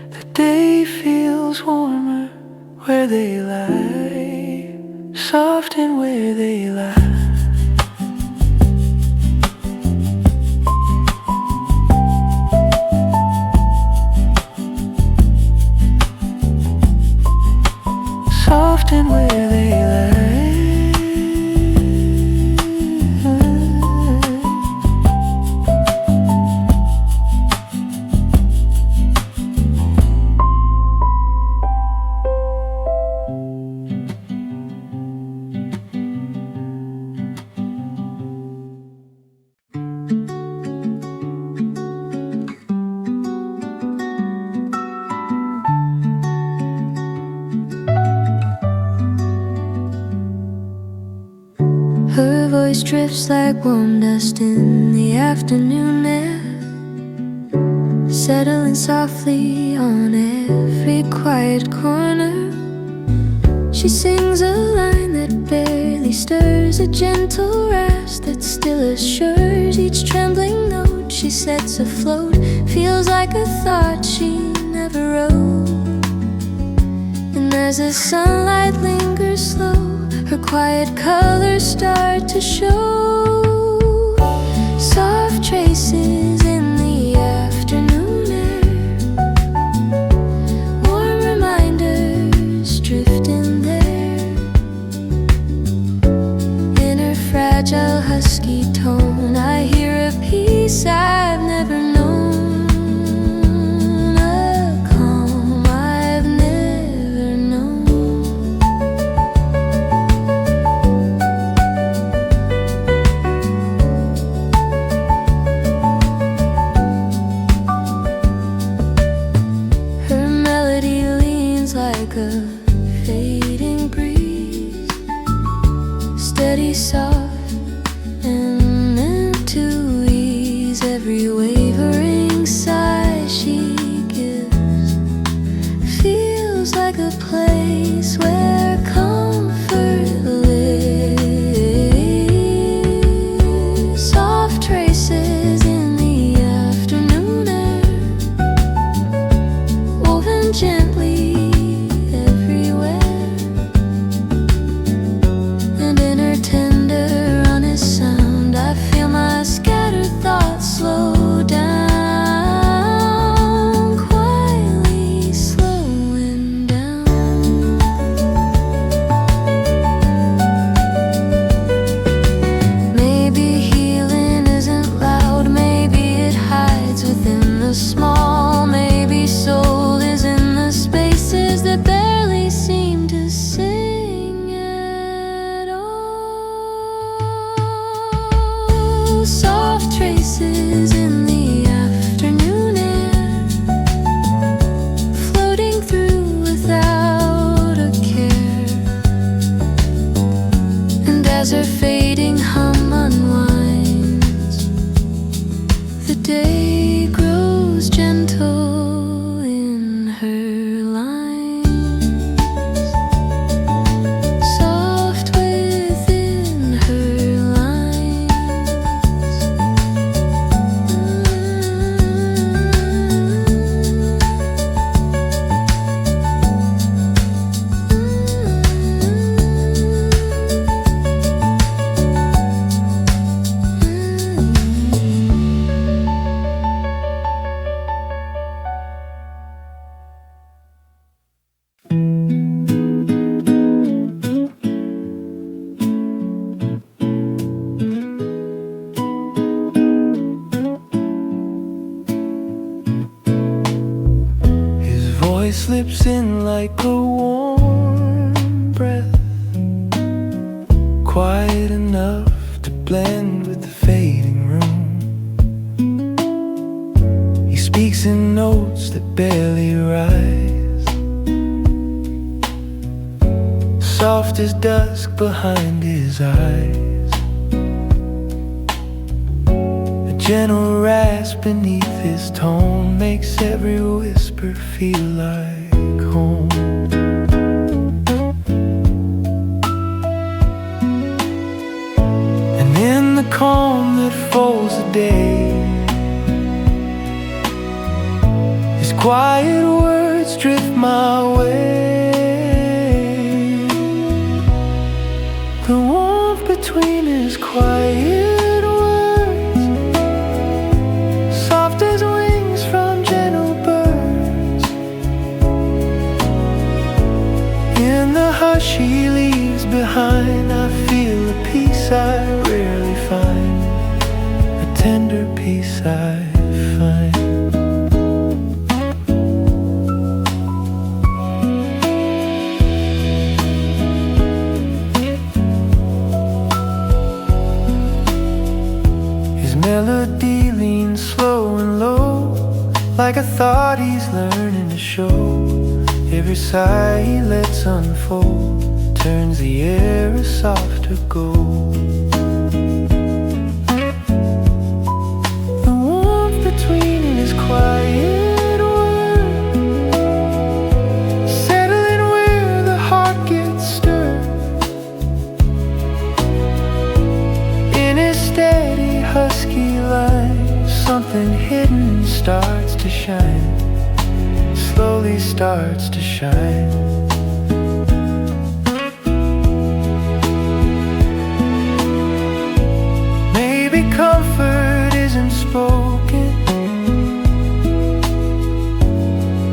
the day feels warmer where they lie, soft and where they lie. Soft and where they lie. Her voice drifts like warm dust in the afternoon air, settling softly on every quiet corner. She sings a line that barely stirs, a gentle rasp that still assures each trembling note she sets afloat feels like a thought she never wrote. And as the sunlight lingers slow, her quiet colors start to show, soft traces in the afternoon air, warm reminders drifting there. In her fragile husky tone I hear a peace I've never known, a calm I've never known. Her melody leans like a fading breeze, steady, soft, and meant to ease every wavering sigh she gives. Feels like a place where comfort lives. Soft traces in the afternoon air, woven gently everywhere. And in her tender, honest sound I feel my scattered thoughts slow down, quietly slowing down. Maybe healing isn't loud, maybe it hides within the small, maybe soul is in the spaces that barely seem to sing at all. Soft traces in the afternoon air, floating through without a care. And as her fading hum unwinds, the day grows gentle in her lines, soft within her lines. His voice slips in like a warm breath, quiet enough to blend with the fading room. He speaks in notes that barely rise, soft as dusk behind his eyes. A gentle rasp beneath his tone makes every whisper feel like home. And in the calm that folds the day, his quiet words drift my way. The warmth between his quiet she leaves behind, I feel a peace I rarely find, a tender peace I find. His melody leans slow and low, like a thought he's learning to show. Every sigh he lets unfold turns the air a softer gold. The warmth between his quiet words, settling where the heart gets stirred. In his steady husky life, something hidden starts to shine, slowly starts to shine. Maybe comfort isn't spoken,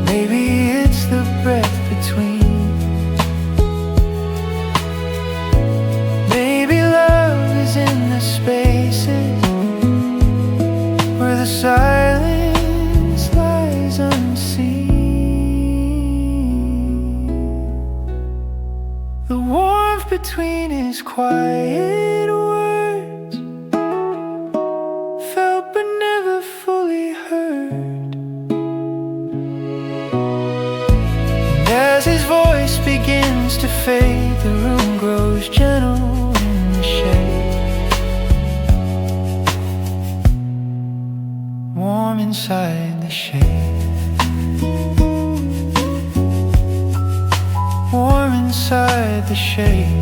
maybe it's the breath between. Maybe love is in the spaces where the silence lies unseen. The warmth between his quiet words, felt but never fully heard. And as his voice begins to fade, the room grows gentle in the shade, warm inside the shade, warm inside the shade.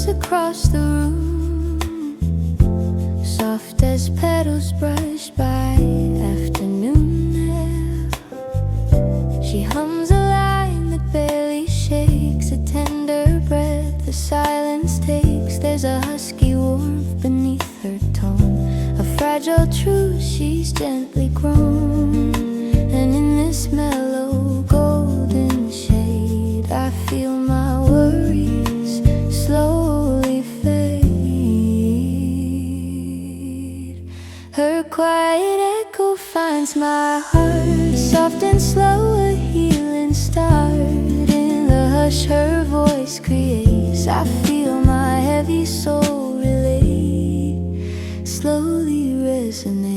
Across the room, soft as petals brushed by afternoon air. She hums a line that barely shakes, a tender breath the silence takes. There's a husky warmth beneath her tone, a fragile truth she's gently grown. And in this mellow golden shade, I feel my worries slowly fade. Her quiet echo finds my heart, soft and slow, a healing start. In the hush her voice creates, I feel my heavy soul relate, slowly resonate.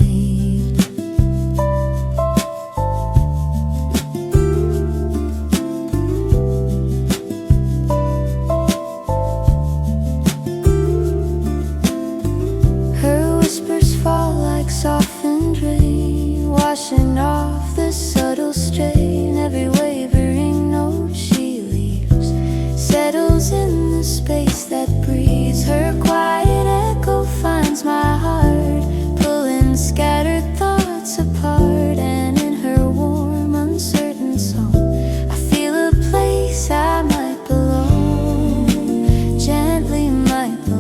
Softened rain, washing off the subtle strain. Every wavering note she leaves settles in the space that breathes. Her quiet echo finds my heart, pulling scattered thoughts apart. And in her warm, uncertain song, I feel a place I might belong, gently might belong.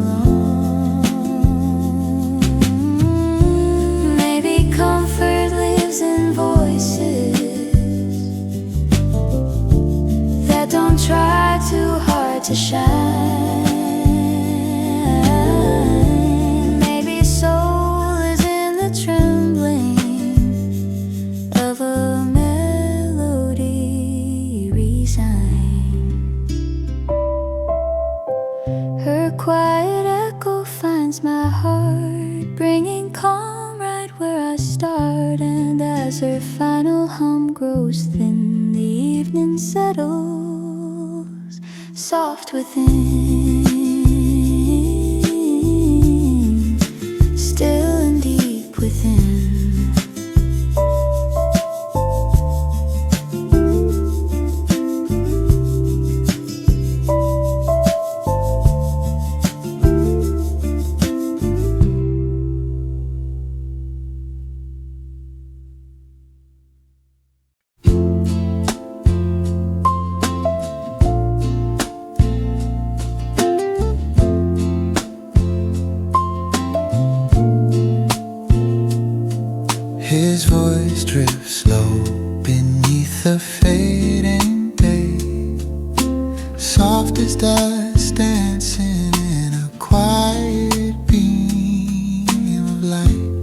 Comfort lives in voices that don't try too hard to shine. bringing calm right where I start. And as her final hum grows thin, the evening settles soft within, still and deep within. His voice drifts low beneath the fading day, soft as dust dancing in a quiet beam of light.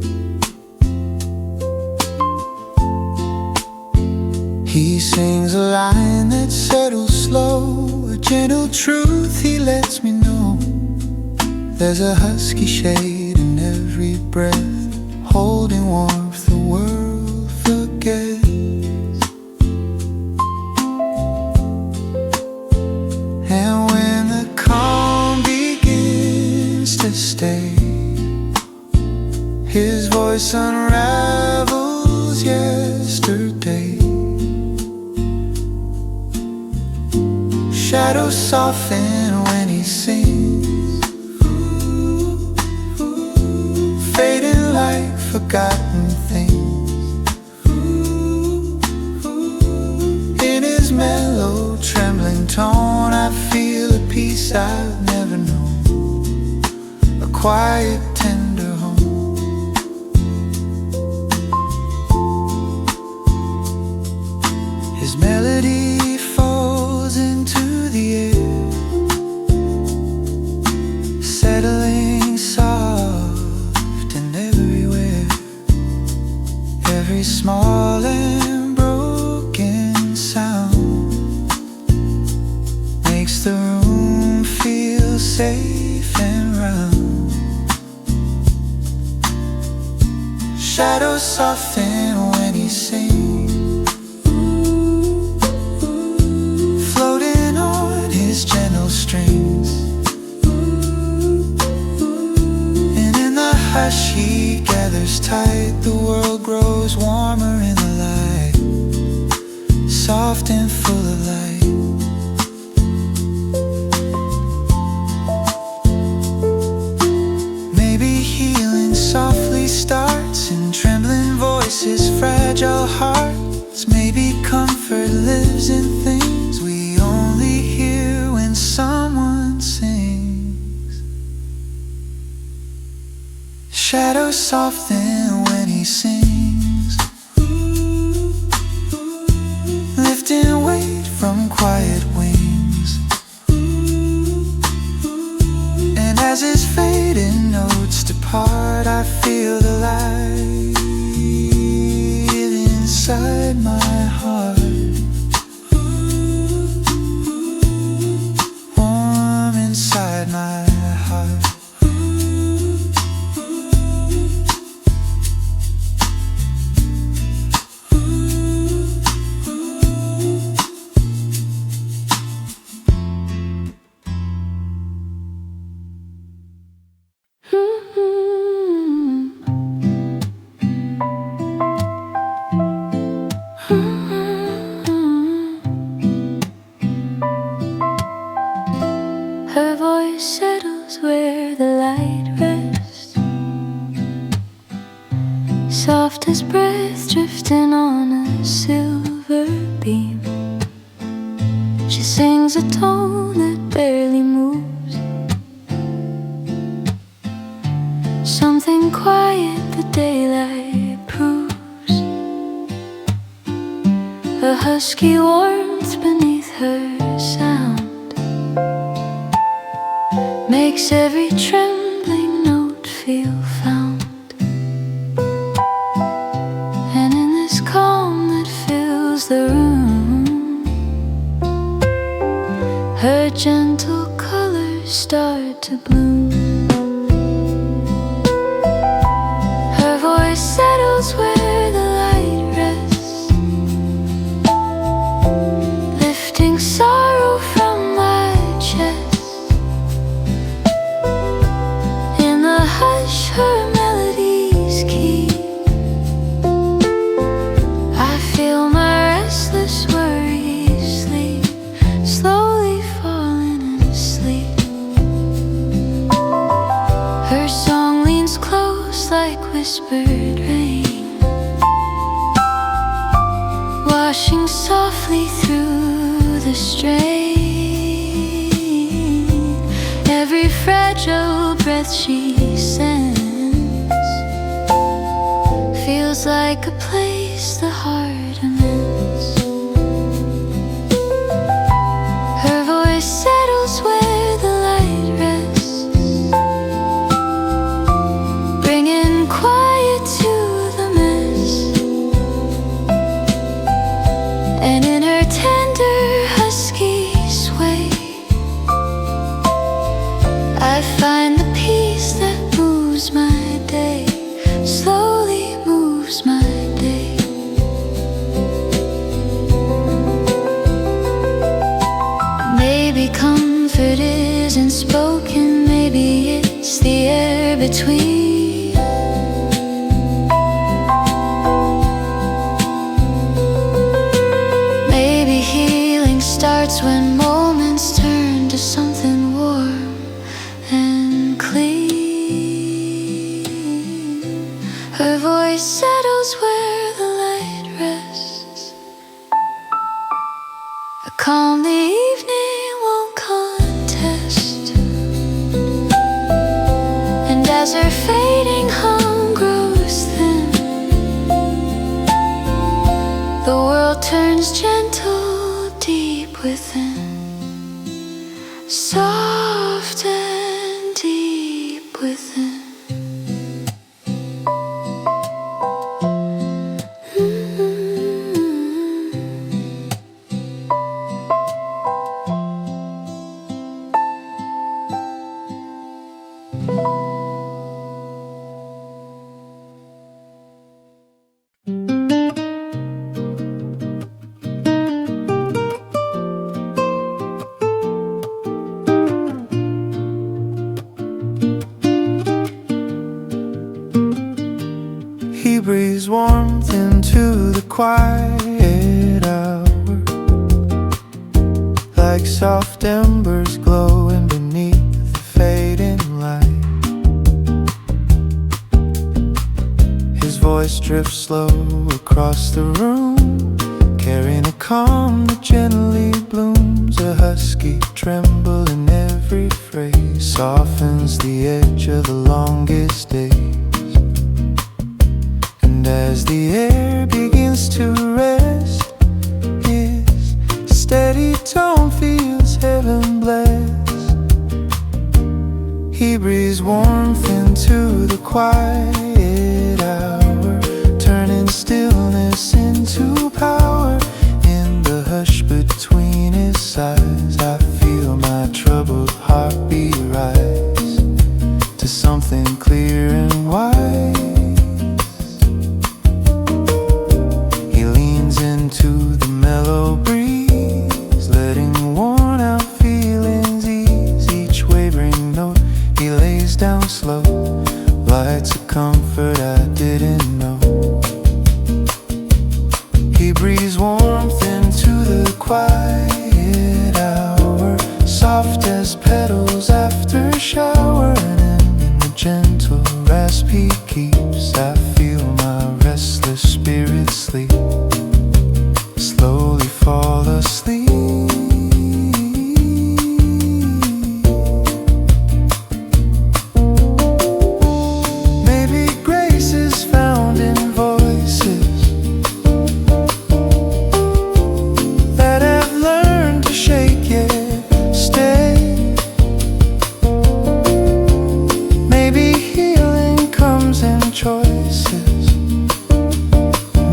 He sings a line that settles slow, a gentle truth he lets me know. There's a husky shade in every breath, holding warmth the world forgets. And when the calm begins to stay, his voice unravels yesterday. Shadows soften when he sings, fading like forgotten things. In his mellow, trembling tone, I feel a peace I've never known, a quiet, tender home. His melody falls into the air, settling soft and everywhere. Every small and broken sound makes the room feel safe and round. Shadows soften when he sings, floating on his gentle strings. And in the hush he gathers tight, the world grows warmer in the light, soft and full of light. Maybe healing softly starts in trembling voices, fragile hearts. Maybe comfort lives in things we only hear when someone sings. Shadows soften when he sings, lifting weight from quiet wings. And as his fading notes depart, I feel the light inside my heart, warm inside my heart. Her voice settles where the light rests, soft as breath drifting on a silver beam. She sings a tone that barely moves, something quiet the daylight proves, a husky warmth beneath her sound makes every trembling note feel found. And in this calm that fills the room, her gentle colors start to bloom. settles where the light rests, lifting sorrow from my chest. In the hush her melodies keep, I feel my restless worries sleep, slowly falling asleep. Her song leans close like whispered rain, washing softly through the strain. Every fragile breath she sends feels like a place the heart amends. Her voice settles where the light rests, bringing quiet to the mess. And in her tender husky sway, I find the peace that moves my day, slowly moves my day. Maybe comfort isn't spoken, maybe it's the air between. Maybe healing starts when moments turn to something warm and clean. Her voice settles where the light rests, a calm the evening won't contest. And as her fading hum grows thin, the world turns gentle deep within, soft and deep within. He breathes warmth into the quiet hour, like soft embers glowing beneath the fading light. His voice drifts slow across the room, carrying a calm that gently blooms. A husky tremble in every phrase softens the edge of the longest days. And as the air begins to rest, his steady tone feels heaven blessed. He breathes warmth into the quiet hour, turning stillness into power. In the hush between his sighs, I feel my troubled heartbeat rise to something clear and wise. He leans into the mellow breeze, letting worn out feelings ease. Each wavering note he lays down slow, lights a comfort I didn't know. He breathes warmth into the quiet hour, soft as petals after a shower. And in the gentle rasp he keeps, I feel my restless spirit sleep, slowly fall asleep. Maybe grace is found in voices that have learned to shake yet stay. Maybe healing comes in choices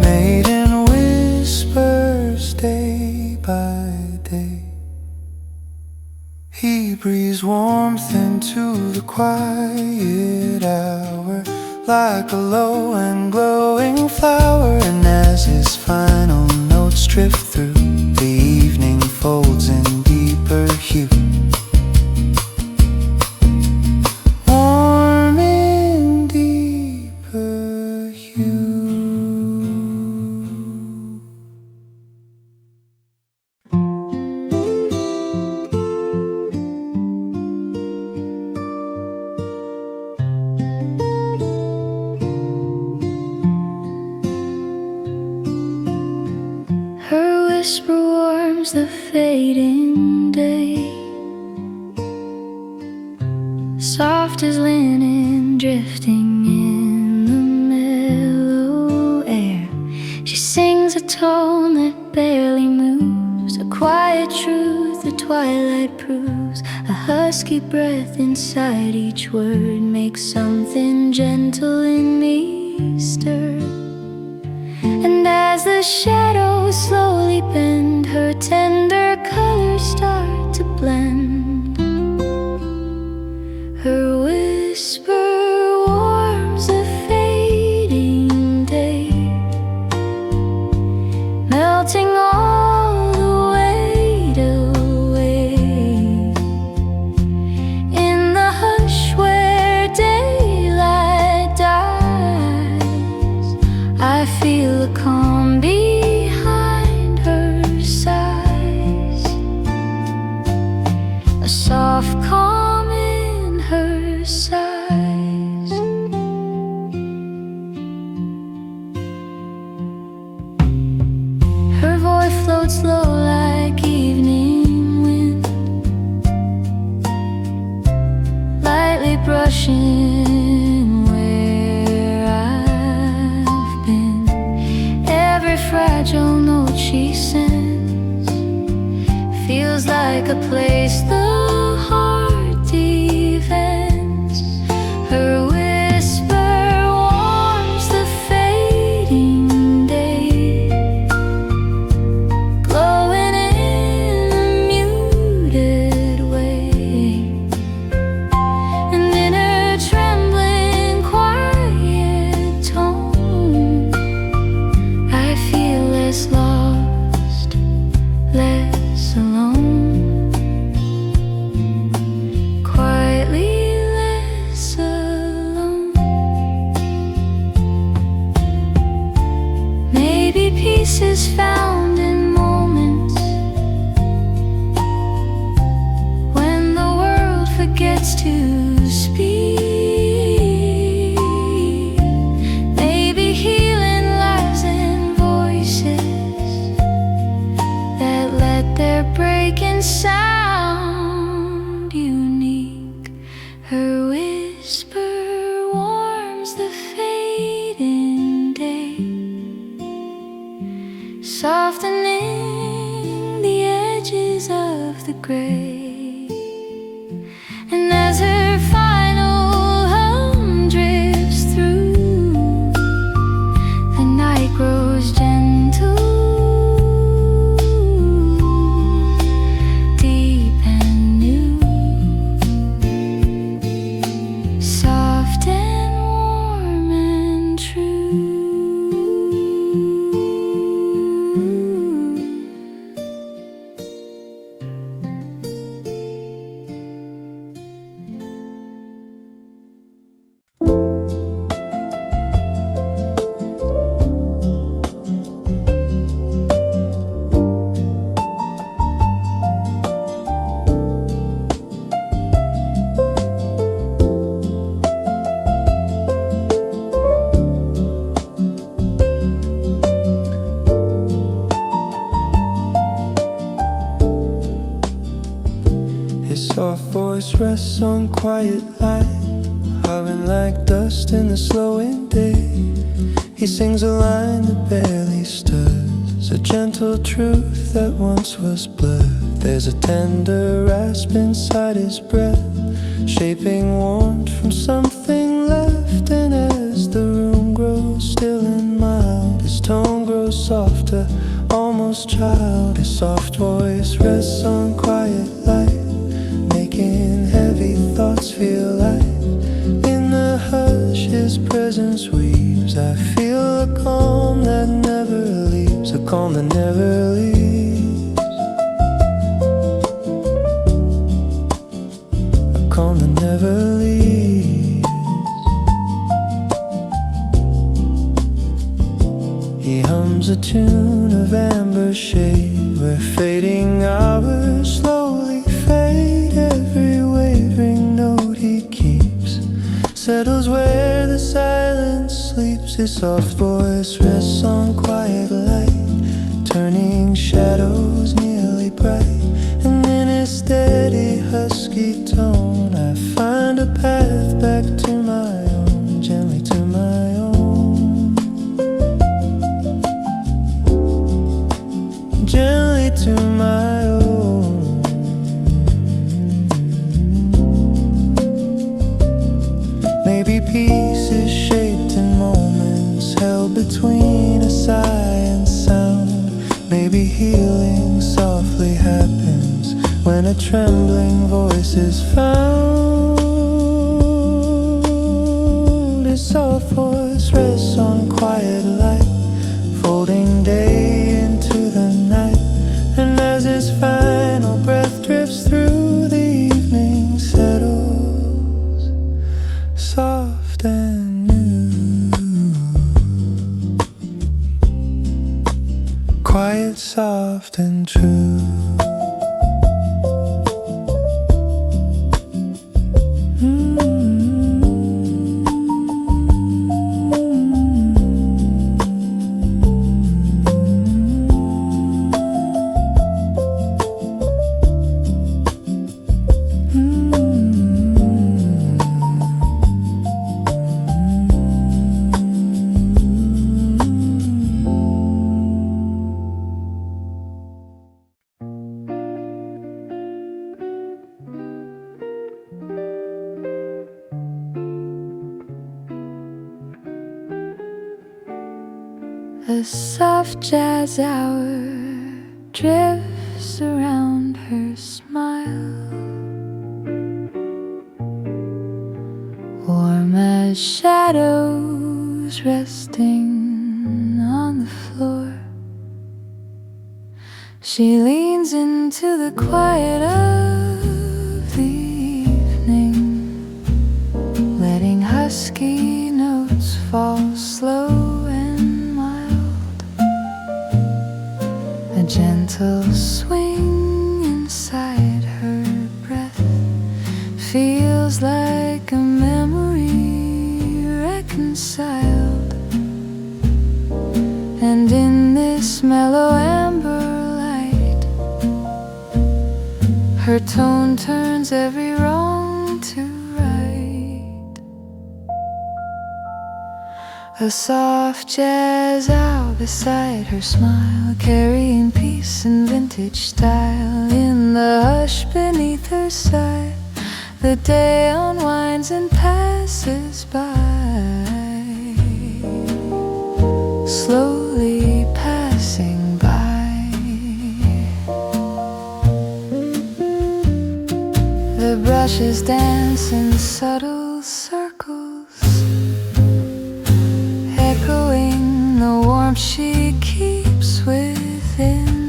made in whispers day by day. He breathes warmth into the quiet hour, like a low and glowing flower. And as his final notes drift through, the evening folds in deeper hue, warm in deeper hue. Her whisper warms the fading day, soft as linen drifting in the mellow air. She sings a tone that barely moves, a quiet truth the twilight proves. A husky breath inside each word makes something gentle in me stir. And as the shadows slowly bend, her tender colors start to blend. Her whisper warms the fading day, melting all the weight away. In the hush where daylight dies, I feel a calm behind her sighs, a soft calm in her sighs. Her voice floats low like evening wind, lightly brushing where I've been. Every fragile note she sends feels like a place the heart defends. Her whisper warms the fading day, glowing in a muted way. And in her trembling, quiet tone, I feel less lost, less alone, quietly less alone. Maybe peace is found in moments when the world forgets to speak. Maybe healing lies in voices that let their breaking sound unique. Her whisper warms the fading day, softening the edges of the gray. And as her final hum drifts through, the night grows gentle, deep and new, soft and warm and true. His soft voice rests on quiet light, hovering like dust in the slowing day. He sings a line that barely stirs, a gentle truth that once was blurred. There's a tender rasp inside his breath, shaping warmth from something left. And as the room grows still and mild, his tone grows softer, almost child. His soft voice rests on quiet light, making heavy thoughts feel light. In the hush his prayer presence weaves. I feel a calm that never leaves, a calm that never leaves, a calm that never leaves. He hums a tune of amber shade, where fading hours slowly fade. Every wavering note he keeps settles where the silence sleeps. His soft voice rests on quiet light, turning shadows nearly bright. And in his steady husky tone, I find a path back to my own, gently to my own, gently to my own. Maybe peace is shaped in moments held between a sigh and sound. Maybe healing softly happens when a trembling voice is found. His soft voice rests on quiet light, folding day into the night. And as his final breath drifts through, the evening settles soft and new, quiet, soft and true. A soft jazz hour drifts around her smile, warm as shadows resting on the floor. She leans into the quiet of the evening, letting husky notes fall slow. A gentle swing inside her breath feels like a memory reconciled. And in this mellow amber light, her tone turns every wrong to right. A soft jazz hour beside her smile, carrying peace and vintage style. In the hush beneath her sigh, the day unwinds and passes by, slowly passing by. The brushes dance in subtle circles, echoing the warmth she keeps within.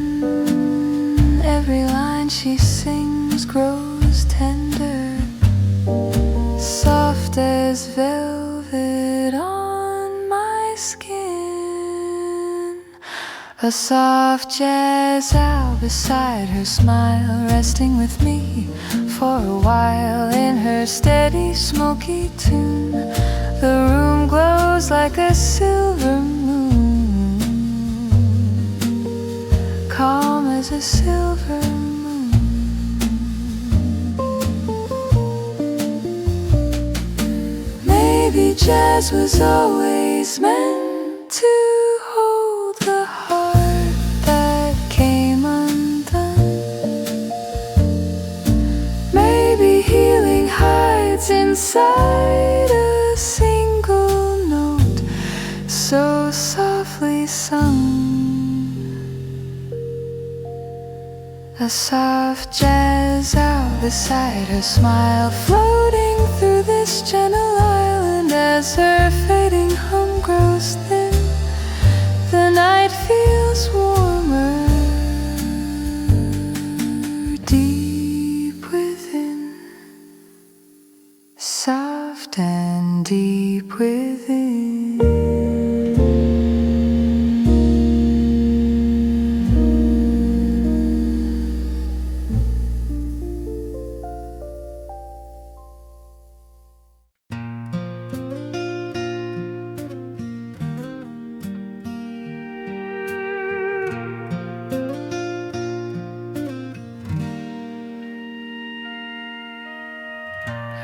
Every line she sings grows tender, soft as velvet on my skin. A soft jazz hour beside her smile, resting with me for a while. In her steady smoky tune, the room glows like a silver moon, calm as a silver moon. Maybe jazz was always meant to hold the heart that came undone. Maybe healing hides inside a single note so softly sung. A soft jazz hour beside her smile, floating through this gentle island And as her fading hum grows thin, the night feels warmer deep within, soft and deep within.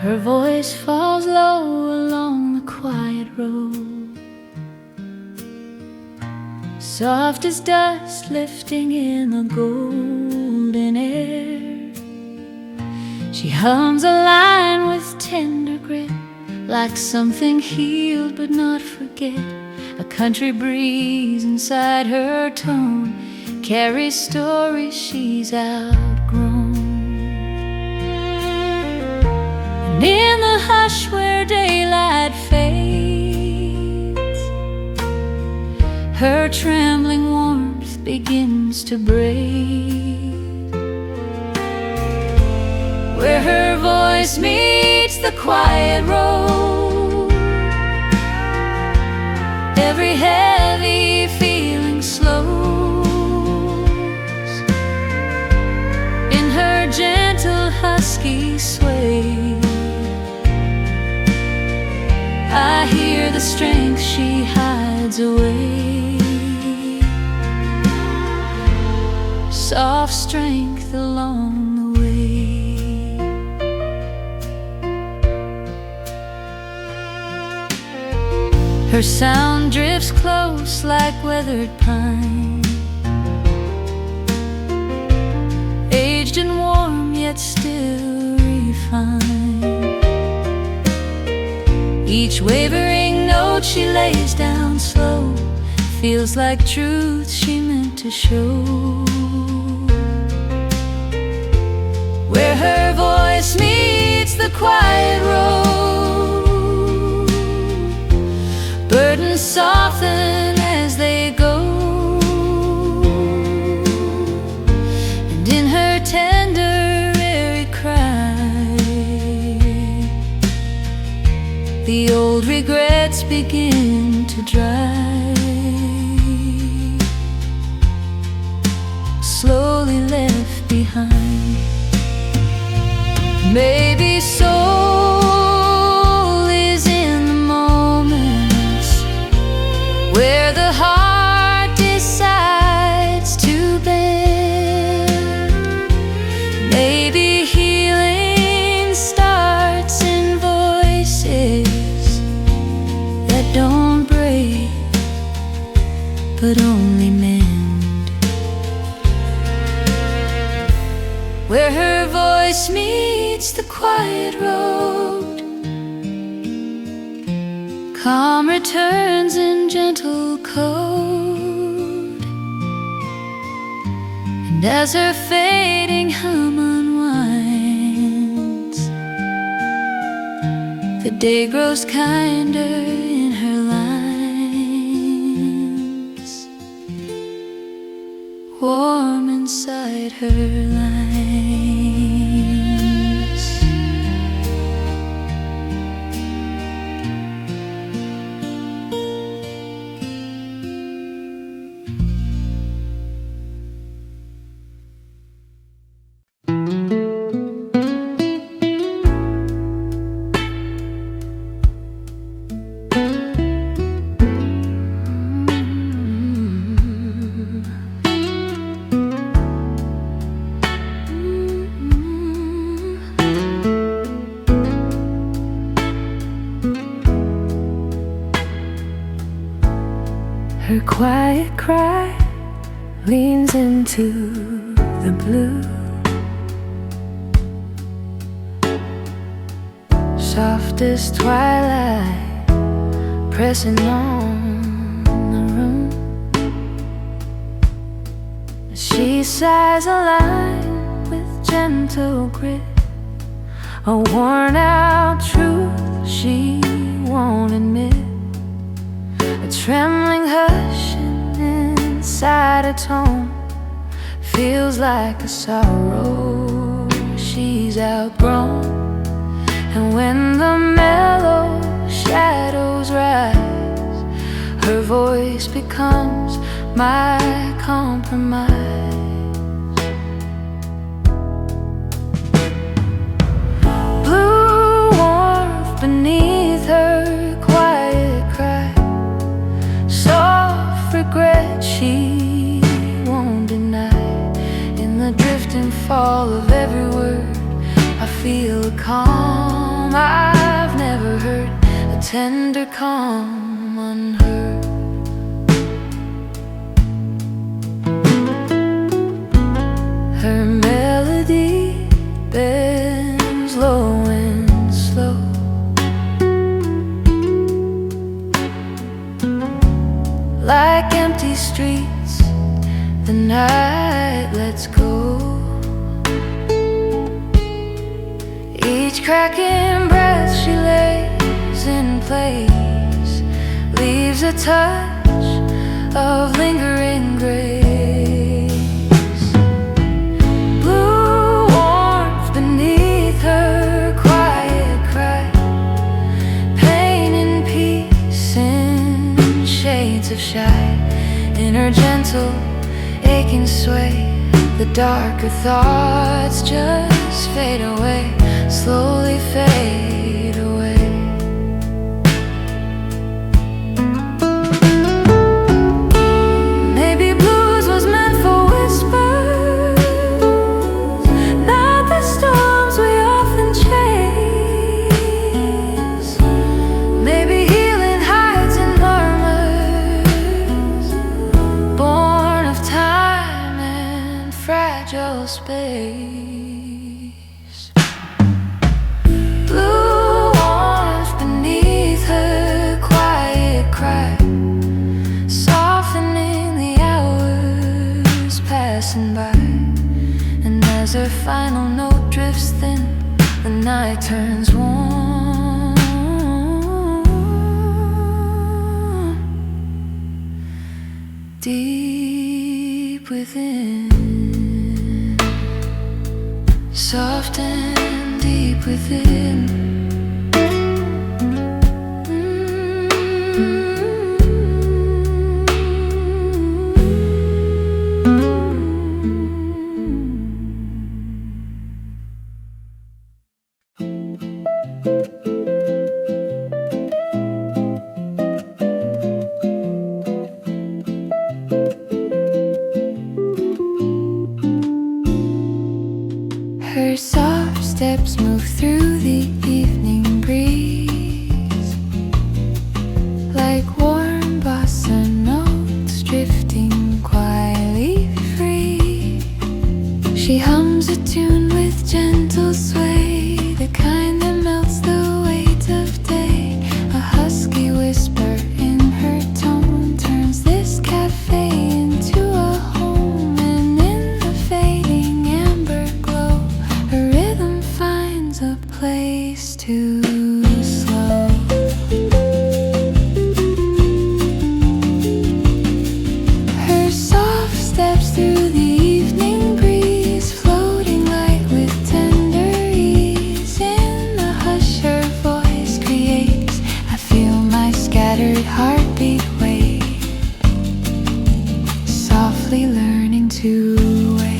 Her voice falls low along the quiet road, soft as dust lifting in the golden air. She hums a line with tender grit, like something healed but not forget. A country breeze inside her tone carries stories she's outgrown. And in the hush where daylight fades, her trembling warmth begins to break. Where her voice meets the quiet road, every heavy feeling slows. In her gentle husky sway, I hear the strength she hides away, soft strength along the way. Her sound drifts close like weathered pine, aged and warm yet still refined. Each wavering note she lays down slow feels like truth she meant to show. Where her voice meets the quiet road, burdens soften as they go. And in her tender airy cry, the old regrets begin to dry, slowly left behind. Maybe soul is in the moments where the heart decides to bend. Maybe healing starts in voices that don't break but only mend. Where her voice meets the quiet road, calm returns in gentle code. And as her fading hum unwinds, the day grows kinder in her lines, warm inside her lines. Her quiet cry leans into the blue, soft as twilight pressing on the room. She sighs a line with gentle grit, a worn out truth she won't admit a trembling hush inside a tone feels like a sorrow she's outgrown. And when the mellow shadows rise, her voice becomes my compromise. Blue warmth beneath her quiet cry, soft regret she won't deny. In the drifting fall of every word, I feel a calm I've never heard, a tender calm unheard. Her melody bends low and slow, like empty streets the night lets go. Each cracking breath she lays in place leaves a touch of lingering grace. Blue warmth beneath her quiet cry, pain and peace in shades of shy. In her gentle aching sway, the darker thoughts just fade away, slowly fade away. Maybe blues was meant for whispers, not the storms we often chase. Maybe healing hides in murmurs, born of time and fragile space. Blue warmth beneath her quiet cry, softening the hours passing by. And as her final note drifts thin, the night turns warm. Deep within, soft and deep within. Her soft steps move through the evening breeze, like warm bossa notes drifting quietly free. She hums a tune with gentle sway, the kind that melts the weight of day. A husky whisper in her tone turns this cafe into a home. And in the fading amber glow, her rhythm finds a place to slow. Her soft steps through the evening breeze, floating light with tender ease. In the hush her voice creates, I feel my scattered heartbeat wake, softly learning to wait.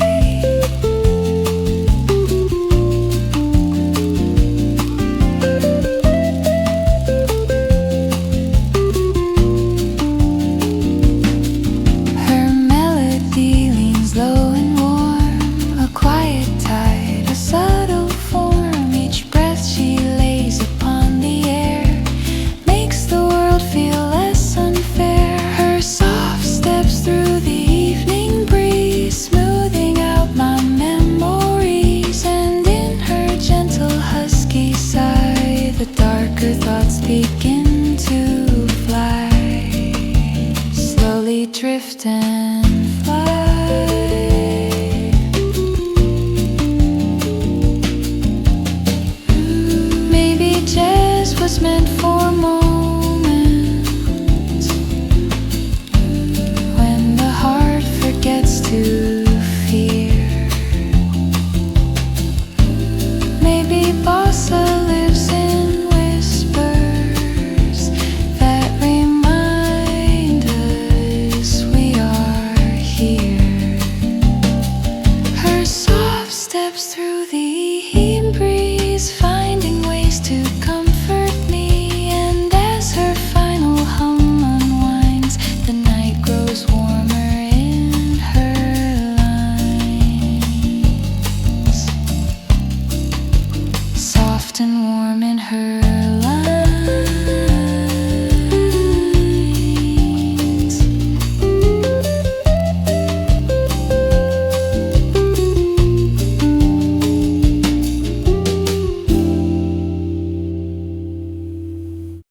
Her melody leans low and warm, a quiet tide, a subtle form. Each breath she lays upon the air makes the world feel less unfair. Her soft steps through the evening breeze, smoothing out my memories. And in her gentle husky sigh, the darker thoughts begin to fly, slowly drifting